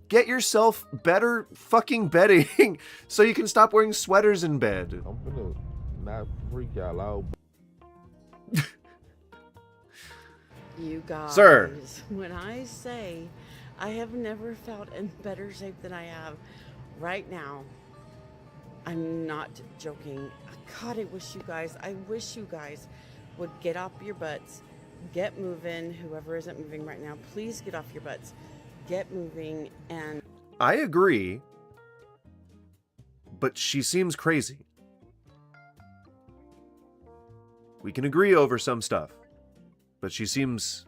get yourself better fucking bedding so you can stop wearing sweaters in bed. I'm gonna not freak out loud. You guys, sir, when I say I have never felt in better shape than I have right now, I'm not joking. God, I wish you guys would get off your butts, get moving. Whoever isn't moving right now, please get off your butts, get moving. And I agree, but she seems crazy. We can agree over some stuff, but she seems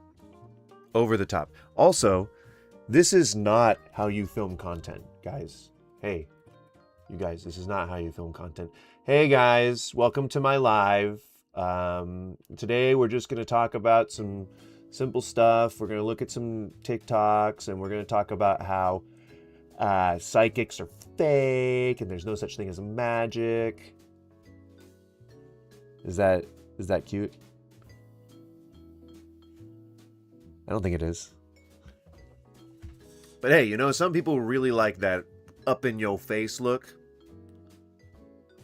over the top. Also, this is not how you film content, guys. Hey, you guys, this is not how you film content. Hey guys, welcome to my live. Today we're just going to talk about some simple stuff. We're going to look at some TikToks, and we're going to talk about how psychics are fake and there's no such thing as magic. Is that cute? I don't think it is. But hey, you know, some people really like that up in your face look.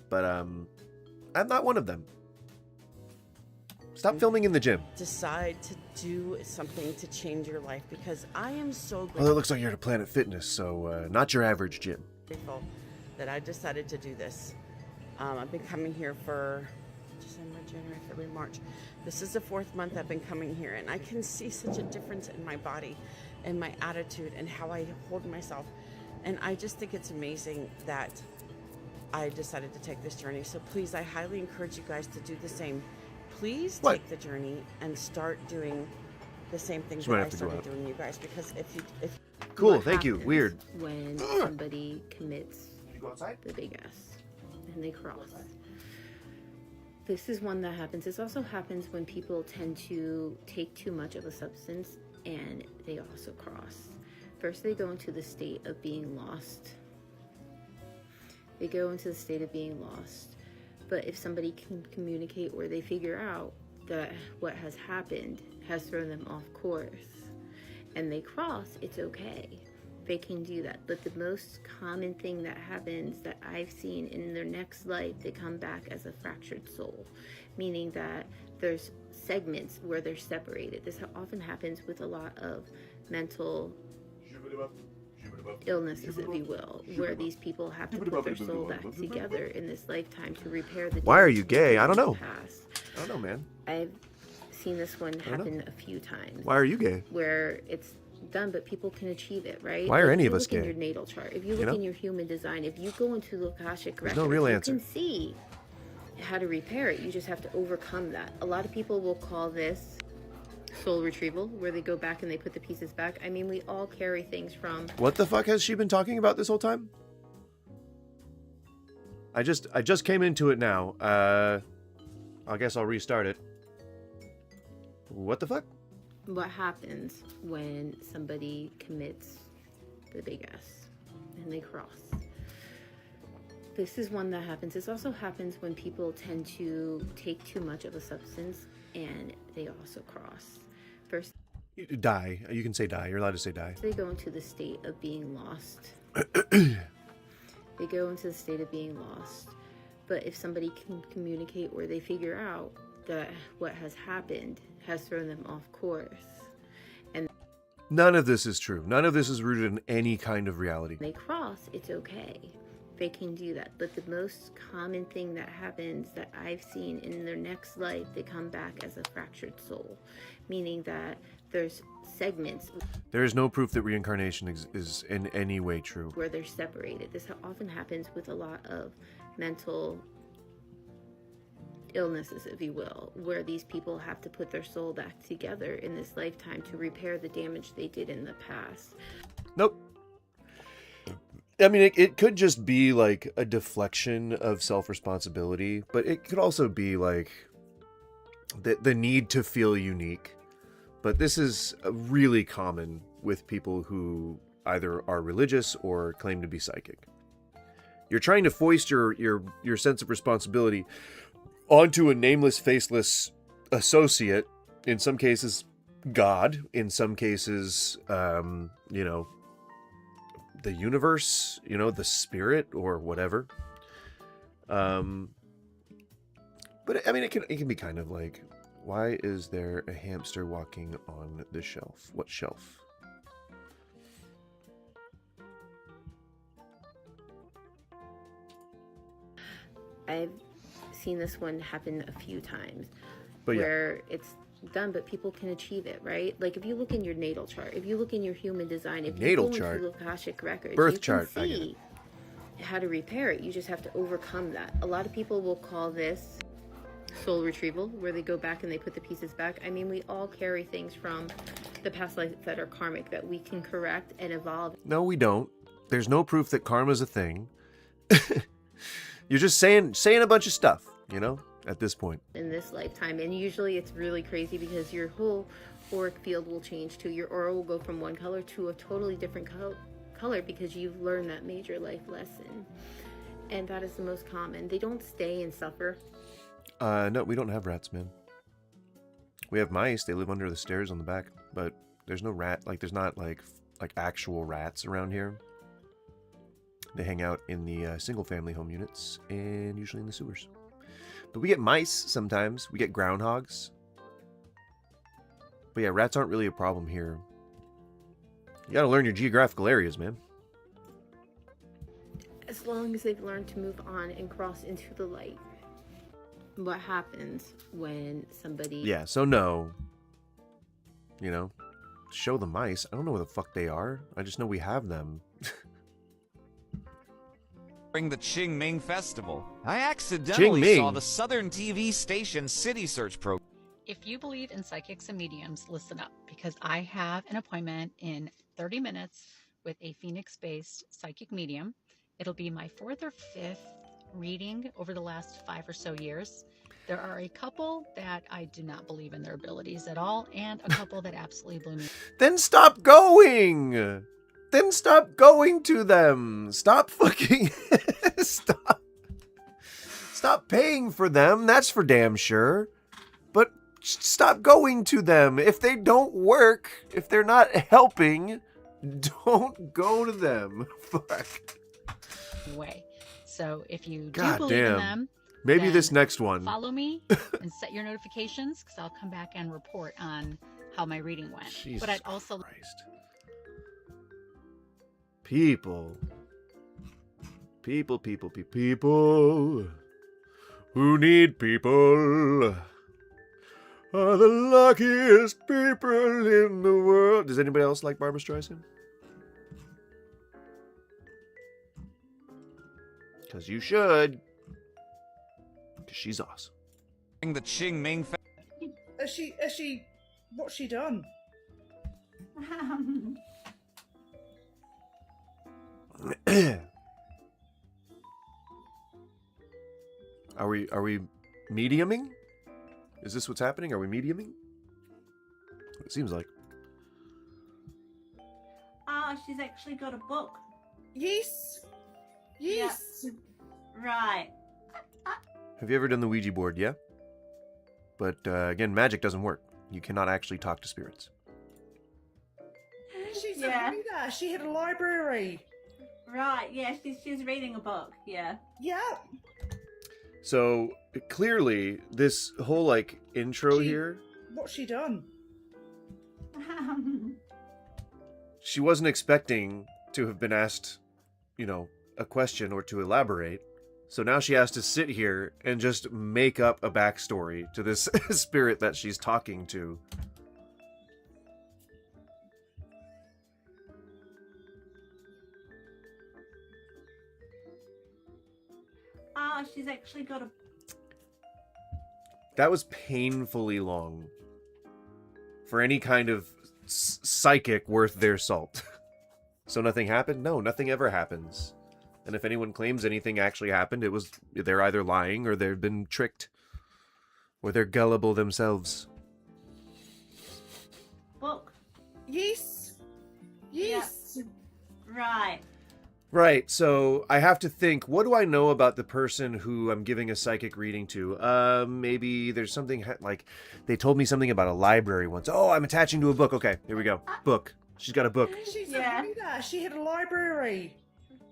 But I'm not one of them. Stop filming in the gym. decide to do something to change your life, because I am so Well, it looks like you're at a Planet Fitness, so not your average gym. grateful that I decided to do this. I've been coming here for December, January, February, March. This is the 4th month I've been coming here, and I can see such a difference in my body and my attitude and how I hold myself. And I just think it's amazing that I decided to take this journey. So please, I highly encourage you guys to do the same. Please take the journey and start doing the same things that I started doing, you guys. Because if cool, thank you. Weird. When somebody commits the big S and they cross. This is one that happens. This also happens when people tend to take too much of a substance and they also cross. First, they go into the state of being lost. But if somebody can communicate, or they figure out that what has happened has thrown them off course and they cross, it's okay. They can do that. But the most common thing that happens that I've seen in their next life, they come back as a fractured soul, meaning that there's segments where they're separated. This often happens with a lot of mental illnesses, if you will, where these people have to put their soul back together in this lifetime to repair the Why are you gay? I don't know. past. I don't know, man. I've seen this one happen a few times. Why are you gay? Where it's done, but people can achieve it, right? Why are Like, any if of you us look in gay? your natal chart, if you You look know? in your human design, if you go into the Akashic There's records, no real you answer. can see how to repair it. You just have to overcome that. A lot of people will call this soul retrieval, where they go back and they put the pieces back. I mean, we all carry things from... What the fuck has she been talking about this whole time? I just came into it now. I guess I'll restart it. What the fuck? What happens when somebody commits the big S and they cross? This is one that happens. This also happens when people tend to take too much of a substance and they also cross. First, Die. You can say die. You're allowed to say die. they go into the state of being lost. They go into the state of being lost. But if somebody can communicate where they figure out that what has happened has thrown them off course, and None of this is true. None of this is rooted in any kind of reality. they cross, it's okay. They can do that. But the most common thing that happens that I've seen in their next life, they come back as a fractured soul, meaning that there's segments There is no proof that reincarnation is in any way true. where they're separated. This often happens with a lot of mental illnesses, if you will, where these people have to put their soul back together in this lifetime to repair the damage they did in the past. Nope. I mean, it could just be like a deflection of self-responsibility, but it could also be like the need to feel unique. But this is really common with people who either are religious or claim to be psychic. You're trying to foist your sense of responsibility onto a nameless, faceless associate, in some cases God, in some cases, the universe, the spirit or whatever. But I mean, it can be kind of like, why is there a hamster walking on the shelf? What shelf? I've seen this one happen a few times, But yeah. where it's done, but people can achieve it, right? Like if you look in your natal chart, if you look in your human design, if Natal you go chart? into the Akashic records, Birth you chart, can I get see how to repair it. You just have to overcome that. A lot of people will call this soul retrieval, where they go back and they put the pieces back. I mean, we all carry things from the past lives that are karmic that we can correct and evolve. No, we don't. There's no proof that karma's a thing. You're just saying a bunch of stuff, at this point. In this lifetime, and usually it's really crazy because your whole auric field will change too. Your aura will go from one color to a totally different color because you've learned that major life lesson, and that is the most common. They don't stay and suffer. No, we don't have rats, man. We have mice. They live under the stairs on the back, but there's no rat. Like, there's not like actual rats around here. They hang out in the single-family home units and usually in the sewers. But we get mice sometimes. We get groundhogs. But yeah, rats aren't really a problem here. You gotta learn your geographical areas, man. As long as they've learned to move on and cross into the light. What happens when somebody... Yeah, so no. Show the mice. I don't know where the fuck they are. I just know we have them. During the Qingming Festival, I accidentally saw Qingming. the Southern TV station City Search program. If you believe in psychics and mediums, listen up, because I have an appointment in 30 minutes with a Phoenix-based psychic medium. It'll be my 4th or 5th reading over the last 5 or so years. There are a couple that I do not believe in their abilities at all, and a couple that absolutely blew me. Then stop going! Then stop going to them! Stop fucking... Stop paying for them, that's for damn sure. But stop going to them. If they don't work, if they're not helping, Don't go to them. Fuck. Way. So if you do God believe in damn. them, Maybe then this next one. follow me and set your notifications because I'll come back and report on how my reading went. Jesus but I'd also Christ. People who need people are the luckiest people in the world. Does anybody else like Barbra Streisand? Because you should. Because she's awesome. The Qing Ming Has she, what's she done? Are we mediuming? Is this what's happening? Are we mediuming? It seems like. She's actually got a book. Yes. Yes. Yeah. Right. Have you ever done the Ouija board? Yeah. But again, magic doesn't work. You cannot actually talk to spirits. She's a reader. She had a library. Right, yeah, she's reading a book, yeah. Yeah. So clearly, this whole like intro here, What's she done? she wasn't expecting to have been asked, you know, a question or to elaborate. So now she has to sit here and just make up a backstory to this spirit that she's talking to. She's actually got a... That was painfully long for any kind of psychic worth their salt. So nothing happened? No, nothing ever happens. And if anyone claims anything actually happened, it was they're either lying or they've been tricked. Or they're gullible themselves. Book. Yes. Yes. Yeah. Right. Right, so I have to think, what do I know about the person who I'm giving a psychic reading to? Maybe there's something, like, they told me something about a library once. Oh, I'm attaching to a book. Okay, here we go. Book. She's got a book. She's a reader. She had a library.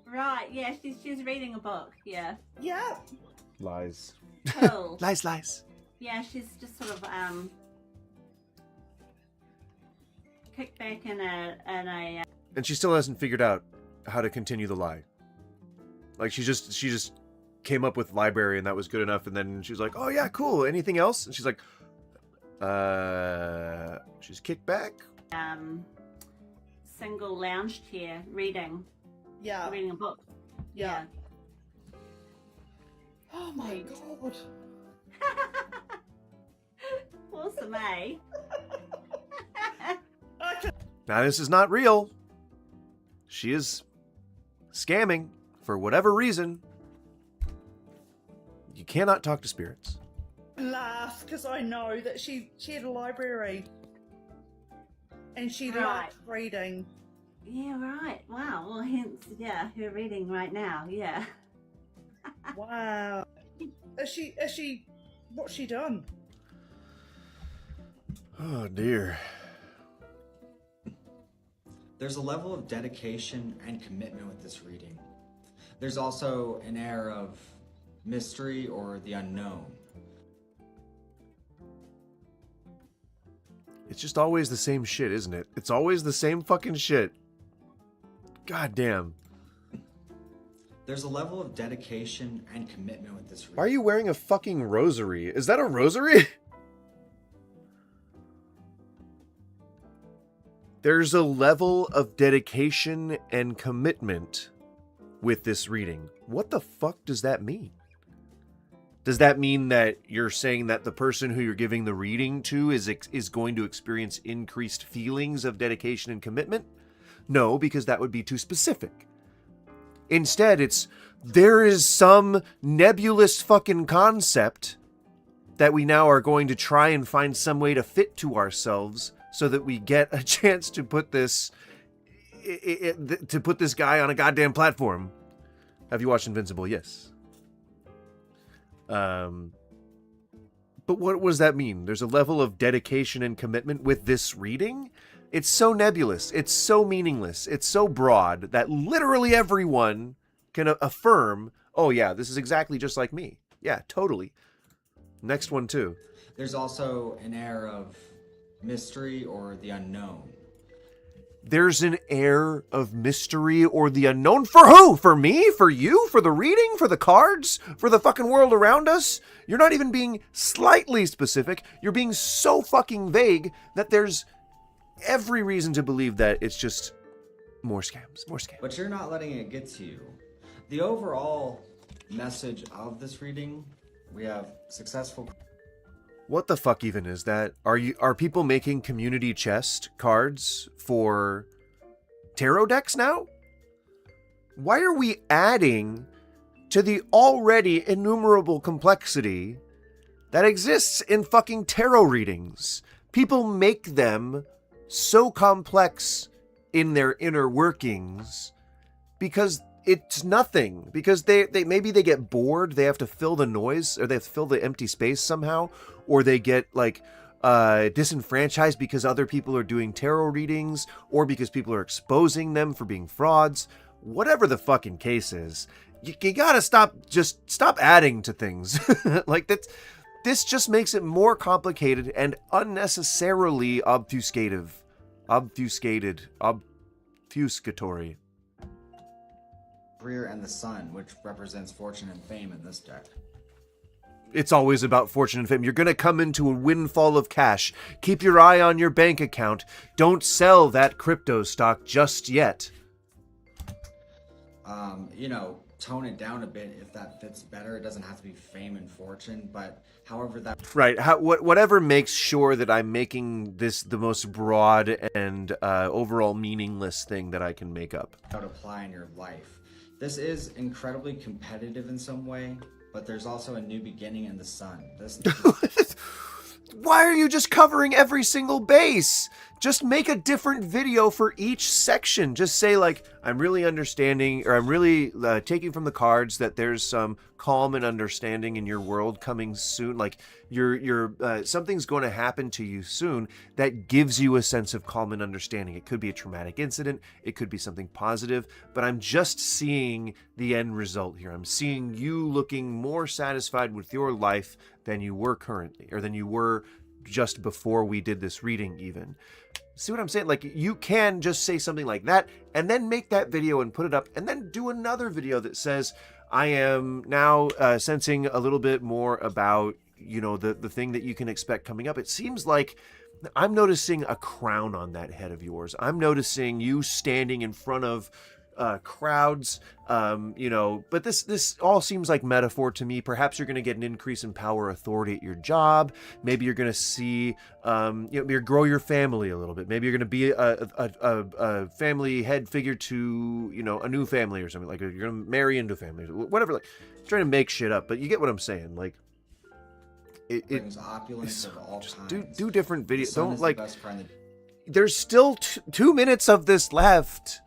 Right, yeah, she's reading a book, yeah. Yeah. Lies. Cool. Lies. Yeah, she's just sort of, kicked back in a And she still hasn't figured out how to continue the lie. Like she just came up with library and that was good enough, and then she was like, oh yeah, cool, anything else? And she's like, she's kicked back. Single lounge chair reading. Yeah. Reading a book. Yeah. Oh my god. Awesome, eh? Now this is not real. She is scamming for whatever reason. You cannot talk to spirits. Laugh, because I know that she had a library. And she liked reading. Yeah, right. Wow. Well, hence, yeah, her reading right now. Yeah. Wow. Has she, what's she done? Oh dear. There's a level of dedication and commitment with this reading. There's also an air of mystery or the unknown. It's just always the same shit, isn't it? It's always the same fucking shit. God damn. There's a level of dedication and commitment with this reading. Why are you wearing a fucking rosary? Is that a rosary? There's a level of dedication and commitment with this reading. What the fuck does that mean? Does that mean that you're saying that the person who you're giving the reading to is going to experience increased feelings of dedication and commitment? No, because that would be too specific. Instead, there is some nebulous fucking concept that we now are going to try and find some way to fit to ourselves so that we get a chance to put this guy on a goddamn platform. Have you watched Invincible? Yes. But what does that mean? There's a level of dedication and commitment with this reading? It's so nebulous. It's so meaningless. It's so broad that literally everyone can affirm, oh yeah, this is exactly just like me. Yeah, totally. Next one too. There's also an air of mystery or the unknown. There's an air of mystery or the unknown. For who? For me? For you? For the reading? For the cards? For the fucking world around us? You're not even being slightly specific. You're being so fucking vague that there's every reason to believe that it's just more scams, more scams. But you're not letting it get to you. The overall message of this reading, we have successful... What the fuck even is that? Are people making community chest cards for tarot decks now? Why are we adding to the already innumerable complexity that exists in fucking tarot readings? People make them so complex in their inner workings because it's nothing. Because they maybe they get bored, they have to fill the noise, or they have to fill the empty space somehow, or they get like disenfranchised because other people are doing tarot readings, or because people are exposing them for being frauds. Whatever the fucking case is, you gotta stop adding to things. Like that. This just makes it more complicated and unnecessarily obfuscatory. Career and the sun, which represents fortune and fame in this deck. It's always about fortune and fame. You're going to come into a windfall of cash. Keep your eye on your bank account. Don't sell that crypto stock just yet. Tone it down a bit if that fits better. It doesn't have to be fame and fortune, but however that... Right. Whatever makes sure that I'm making this the most broad and overall meaningless thing that I can make up. ...how to apply in your life. This is incredibly competitive in some way, but there's also a new beginning in the sun. Why are you just covering every single base? Just make a different video for each section. Just say like, I'm really understanding, or I'm really taking from the cards that there's some calm and understanding in your world coming soon. Like something's going to happen to you soon that gives you a sense of calm and understanding. It could be a traumatic incident. It could be something positive, but I'm just seeing the end result here. I'm seeing you looking more satisfied with your life than you were currently, or than you were just before we did this reading even. See what I'm saying? Like, you can just say something like that and then make that video and put it up and then do another video that says, I am now sensing a little bit more about, the thing that you can expect coming up. It seems like I'm noticing a crown on that head of yours. I'm noticing you standing in front of crowds, but this all seems like metaphor to me. Perhaps you're going to get an increase in power, authority at your job. Maybe you're going to see, grow your family a little bit. Maybe you're going to be a family head figure to, a new family or something. Like you're going to marry into a family, whatever. Like, I'm trying to make shit up, but you get what I'm saying. Like, it brings opulence of all kinds. Do different videos. Don't like. There's still 2 minutes of this left.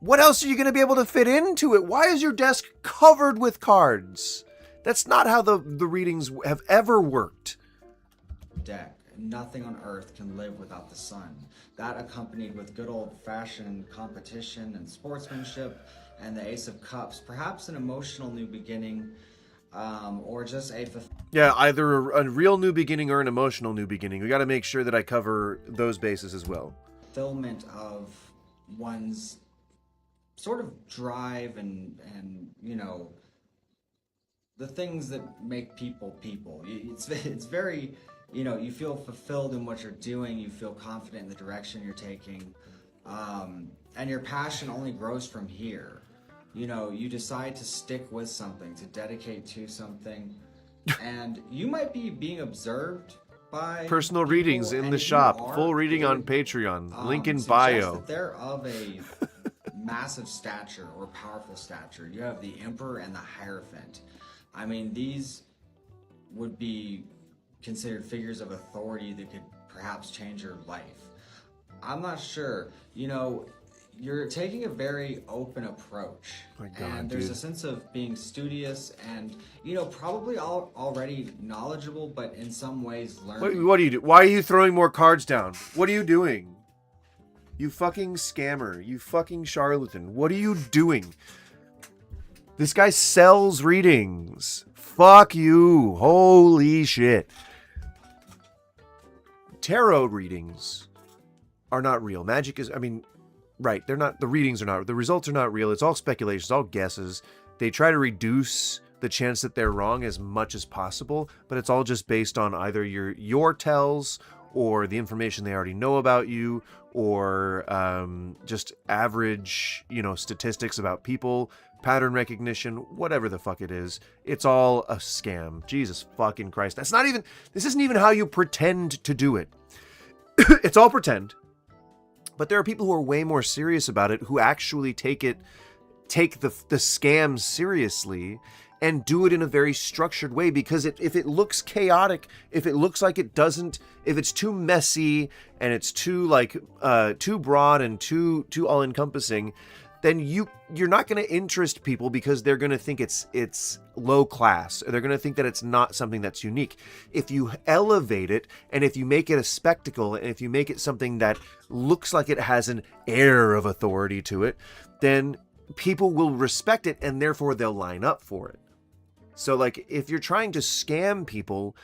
What else are you going to be able to fit into it? Why is your desk covered with cards? That's not how the readings have ever worked. Deck. Nothing on earth can live without the sun. That accompanied with good old-fashioned competition and sportsmanship, and the Ace of Cups. Perhaps an emotional new beginning, or just a... Yeah, either a real new beginning or an emotional new beginning. We got to make sure that I cover those bases as well. Fulfillment of one's sort of drive and the things that make people. It's very, you feel fulfilled in what you're doing, you feel confident in the direction you're taking, and your passion only grows from here. You decide to stick with something, to dedicate to something, and you might be being observed by personal readings in the shop. Full reading on Patreon. Link in bio. That they're of a massive stature or powerful stature. You have the Emperor and the Hierophant. I mean, these would be considered figures of authority that could perhaps change your life. I'm not sure. You're taking a very open approach. My God, and there's a sense of being studious and, probably already knowledgeable, but in some ways learning. What do you do? Why are you throwing more cards down? What are you doing? You fucking scammer. You fucking charlatan. What are you doing? This guy sells readings. Fuck you. Holy shit. Tarot readings are not real. Magic is, I mean, right, they're not, the readings are not, the results are not real. It's all speculation, it's all guesses. They try to reduce the chance that they're wrong as much as possible, but it's all just based on either your tells or the information they already know about you, or just average, statistics about people, pattern recognition, whatever the fuck it is. It's all a scam. Jesus fucking Christ. This isn't even how you pretend to do it. It's all pretend. But there are people who are way more serious about it, who actually take the scam seriously and do it in a very structured way, because if it looks chaotic, if it looks like it doesn't, if it's too messy and it's too too broad and too all encompassing, then you're not going to interest people, because they're going to think it's low class, or they're going to think that it's not something that's unique. If you elevate it, and if you make it a spectacle, and if you make it something that looks like it has an air of authority to it, then people will respect it, and therefore they'll line up for it. So like, if you're trying to scam people,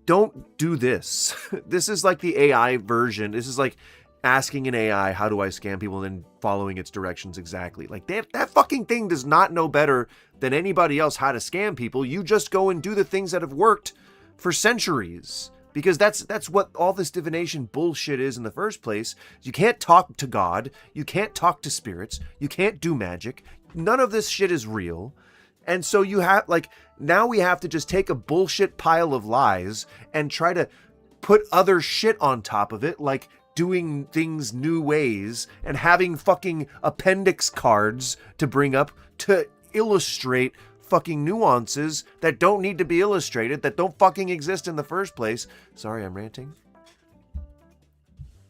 don't do this. This is like the AI version. This is like asking an AI, how do I scam people, and then following its directions exactly. Like, that fucking thing does not know better than anybody else how to scam people. You just go and do the things that have worked for centuries. Because that's what all this divination bullshit is in the first place. You can't talk to God. You can't talk to spirits. You can't do magic. None of this shit is real. And so you have, now we have to just take a bullshit pile of lies and try to put other shit on top of it, like doing things new ways and having fucking appendix cards to bring up to illustrate fucking nuances that don't need to be illustrated, that don't fucking exist in the first place. Sorry, I'm ranting.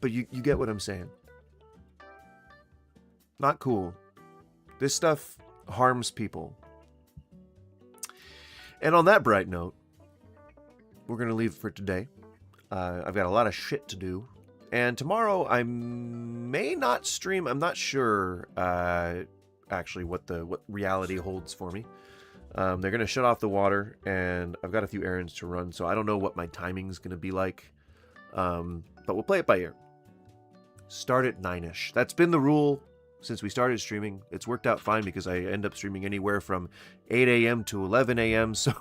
But you get what I'm saying. Not cool. This stuff harms people. And on that bright note, we're going to leave it for today. I've got a lot of shit to do. And tomorrow I may not stream. I'm not sure actually what reality holds for me. They're going to shut off the water, and I've got a few errands to run, so I don't know what my timing's going to be like. But we'll play it by ear. Start at 9-ish. That's been the rule since we started streaming. It's worked out fine, because I end up streaming anywhere from 8 a.m. to 11 a.m., so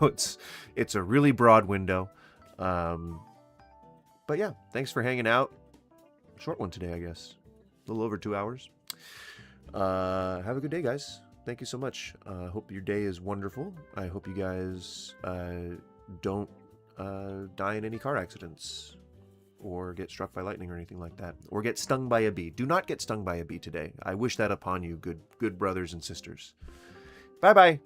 it's a really broad window. But yeah, thanks for hanging out. Short one today, I guess. A little over 2 hours. Have a good day, guys. Thank you so much. Hope your day is wonderful. I hope you guys don't die in any car accidents, or get struck by lightning or anything like that, or get stung by a bee. Do not get stung by a bee today. I wish that upon you, good brothers and sisters. Bye-bye.